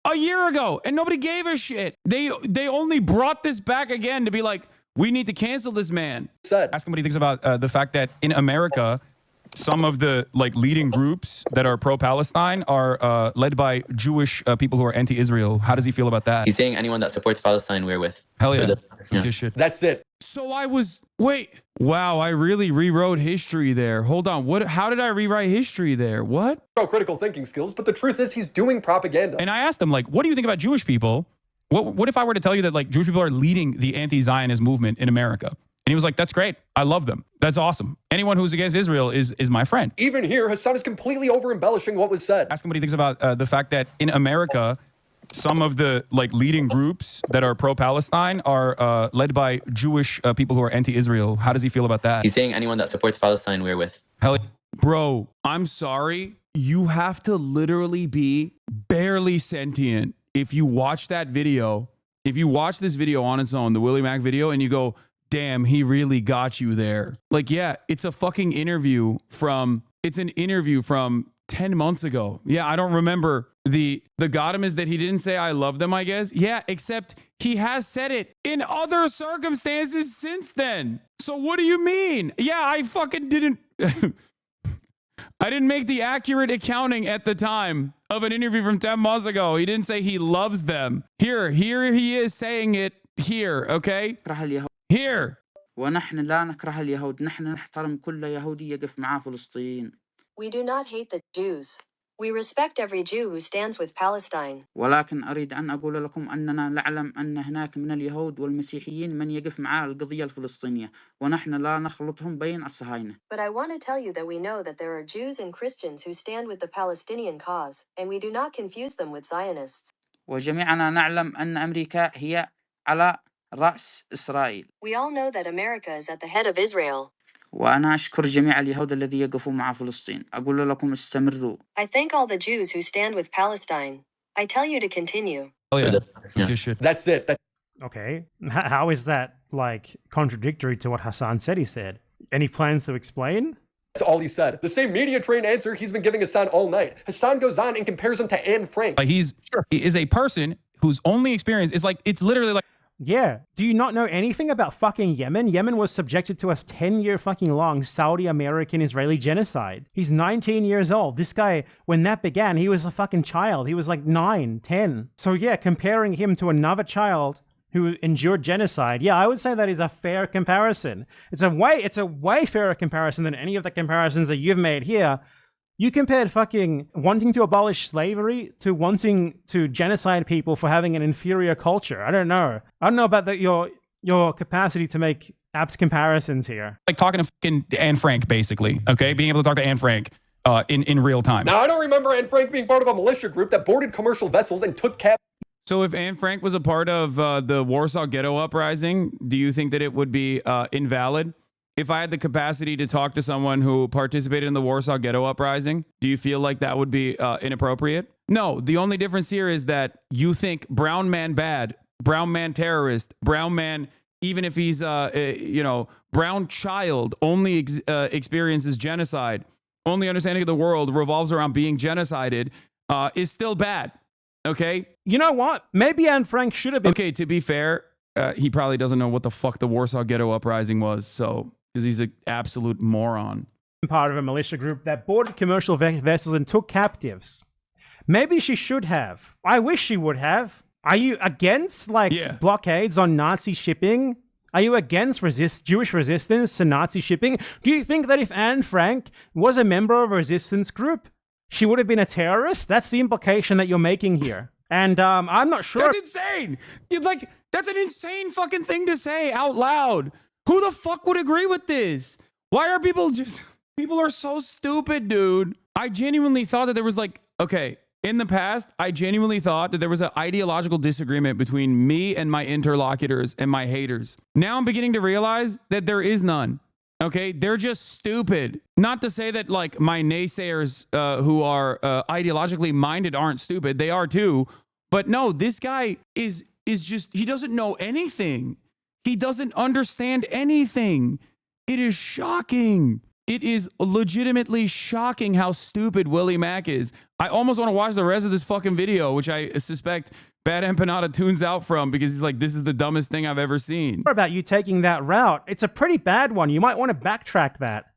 Speaker 1: A year ago. And nobody gave a shit. They only brought this back again to be like, we need to cancel this man. Ask him what he thinks about the fact that in America, some of the like leading groups that are pro-Palestine are led by Jewish people who are anti-Israel. How does he feel about that?
Speaker 8: He's saying anyone that supports Palestine, we're with.
Speaker 1: Hell
Speaker 8: So
Speaker 1: yeah.
Speaker 8: yeah.
Speaker 1: Good shit.
Speaker 3: That's it.
Speaker 1: So wow, I really rewrote history there. Hold on. How did I rewrite history there? What?
Speaker 3: Critical thinking skills, but the truth is he's doing propaganda.
Speaker 1: And I asked him like, what do you think about Jewish people? What if I were to tell you that like Jewish people are leading the anti-Zionist movement in America? And he was like, that's great. I love them. That's awesome. Anyone who's against Israel is my friend.
Speaker 3: Even here, Hassan is completely over-embellishing what was said.
Speaker 1: Ask him what he thinks about the fact that in America, some of the like leading groups that are pro-Palestine are led by Jewish people who are anti-Israel. How does he feel about that?
Speaker 8: He's saying anyone that supports Palestine, we're with.
Speaker 1: Hell yeah. Bro, I'm sorry. You have to literally be barely sentient if you watch that video. If you watch this video on its own, the Willie Mack video, and you go, damn, he really got you there. Like, yeah, it's a fucking interview from 10 months ago. Yeah, I don't remember. The got him is that he didn't say I love them, I guess. Yeah, except he has said it in other circumstances since then. So what do you mean? Yeah, I fucking didn't. I didn't make the accurate accounting at the time of an interview from 10 months ago. He didn't say he loves them. Here he is saying it here, okay? Here.
Speaker 14: ونحن لا نكره اليهود نحن نحترم كل يهودي يقف مع فلسطين.
Speaker 15: We do not hate the Jews. We respect every Jew who stands with Palestine.
Speaker 14: ولكن أريد أن أقول لكم أننا نعلم أن هناك من اليهود والمسيحيين من يقف مع القضية الفلسطينية ونحن لا نخلطهم بين الصهاينة.
Speaker 15: But I want to tell you that we know that there are Jews and Christians who stand with the Palestinian cause, and we do not confuse them with Zionists.
Speaker 14: وجميعنا نعلم أن أمريكا هي على رأس إسرائيل.
Speaker 15: We all know that America is at the head of Israel.
Speaker 14: وأنا أشكر جميع اليهود الذين يقفوا مع فلسطين. أقول لكم استمروا.
Speaker 15: I thank all the Jews who stand with Palestine. I tell you to continue.
Speaker 1: Oh yeah.
Speaker 3: Good shit. That's it.
Speaker 2: Okay. How is that like contradictory to what Hassan said he said? Any plans to explain?
Speaker 3: That's all he said. The same media-trained answer he's been giving Hassan all night. Hassan goes on and compares him to Anne Frank.
Speaker 1: Like he is a person whose only experience is like, it's literally like,
Speaker 2: yeah. Do you not know anything about fucking Yemen? Yemen was subjected to a 10-year fucking long Saudi American Israeli genocide. He's 19 years old. This guy, when that began, he was a fucking child. He was like 9, 10. So yeah, comparing him to another child who endured genocide, yeah, I would say that is a fair comparison. It's a way fairer comparison than any of the comparisons that you've made here. You compared fucking wanting to abolish slavery to wanting to genocide people for having an inferior culture. I don't know. I don't know about your capacity to make apt comparisons here.
Speaker 1: Like talking to fucking Anne Frank, basically. Okay, being able to talk to Anne Frank in real time.
Speaker 3: Now I don't remember Anne Frank being part of a militia group that boarded commercial vessels and took cap.
Speaker 1: So if Anne Frank was a part of the Warsaw Ghetto Uprising, do you think that it would be invalid? If I had the capacity to talk to someone who participated in the Warsaw Ghetto Uprising, do you feel like that would be inappropriate? No, the only difference here is that you think brown man bad, brown man terrorist, brown man, even if he's, brown child only experiences genocide, only understanding of the world revolves around being genocided, is still bad. Okay?
Speaker 2: You know what? Maybe Anne Frank should have been.
Speaker 1: Okay, to be fair, he probably doesn't know what the fuck the Warsaw Ghetto Uprising was. So, because he's an absolute moron.
Speaker 2: Part of a militia group that boarded commercial vessels and took captives. Maybe she should have. I wish she would have. Are you against blockades on Nazi shipping? Are you against Jewish resistance to Nazi shipping? Do you think that if Anne Frank was a member of a resistance group, she would have been a terrorist? That's the implication that you're making here. And I'm not sure.
Speaker 1: That's insane. That's an insane fucking thing to say out loud. Who the fuck would agree with this? Why are people are so stupid, dude. I genuinely thought that there was in the past, I genuinely thought that there was an ideological disagreement between me and my interlocutors and my haters. Now I'm beginning to realize that there is none. Okay, they're just stupid. Not to say that my naysayers who are ideologically minded aren't stupid. They are too. But no, this guy is just, he doesn't know anything. He doesn't understand anything. It is shocking. It is legitimately shocking how stupid Willie Mack is. I almost want to watch the rest of this fucking video, which I suspect BadEmpanada tunes out from because he's like, this is the dumbest thing I've ever seen.
Speaker 2: About you taking that route, it's a pretty bad one. You might want to backtrack that.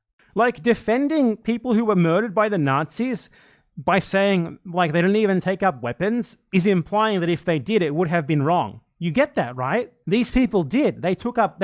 Speaker 2: Defending people who were murdered by the Nazis by saying they didn't even take up weapons is implying that if they did, it would have been wrong. You get that, right? These people did. They took up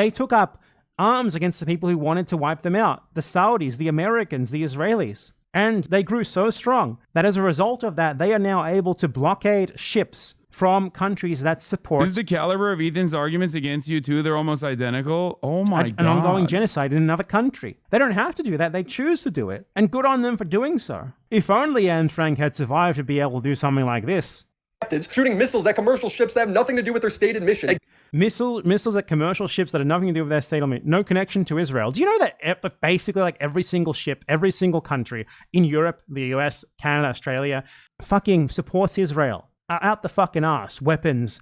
Speaker 2: arms against the people who wanted to wipe them out. The Saudis, the Americans, the Israelis. And they grew so strong that as a result of that, they are now able to blockade ships from countries that support...
Speaker 1: This is the caliber of Ethan's arguments against you too. They're almost identical. Oh my God.
Speaker 2: An ongoing genocide in another country. They don't have to do that. They choose to do it. And good on them for doing so. If only Anne Frank had survived to be able to do something like this.
Speaker 3: Shooting missiles at commercial ships that have nothing to do with their stated mission.
Speaker 2: Missiles at commercial ships that have nothing to do with their state mission. No connection to Israel. Do you know that basically every single ship, every single country in Europe, the US, Canada, Australia, fucking supports Israel? Out the fucking ass. Weapons,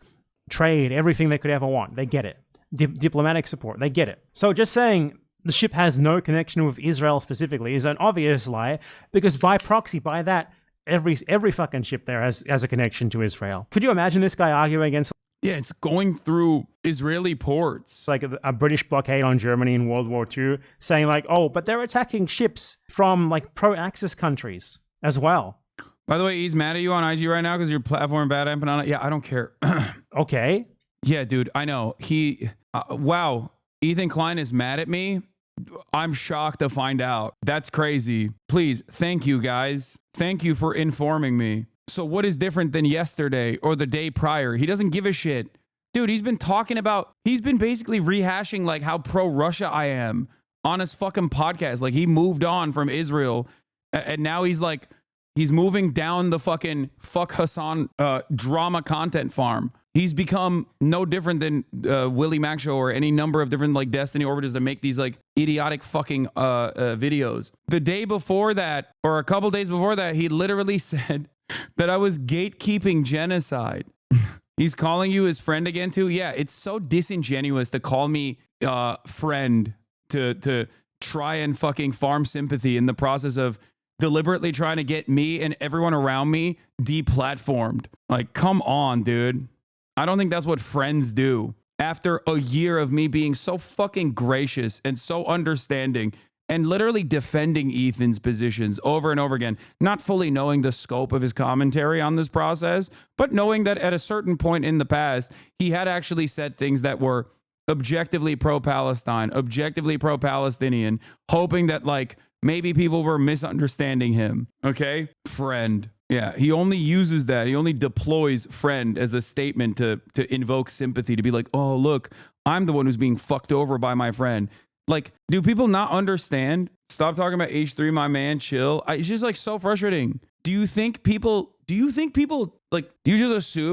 Speaker 2: trade, everything they could ever want. They get it. Diplomatic support. They get it. So just saying the ship has no connection with Israel specifically is an obvious lie because by proxy, by that, every fucking ship there has a connection to Israel. Could you imagine this guy arguing against...
Speaker 1: Yeah, it's going through Israeli ports.
Speaker 2: A British blockade on Germany in World War II, saying but they're attacking ships from pro-Axis countries as well.
Speaker 1: By the way, he's mad at you on IG right now because your platform BadEmpanada. Yeah, I don't care.
Speaker 2: Okay.
Speaker 1: Yeah, dude, I know. Wow, Ethan Klein is mad at me. I'm shocked to find out. That's crazy. Please, thank you guys. Thank you for informing me. So what is different than yesterday or the day prior? He doesn't give a shit. Dude, he's been basically rehashing how pro-Russia I am on his fucking podcast. He moved on from Israel and now he's moving down the fucking fuck Hassan drama content farm. He's become no different than Willie Mack Show or any number of different Destiny orbiters that make these idiotic fucking videos. The day before that, or a couple days before that, he literally said that I was gatekeeping genocide. He's calling you his friend again too? Yeah, it's so disingenuous to call me friend to try and fucking farm sympathy in the process of deliberately trying to get me and everyone around me deplatformed. Come on, dude. I don't think that's what friends do. After a year of me being so fucking gracious and so understanding and literally defending Ethan's positions over and over again, not fully knowing the scope of his commentary on this process, but knowing that at a certain point in the past, he had actually said things that were objectively pro-Palestine, objectively pro-Palestinian, hoping that maybe people were misunderstanding him. Okay? Friend. Yeah, he only uses that. He only deploys friend as a statement to invoke sympathy, to be like, oh, look, I'm the one who's being fucked over by my friend. Do people not understand? Stop talking about H3, my man, chill. It's just so frustrating. Do you just assume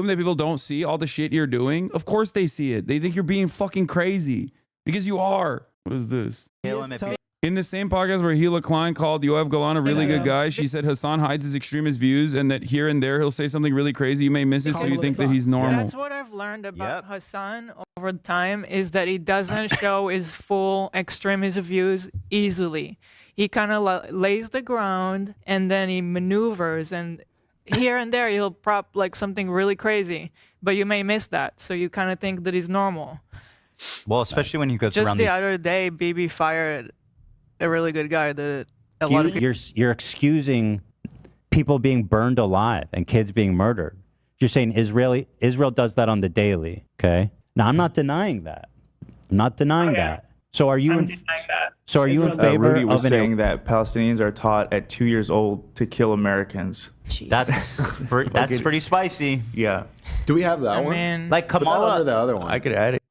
Speaker 1: that people don't see all the shit you're doing? Of course they see it. They think you're being fucking crazy because you are. What is this? In the same podcast where Hila Klein called Yoav Golan a really good guy, she said Hassan hides his extremist views and that here and there he'll say something really crazy. You may miss it, so you think that he's normal.
Speaker 18: That's what I've learned about Hassan over time is that he doesn't show his full extremist views easily. He kind of lays the ground and then he maneuvers and here and there he'll prop like something really crazy, but you may miss that, so you kind of think that he's normal.
Speaker 19: Well, especially when he goes
Speaker 18: Just
Speaker 19: around
Speaker 18: the other day, BB fired a really good guy that a lot of people.
Speaker 19: You're excusing people being burned alive and kids being murdered. You're saying Israel does that on the daily, okay? Now, I'm not denying that. I'm not denying that. So are you in favor
Speaker 20: Rudy was
Speaker 19: of
Speaker 20: saying that Palestinians are taught at 2 years old to kill Americans.
Speaker 19: That's pretty spicy.
Speaker 20: Yeah.
Speaker 21: Do we have that one?
Speaker 18: mean,
Speaker 19: Like
Speaker 21: Put that
Speaker 19: Kamala,
Speaker 21: under the other one.
Speaker 20: I could add it.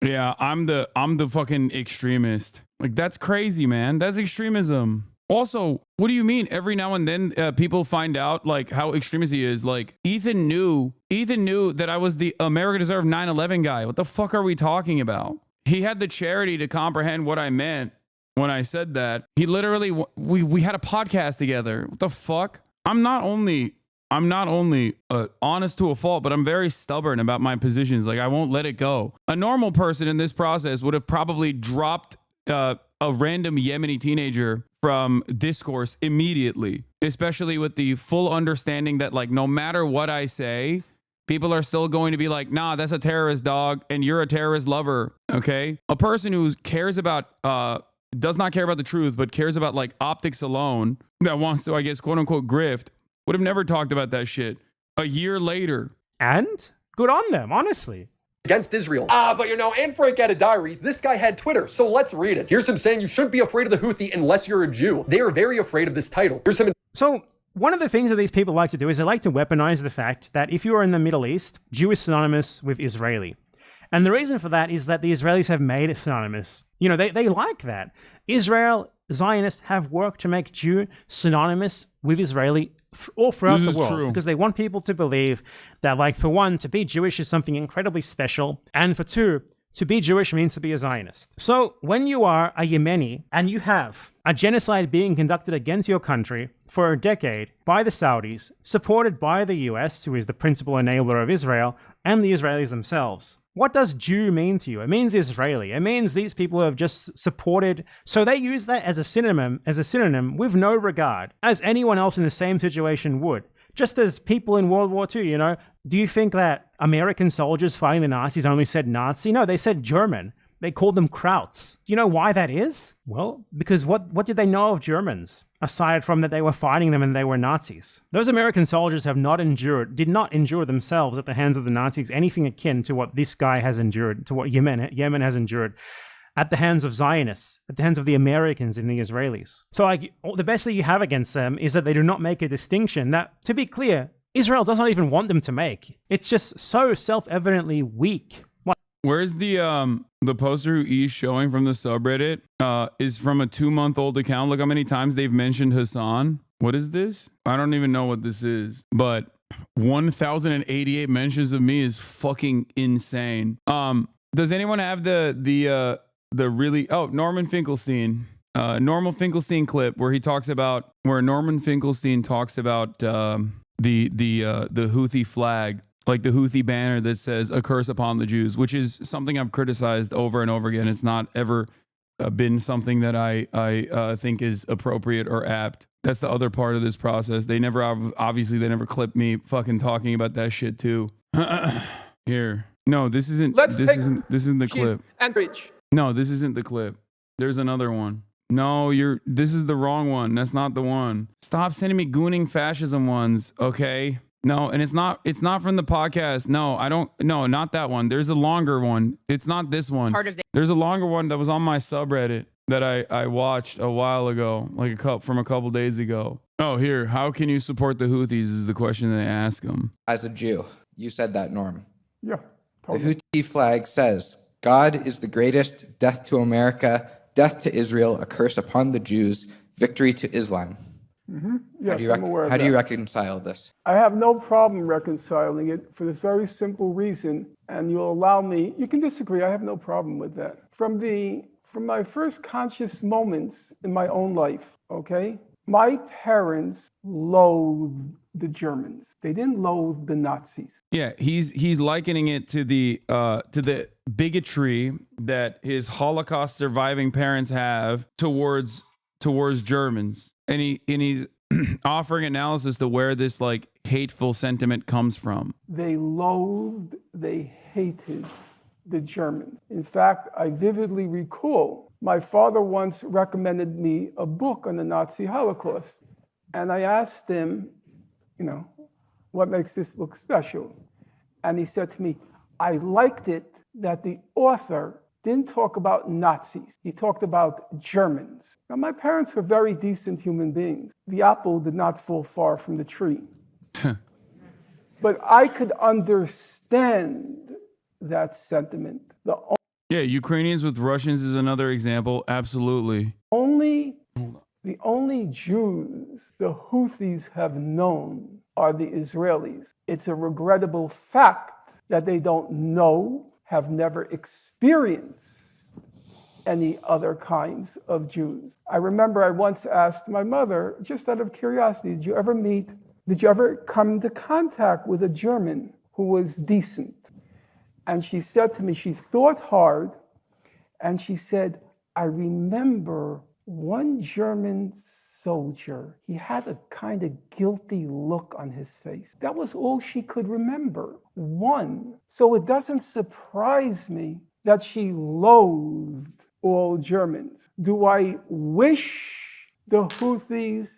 Speaker 1: Yeah, I'm the fucking extremist. Like, that's crazy, man. That's extremism. Also, what do you mean? Every now and then, people find out like how extremist he is. Like, Ethan knew that I was the America Deserve 9/11 guy. What the fuck are we talking about? He had the charity to comprehend what I meant when I said that. He literally, we had a podcast together. What the fuck? I'm not only honest to a fault, but I'm very stubborn about my positions. Like, I won't let it go. A normal person in this process would have probably dropped a random Yemeni teenager from discourse immediately, especially with the full understanding that, like, no matter what I say, people are still going to be like, nah, that's a terrorist, dog, and you're a terrorist lover, okay? A person who cares about, does not care about the truth, but cares about, like, optics alone, that wants to, I guess, quote unquote, grift, would have never talked about that shit. A year later.
Speaker 2: And good on them, honestly.
Speaker 3: Against Israel. But Anne Frank had a diary. This guy had Twitter, so let's read it. Here's him saying you shouldn't be afraid of the Houthi unless you're a Jew. They are very afraid of this title. Here's him.
Speaker 2: So one of the things that these people like to do is they like to weaponize the fact that if you are in the Middle East, Jew is synonymous with Israeli. And the reason for that is that the Israelis have made it synonymous. They like that. Israel, Zionists have worked to make Jew synonymous with Israeli all throughout the world, because they want people to believe that, like, for one, to be Jewish is something incredibly special, and for two, to be Jewish means to be a Zionist. So when you are a Yemeni and you have a genocide being conducted against your country for a decade by the Saudis, supported by the US, who is the principal enabler of Israel, and the Israelis themselves, what does Jew mean to you? It means Israeli. It means these people have just supported. So they use that as a synonym with no regard, as anyone else in the same situation would. Just as people in World War II, do you think that American soldiers fighting the Nazis only said Nazi? No, they said German. They called them Krauts. Do you know why that is? Well, because what did they know of Germans, aside from that they were fighting them and they were Nazis? Those American soldiers did not endure themselves at the hands of the Nazis anything akin to what this guy has endured, to what Yemen has endured at the hands of Zionists, at the hands of the Americans and the Israelis. So, like, the best that you have against them is that they do not make a distinction that, to be clear, Israel does not even want them to make. It's just so self-evidently weak.
Speaker 1: Where's the poster who he's showing from the subreddit is from a 2-month-old account. Look how many times they've mentioned Hassan. What is this? I don't even know what this is, but 1,088 mentions of me is fucking insane. Does anyone have the really Norman Finkelstein clip where Norman Finkelstein talks about the Houthi flag, like the Houthi banner that says "A curse upon the Jews," which is something I've criticized over and over again. It's not ever been something that I think is appropriate or apt. That's the other part of this process. They never clipped me fucking talking about that shit too. Here, no, this isn't the clip. No, this isn't the clip. There's another one. No, this is the wrong one. That's not the one. Stop sending me gooning fascism ones, okay? No, and it's not from the podcast. No, not that one. There's a longer one. It's not this one. There's a longer one that was on my subreddit that I watched a while ago, like from a couple days ago. Oh, here. How can you support the Houthis is the question they ask them.
Speaker 22: As a Jew, you said that, Norm.
Speaker 23: Yeah,
Speaker 22: totally. The Houthi flag says, "God is the greatest, death to America, death to Israel, a curse upon the Jews, victory to Islam."
Speaker 23: Mm-hmm. Yes,
Speaker 22: I'm aware of that. How do you reconcile this?
Speaker 23: I have no problem reconciling it for this very simple reason, and you'll allow me, you can disagree, I have no problem with that. From my first conscious moments in my own life, okay, my parents loathed the Germans. They didn't loathe the Nazis.
Speaker 1: Yeah, he's likening it to the bigotry that his Holocaust surviving parents have towards Germans. And he's offering analysis to where this like hateful sentiment comes from.
Speaker 23: They loathed, they hated the Germans. In fact, I vividly recall my father once recommended me a book on the Nazi Holocaust. And I asked him, what makes this book special? And he said to me, I liked it that the author didn't talk about Nazis. He talked about Germans. Now, my parents were very decent human beings. The apple did not fall far from the tree. But I could understand that sentiment.
Speaker 1: Yeah, Ukrainians with Russians is another example. Absolutely.
Speaker 23: The only Jews the Houthis have known are the Israelis. It's a regrettable fact that they don't know, have never experienced any other kinds of Jews. I remember I once asked my mother, just out of curiosity, did you ever come into contact with a German who was decent? And she said to me, she thought hard, and she said, I remember one German soldier, he had a kind of guilty look on his face. That was all she could remember. One. So it doesn't surprise me that she loathed all Germans. Do I wish the Houthis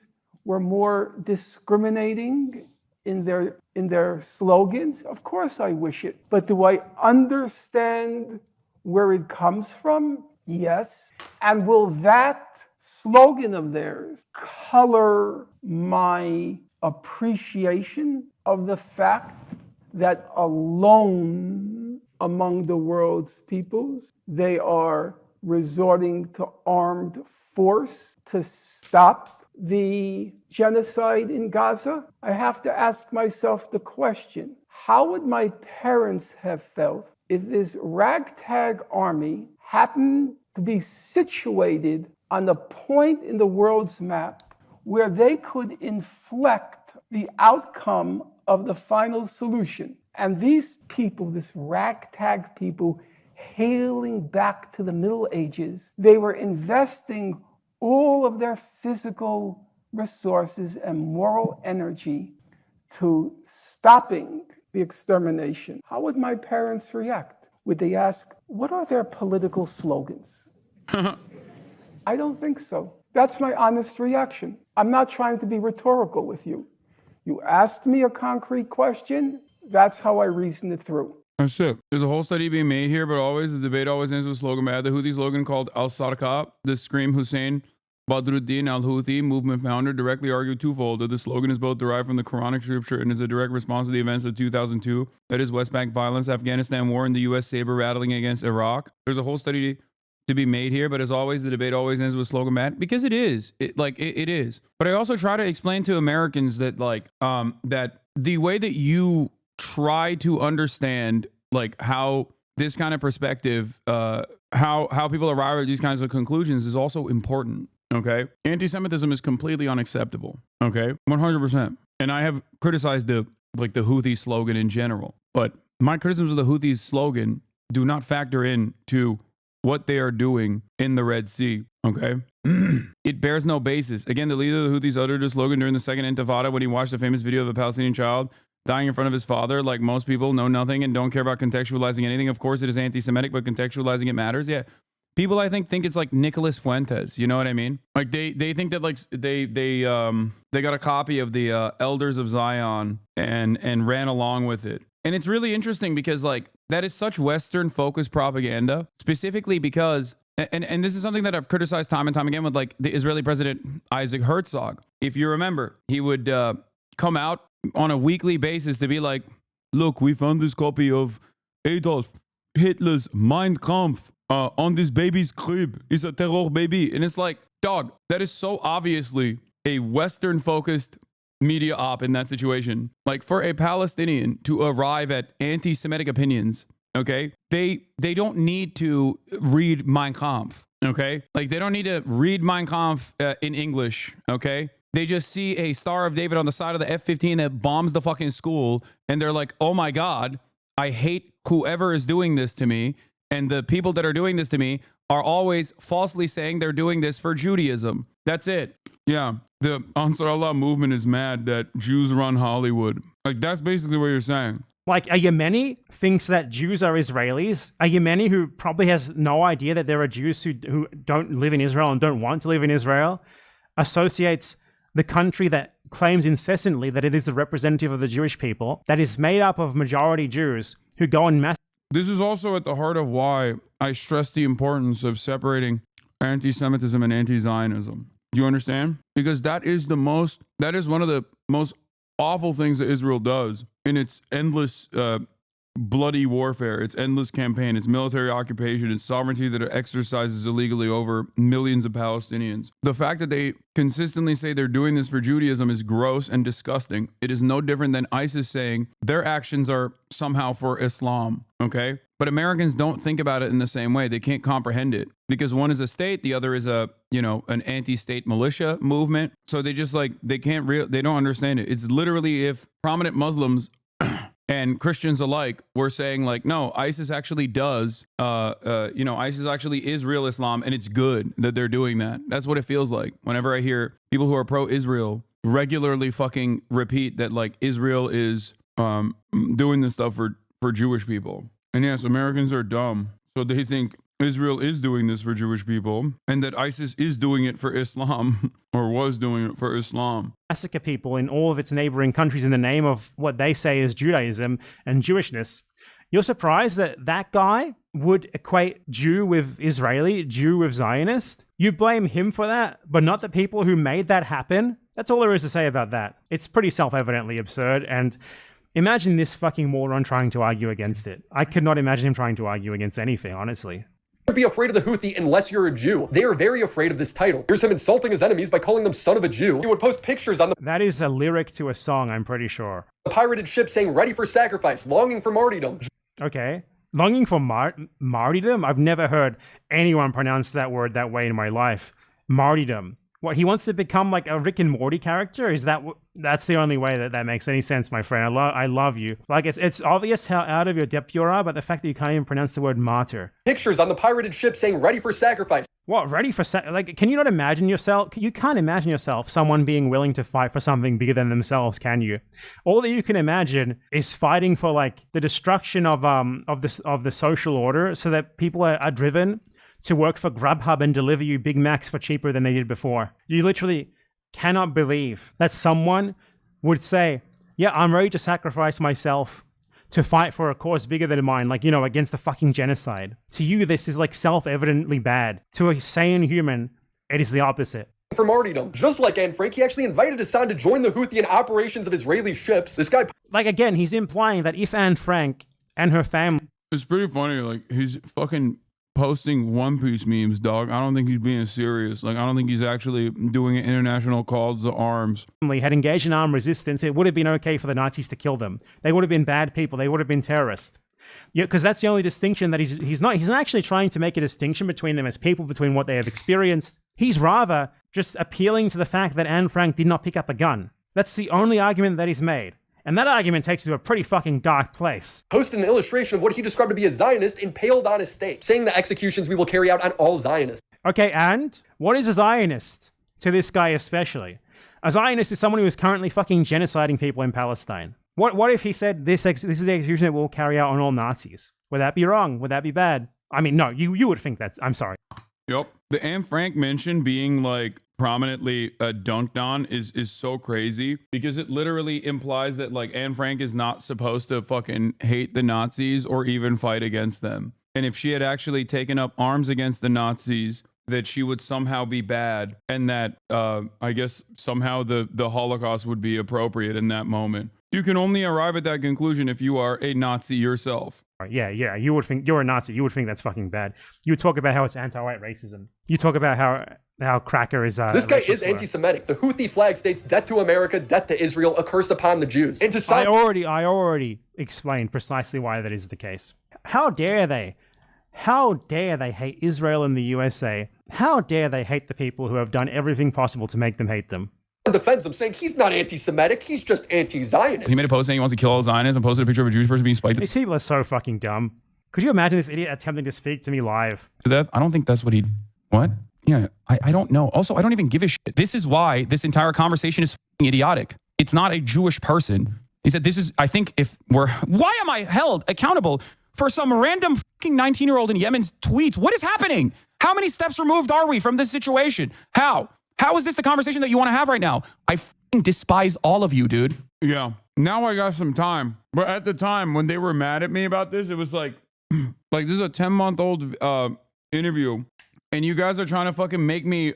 Speaker 23: were more discriminating in their slogans? Of course I wish it. But do I understand where it comes from? Yes. And will that slogan of theirs color my appreciation of the fact that alone among the world's peoples, they are resorting to armed force to stop the genocide in Gaza? I have to ask myself the question, how would my parents have felt if this ragtag army happened to be situated on the point in the world's map where they could inflect the outcome of the final solution? And these people, this ragtag people, hailing back to the Middle Ages, they were investing all of their physical resources and moral energy to stopping the extermination. How would my parents react? Would they ask, what are their political slogans? I don't think so. That's my honest reaction. I'm not trying to be rhetorical with you. You asked me a concrete question, that's how I reasoned it through.
Speaker 1: That's it. There's a whole study being made here, but always the debate always ends with slogan bad. The Houthi slogan called Al-Sarqa, the Scream Hussein Badruddin al-Houthi movement founder, directly argued twofold that the slogan is both derived from the Quranic scripture and is a direct response to the events of 2002, that is West Bank violence, Afghanistan war, and the U.S. saber rattling against Iraq. There's a whole study to be made here, but as always, the debate always ends with slogan bad, because it is. It is. But I also try to explain to Americans that that the way that you try to understand how this kind of perspective, how people arrive at these kinds of conclusions is also important. Okay, anti-Semitism is completely unacceptable. Okay, 100%. And I have criticized the Houthi slogan in general, but my criticisms of the Houthi slogan do not factor in to what they are doing in the Red Sea. Okay, it bears no basis. Again, the leader of the Houthis uttered a slogan during the Second Intifada when he watched a famous video of a Palestinian child dying in front of his father. Like most people know nothing and don't care about contextualizing anything. Of course, it is anti-Semitic, but contextualizing it matters. Yeah. People, I think it's like Nicholas Fuentes. You know what I mean? Like they think that they got a copy of the Elders of Zion and ran along with it. And it's really interesting because that is such Western focused propaganda, specifically because and this is something that I've criticized time and time again with the Israeli president Isaac Herzog. If you remember, he would come out on a weekly basis to be like, look, we found this copy of Adolf Hitler's Mein Kampf on this baby's crib. It's a terror baby. And it's like, dog, that is so obviously a Western focused media op in that situation. Like for a Palestinian to arrive at anti-Semitic opinions, okay, they don't need to read Mein Kampf, okay? Like they don't need to read Mein Kampf in English, okay? They just see a Star of David on the side of the F-15 that bombs the fucking school, and they're like, oh my God, I hate whoever is doing this to me, and the people that are doing this to me are always falsely saying they're doing this for Judaism. That's it. Yeah. the Ansar Allah movement is mad that Jews run Hollywood. Like, that's basically what you're saying.
Speaker 2: Like, a Yemeni thinks that Jews are Israelis. A Yemeni who probably has no idea that there are Jews who don't live in Israel and don't want to live in Israel associates the country that claims incessantly that it is a representative of the Jewish people, that is made up of majority Jews who go and mass.
Speaker 1: This is also at the heart of why I stress the importance of separating anti-Semitism and anti-Zionism. Do you understand? Because that is one of the most awful things that Israel does in its endless bloody warfare, its endless campaign, its military occupation, its sovereignty that it exercises illegally over millions of Palestinians. The fact that they consistently say they're doing this for Judaism is gross and disgusting. It is no different than ISIS saying their actions are somehow for Islam, okay? But Americans don't think about it in the same way. They can't comprehend it because one is a state, the other is an anti-state militia movement. So they just they don't understand it. It's literally if prominent Muslims and Christians alike were saying no, ISIS actually does, ISIS actually is real Islam, and it's good that they're doing that. That's what it feels like whenever I hear people who are pro-Israel regularly fucking repeat that Israel is doing this stuff for Jewish people. And yes, Americans are dumb. So they think Israel is doing this for Jewish people and that ISIS is doing it for Islam or was doing it for Islam.
Speaker 2: Massacre people in all of its neighboring countries in the name of what they say is Judaism and Jewishness. You're surprised that that guy would equate Jew with Israeli, Jew with Zionist? You blame him for that, but not the people who made that happen? That's all there is to say about that. It's pretty self-evidently absurd, and imagine this fucking moron trying to argue against it. I could not imagine him trying to argue against anything, honestly.
Speaker 3: Be afraid of the Houthi unless you're a Jew. They are very afraid of this title. Here's him insulting his enemies by calling them son of a Jew. He would post pictures on the—
Speaker 2: That is a lyric to a song, I'm pretty sure.
Speaker 3: The pirated ship saying ready for sacrifice, longing for martyrdom.
Speaker 2: Okay. Longing for martyrdom? I've never heard anyone pronounce that word that way in my life. Martyrdom. What, he wants to become like a Rick and Morty character? Is that's the only way that makes any sense, my friend. I love you. Like, it's obvious how out of your depth you are, but the fact that you can't even pronounce the word martyr.
Speaker 3: Pictures on the pirated ship saying ready for sacrifice.
Speaker 2: What, ready for can you not imagine yourself? You can't imagine yourself, someone being willing to fight for something bigger than themselves, can you? All that you can imagine is fighting for the destruction of the social order so that people are driven to work for Grubhub and deliver you Big Macs for cheaper than they did before. You literally cannot believe that someone would say, yeah, I'm ready to sacrifice myself to fight for a cause bigger than mine, against the fucking genocide. To you, this is self-evidently bad. To a sane human, it is the opposite.
Speaker 3: For martyrdom. Just like Anne Frank, he actually invited Hassan to join the Houthi in operations of Israeli ships. This guy—
Speaker 2: again, he's implying that if Anne Frank and her family—
Speaker 1: It's pretty funny, he's fucking posting One Piece memes, dog. I don't think he's being serious. I don't think he's actually doing an international call to arms.
Speaker 2: Had engaged in armed resistance, it would have been okay for the Nazis to kill them. They would have been bad people. They would have been terrorists. Yeah, because that's the only distinction that he's not actually trying to make a distinction between them as people, between what they have experienced. He's rather just appealing to the fact that Anne Frank did not pick up a gun. That's the only argument that he's made. And that argument takes you to a pretty fucking dark place.
Speaker 3: Posted an illustration of what he described to be a Zionist impaled on a stake, saying the executions we will carry out on all Zionists.
Speaker 2: Okay, and what is a Zionist to this guy especially? A Zionist is someone who is currently fucking genociding people in Palestine. What if he said this is the execution that we'll carry out on all Nazis? Would that be wrong? Would that be bad? I mean, no, you would think that's— I'm sorry.
Speaker 1: Yep. The Anne Frank mention being prominently dunked on is so crazy because it literally implies that Anne Frank is not supposed to fucking hate the Nazis or even fight against them. And if she had actually taken up arms against the Nazis, that she would somehow be bad, and that I guess somehow the Holocaust would be appropriate in that moment. You can only arrive at that conclusion if you are a Nazi yourself.
Speaker 2: Yeah, you would think you're a Nazi. You would think that's fucking bad. You would talk about how it's anti-white racism. You talk about how Cracker is.
Speaker 3: This guy is anti-Semitic. The Houthi flag states "Death to America, death to Israel, a curse upon the Jews." And to
Speaker 2: I already explained precisely why that is the case. How dare they? How dare they hate Israel and the USA? How dare they hate the people who have done everything possible to make them hate them?
Speaker 3: Defends him, saying he's not anti-Semitic, he's just anti-Zionist.
Speaker 1: He made a post saying he wants to kill all Zionists and posted a picture of a Jewish person being spiked.
Speaker 2: These people are so fucking dumb. Could you imagine this idiot attempting to speak to me live?
Speaker 1: To death? I don't think that's what he... What?
Speaker 9: Yeah, I don't know. Also, I don't even give a shit. This is why this entire conversation is fucking idiotic. It's not a Jewish person. He said, this is, I think if we're, why am I held accountable for some random fucking 19-year-old in Yemen's tweets? What is happening? How many steps removed are we from this situation? How is this the conversation that you want to have right now? I fucking despise all of you, dude.
Speaker 1: Yeah. Now I got some time. But at the time when they were mad at me about this, it was like this is a 10-month-old interview. And you guys are trying to fucking make me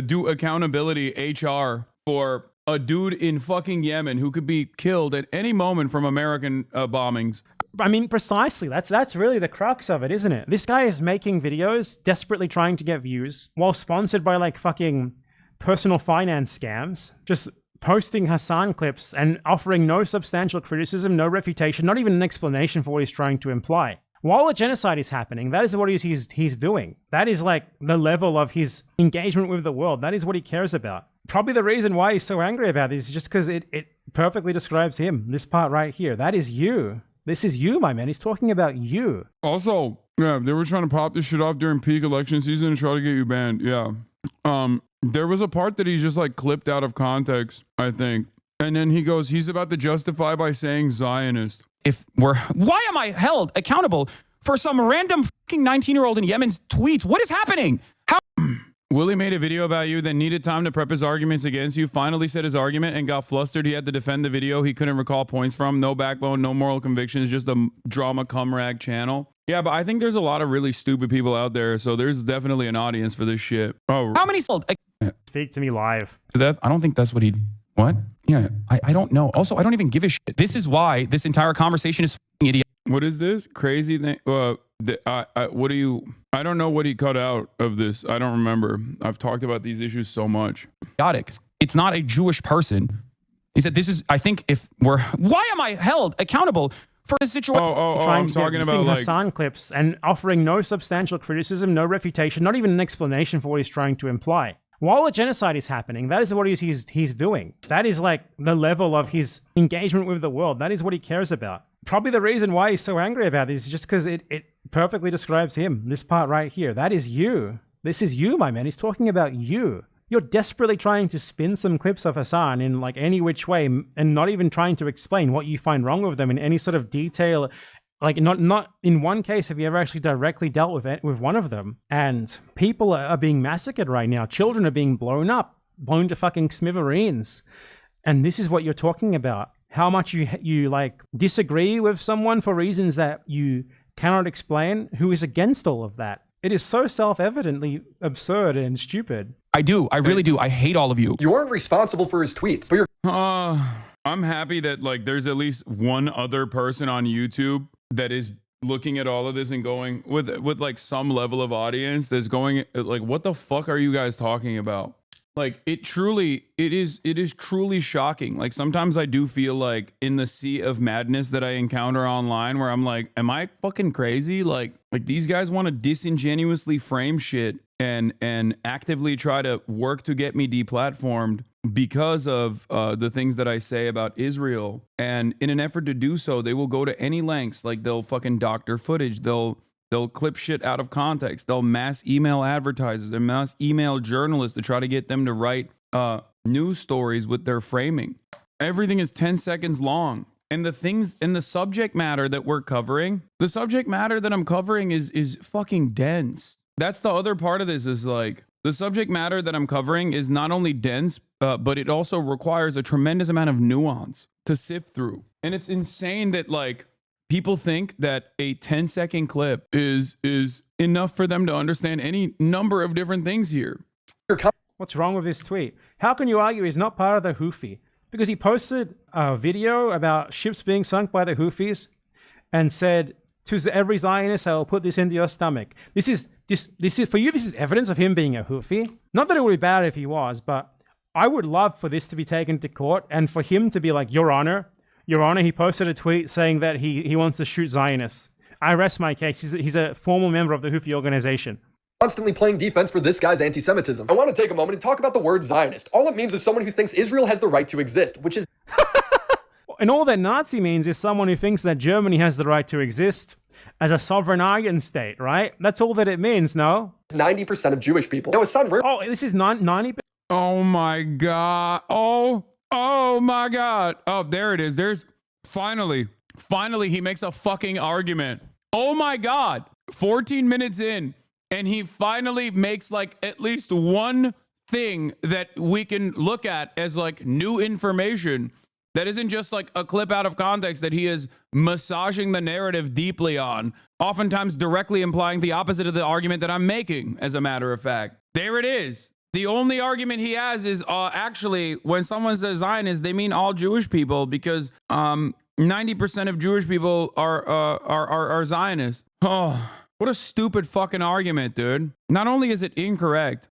Speaker 1: do accountability HR for a dude in fucking Yemen who could be killed at any moment from American bombings.
Speaker 2: I mean, precisely. That's really the crux of it, isn't it? This guy is making videos, desperately trying to get views, while sponsored by like fucking personal finance scams, just posting Hassan clips and offering no substantial criticism, no refutation, not even an explanation for what he's trying to imply. While a genocide is happening, that is what he's doing. That is like the level of his engagement with the world. That is what he cares about. Probably the reason why he's so angry about this is just because it perfectly describes him. This part right here. That is you. This is you, my man. He's talking about you.
Speaker 1: Also, yeah, they were trying to pop this shit off during peak election season and try to get you banned. Yeah. There was a part that he's just like clipped out of context, I think. And then he goes, he's about to justify by saying Zionist.
Speaker 9: Why am I held accountable for some random fucking 19-year-old in Yemen's tweets? What is happening?
Speaker 1: Willie made a video about you, then needed time to prep his arguments against you, finally said his argument and got flustered. He had to defend the video he couldn't recall points from. No backbone, no moral convictions, just a drama cum rag channel. Yeah, but I think there's a lot of really stupid people out there, so there's definitely an audience for this shit. Oh,
Speaker 9: how many sold?
Speaker 2: Speak to me live.
Speaker 9: I don't think that's what he... What? Yeah, I don't know. Also, I don't even give a shit. This is why this entire conversation is fucking idiotic.
Speaker 1: What is this? Crazy thing? What do you... I don't know what he cut out of this. I don't remember. I've talked about these issues so much.
Speaker 9: Idiotic. It's not a Jewish person. He said, this is, I think if we're... Why am I held accountable for this situation?
Speaker 2: I'm talking about like Hassan clips and offering no substantial criticism, no refutation, not even an explanation for what he's trying to imply. While a genocide is happening, that is what he's doing. That is like the level of his engagement with the world. That is what he cares about. Probably the reason why he's so angry about this is just because it perfectly describes him. This part right here. That is you. This is you, my man. He's talking about you. You're desperately trying to spin some clips of Hassan in like any which way and not even trying to explain what you find wrong with them in any sort of detail. Like not in one case have you ever actually directly dealt with it with one of them. And people are being massacred right now. Children are being blown to fucking smithereens. And this is what you're talking about. How much you like disagree with someone for reasons that you cannot explain, who is against all of that. It is so self-evidently absurd and stupid.
Speaker 9: I do. I really do. I hate all of you.
Speaker 3: You aren't responsible for his tweets, but you're...
Speaker 1: I'm happy that like there's at least one other person on YouTube that is looking at all of this and going with like some level of audience that's going like, what the fuck are you guys talking about? Like it is truly shocking. Like sometimes I do feel like in the sea of madness that I encounter online where I'm like, am I fucking crazy? Like these guys want to disingenuously frame shit and actively try to work to get me deplatformed because of the things that I say about Israel. And in an effort to do so, they will go to any lengths. Like they'll fucking doctor footage. They'll clip shit out of context. They'll mass email advertisers and mass email journalists to try to get them to write news stories with their framing. Everything is 10 seconds long. And the things in the subject matter that we're covering, the subject matter that I'm covering is fucking dense. That's the other part of this is like, the subject matter that I'm covering is not only dense, but it also requires a tremendous amount of nuance to sift through. And it's insane that like people think that a 10-second clip is enough for them to understand any number of different things here.
Speaker 2: What's wrong with this tweet? How can you argue he's not part of the Houthi? Because he posted a video about ships being sunk by the Houthis and said, to every Zionist, I will put this into your stomach. This is for you, this is evidence of him being a Houthi. Not that it would be bad if he was, but I would love for this to be taken to court and for him to be like, Your Honor, he posted a tweet saying that he wants to shoot Zionists. I rest my case. He's a former member of the Houthi organization.
Speaker 3: Constantly playing defense for this guy's anti-Semitism. I want to take a moment and talk about the word Zionist. All it means is someone who thinks Israel has the right to exist, which is...
Speaker 2: And all that Nazi means is someone who thinks that Germany has the right to exist, as a sovereign island state, right? That's all that it means, no?
Speaker 3: 90% of Jewish people. Now, Hassan,
Speaker 2: Oh, this is 90%?
Speaker 1: Oh my God. Oh my God. Oh, there it is. There's finally he makes a fucking argument. Oh my God. 14 minutes in, and he finally makes like at least one thing that we can look at as like new information that isn't just like a clip out of context that he is massaging the narrative deeply on, oftentimes directly implying the opposite of the argument that I'm making, as a matter of fact. There it is. The only argument he has is actually when someone says Zionist, they mean all Jewish people, because 90% of Jewish people are Zionists. Oh, what a stupid fucking argument, dude. Not only is it incorrect.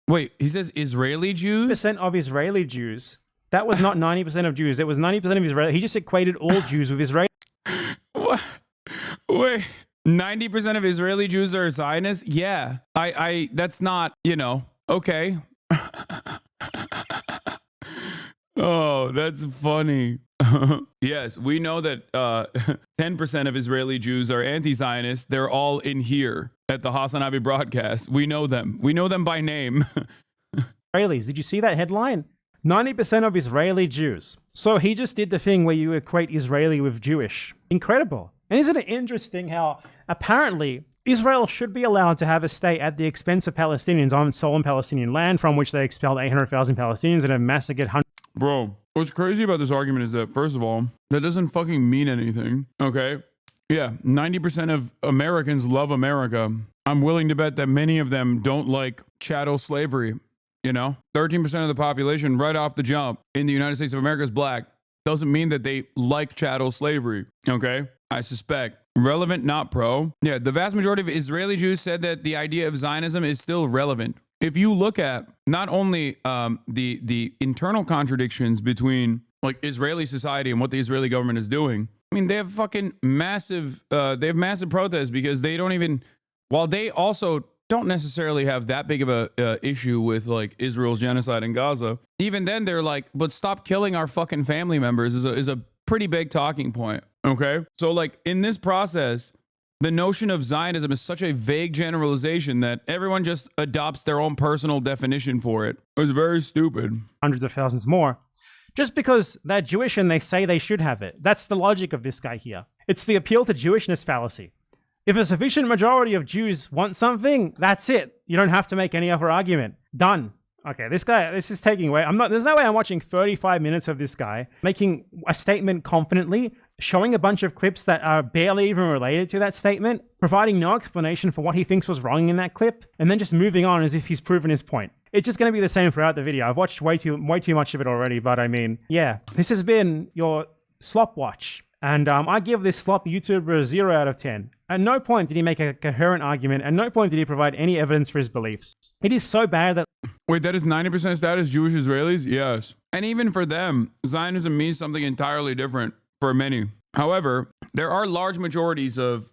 Speaker 1: Wait, he says Israeli Jews?
Speaker 2: Percent of Israeli Jews. That was not 90% of Jews. It was 90% of Israeli. He just equated all Jews with Israeli.
Speaker 1: What? Wait, 90% of Israeli Jews are Zionists? Yeah. That's not, okay. Oh, that's funny. Yes, we know that 10% of Israeli Jews are anti-Zionist. They're all in here at the Hasanabi broadcast. We know them. We know them by name.
Speaker 2: Israelis. Did you see that headline? 90% of Israeli Jews. So he just did the thing where you equate Israeli with Jewish. Incredible. And isn't it interesting how apparently Israel should be allowed to have a state at the expense of Palestinians on stolen Palestinian land, from which they expelled 800,000 Palestinians and have massacred hundreds.
Speaker 1: Bro, what's crazy about this argument is that, first of all, that doesn't fucking mean anything, okay? Yeah, 90% of Americans love America. I'm willing to bet that many of them don't like chattel slavery, 13% of the population right off the jump in the United States of America is black. Doesn't mean that they like chattel slavery, okay? I suspect. Relevant, not pro. Yeah, the vast majority of Israeli Jews said that the idea of Zionism is still relevant. If you look at not only the internal contradictions between like Israeli society and what the Israeli government is doing, I mean, they have fucking massive protests because they don't even, while they also don't necessarily have that big of a issue with like Israel's genocide in Gaza, even then they're like, but stop killing our fucking family members is a pretty big talking point. Okay. So like in this process, the notion of Zionism is such a vague generalization that everyone just adopts their own personal definition for it. It's very stupid.
Speaker 2: Hundreds of thousands more. Just because they're Jewish and they say they should have it. That's the logic of this guy here. It's the appeal to Jewishness fallacy. If a sufficient majority of Jews want something, that's it. You don't have to make any other argument. Done. Okay, this is taking away. There's no way I'm watching 35 minutes of this guy making a statement confidently, showing a bunch of clips that are barely even related to that statement, providing no explanation for what he thinks was wrong in that clip, and then just moving on as if he's proven his point. It's just going to be the same throughout the video. I've watched way too much of it already, but I mean, yeah. This has been your Slop Watch, and I give this Slop YouTuber a 0 out of 10. At no point did he make a coherent argument, at no point did he provide any evidence for his beliefs. It is so bad that...
Speaker 1: Wait, that is 90% status Jewish Israelis? Yes. And even for them, Zionism means something entirely different for many. However, there are large majorities of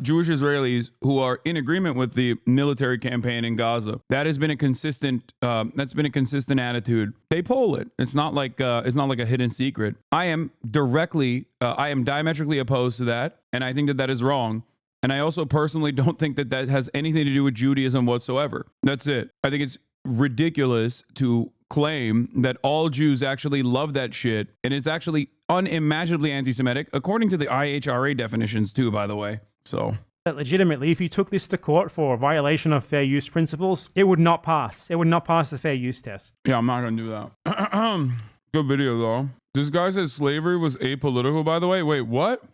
Speaker 1: Jewish Israelis who are in agreement with the military campaign in Gaza. That has been a consistent. That's been a consistent attitude. They poll it. It's not like a hidden secret. I am diametrically opposed to that, and I think that is wrong. And I also personally don't think that has anything to do with Judaism whatsoever. That's it. I think it's ridiculous to claim that all Jews actually love that shit, and it's actually unimaginably anti-Semitic, according to the IHRA definitions too, by the way. So
Speaker 2: legitimately, if you took this to court for a violation of fair use principles, it would not pass. It would not pass the fair use test.
Speaker 1: Yeah, I'm not gonna do that. Good video though. This guy says slavery was apolitical, by the way. Wait, what?